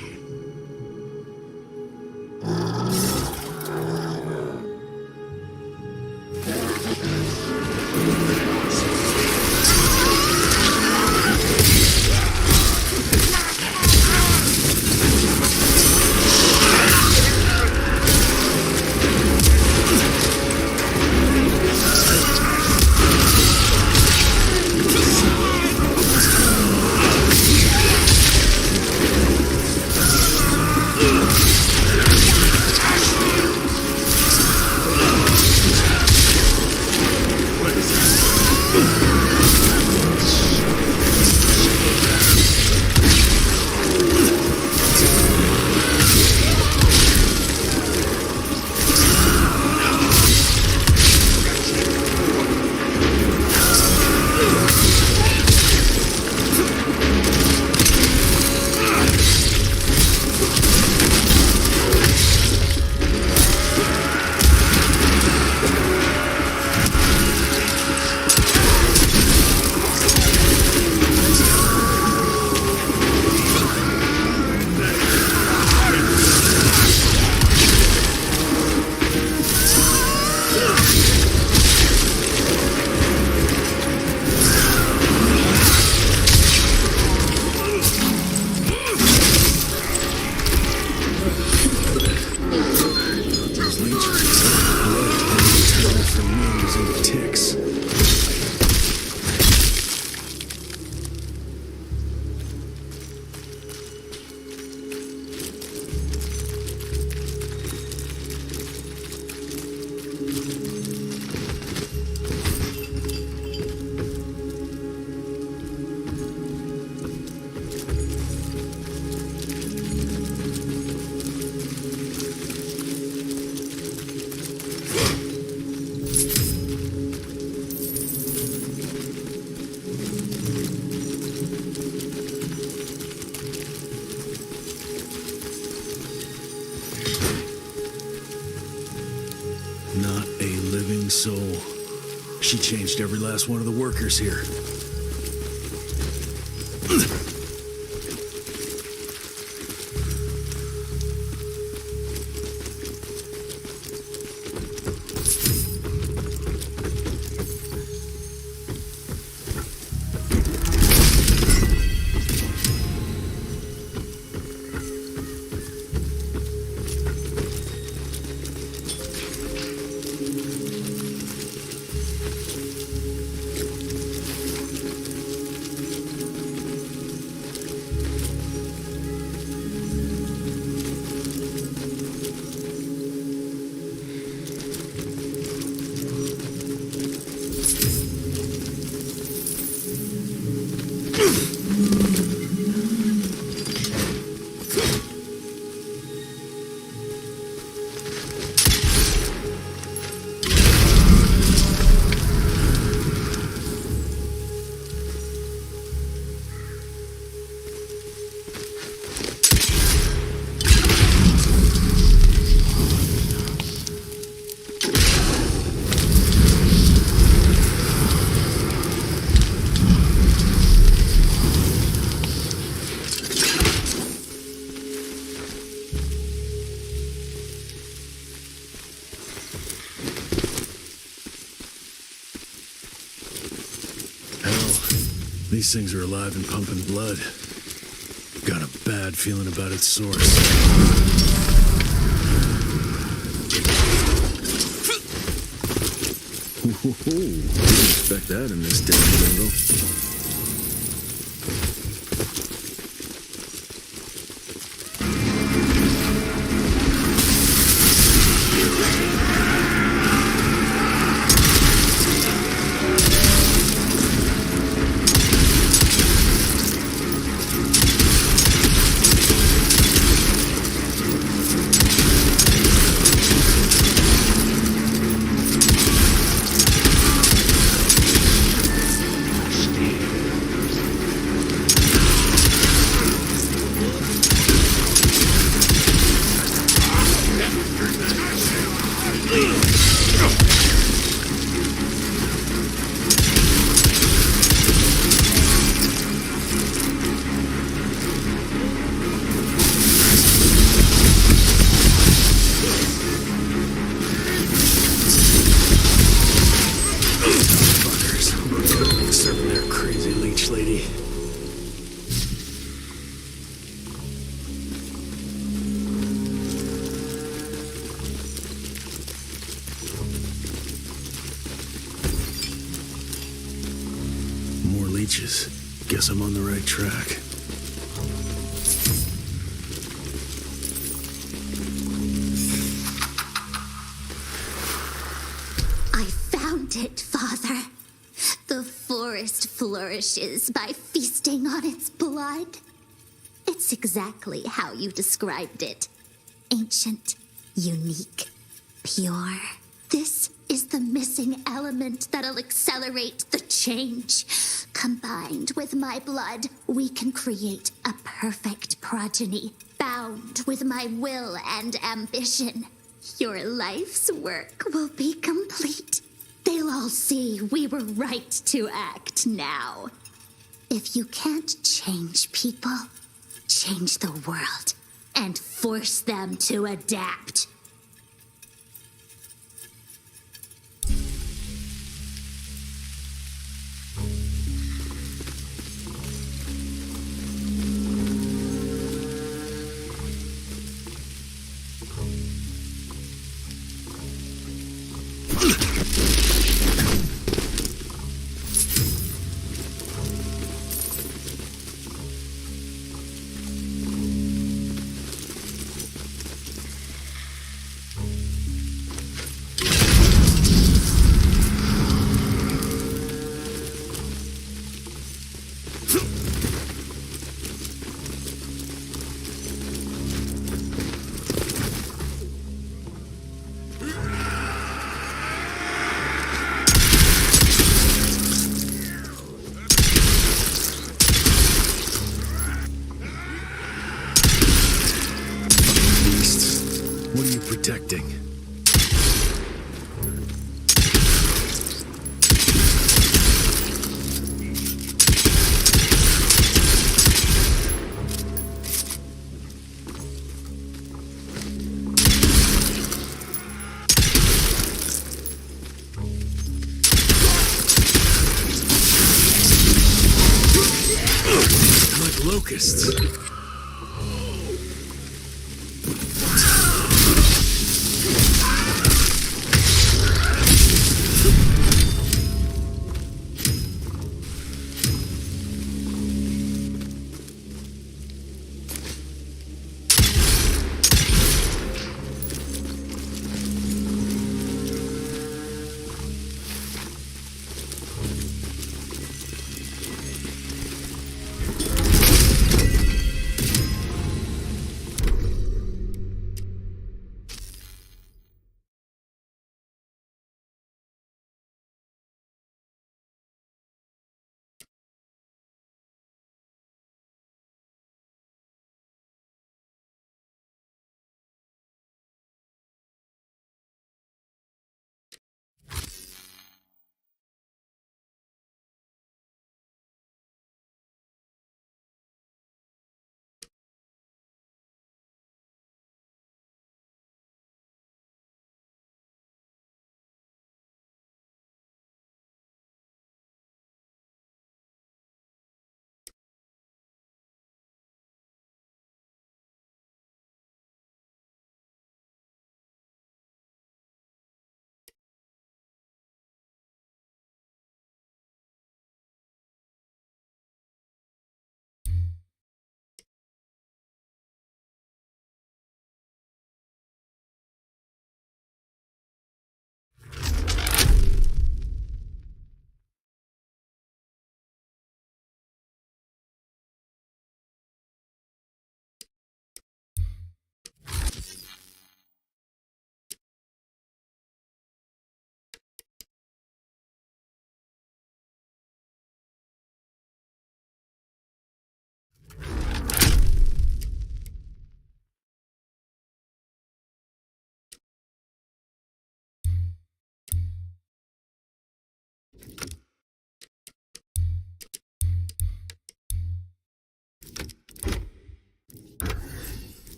Not a living soul. She changed every last one of the workers here. These things are alive and pumping blood. Got a bad feeling about its source. Didn't expect that in this damn jungle. Stay. More leeches. Guess I'm on the right track. I found it, Father. The forest flourishes by feasting on its blood. It's exactly how you described it. Ancient, unique, pure. This is the missing element that'll accelerate the change. Combined with my blood, we can create a perfect progeny, bound with my will and ambition. Your life's work will be complete. They'll all see we were right to act now. If you can't change people, change the world and force them to adapt. What are you protecting? Like locusts.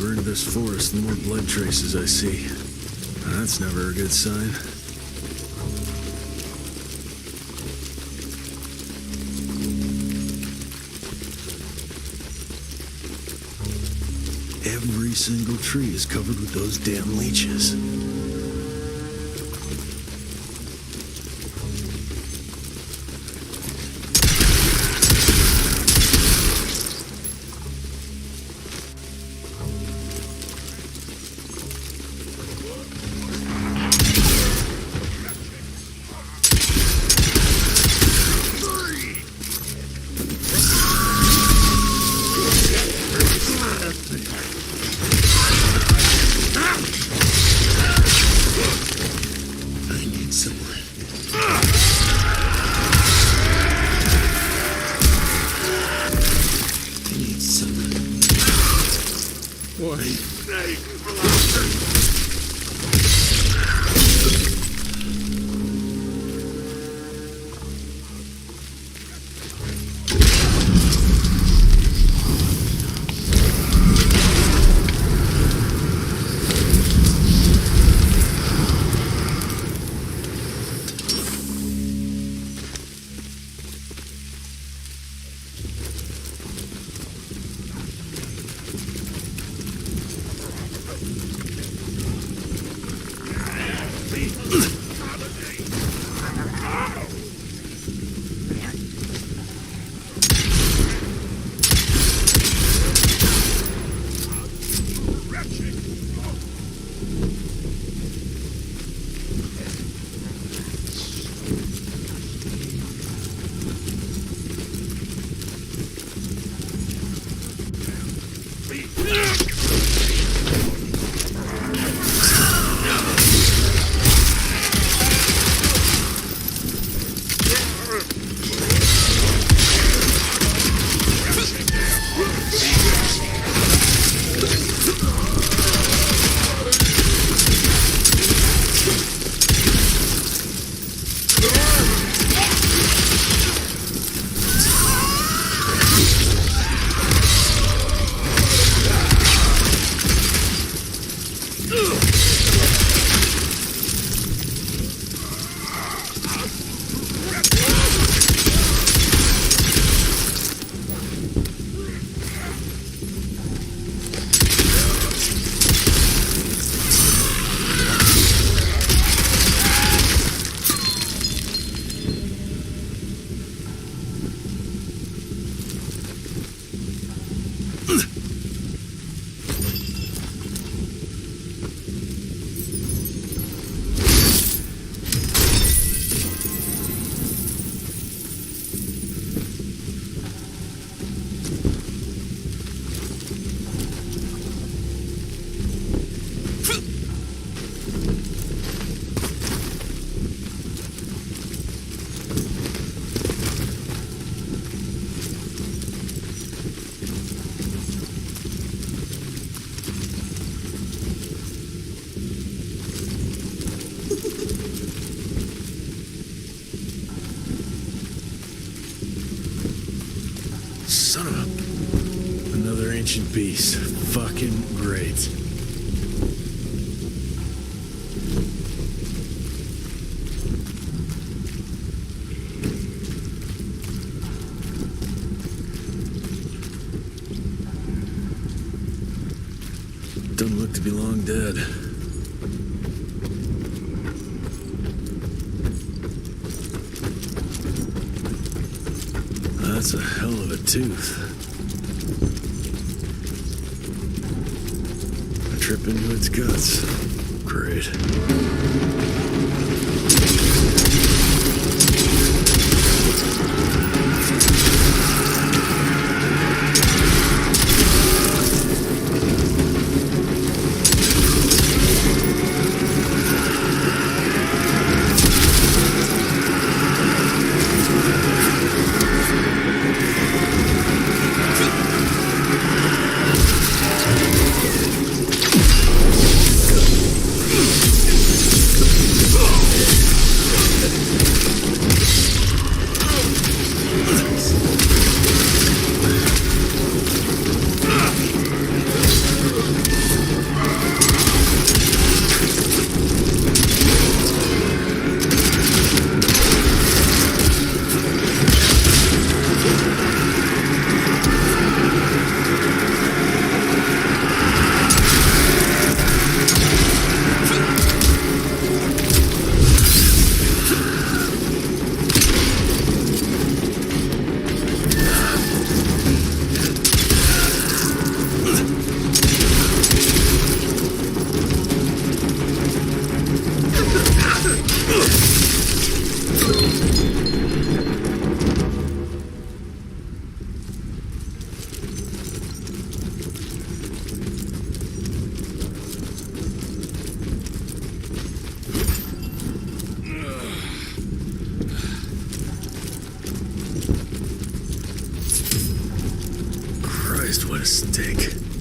deeper into this forest, the more blood traces I see. That's never a good sign. Every single tree is covered with those damn leeches. Son of a... Another ancient beast. Fucking great. Doesn't look to be long dead. That's a hell of a tooth. I trip into its guts. Great. Christ, what a stink.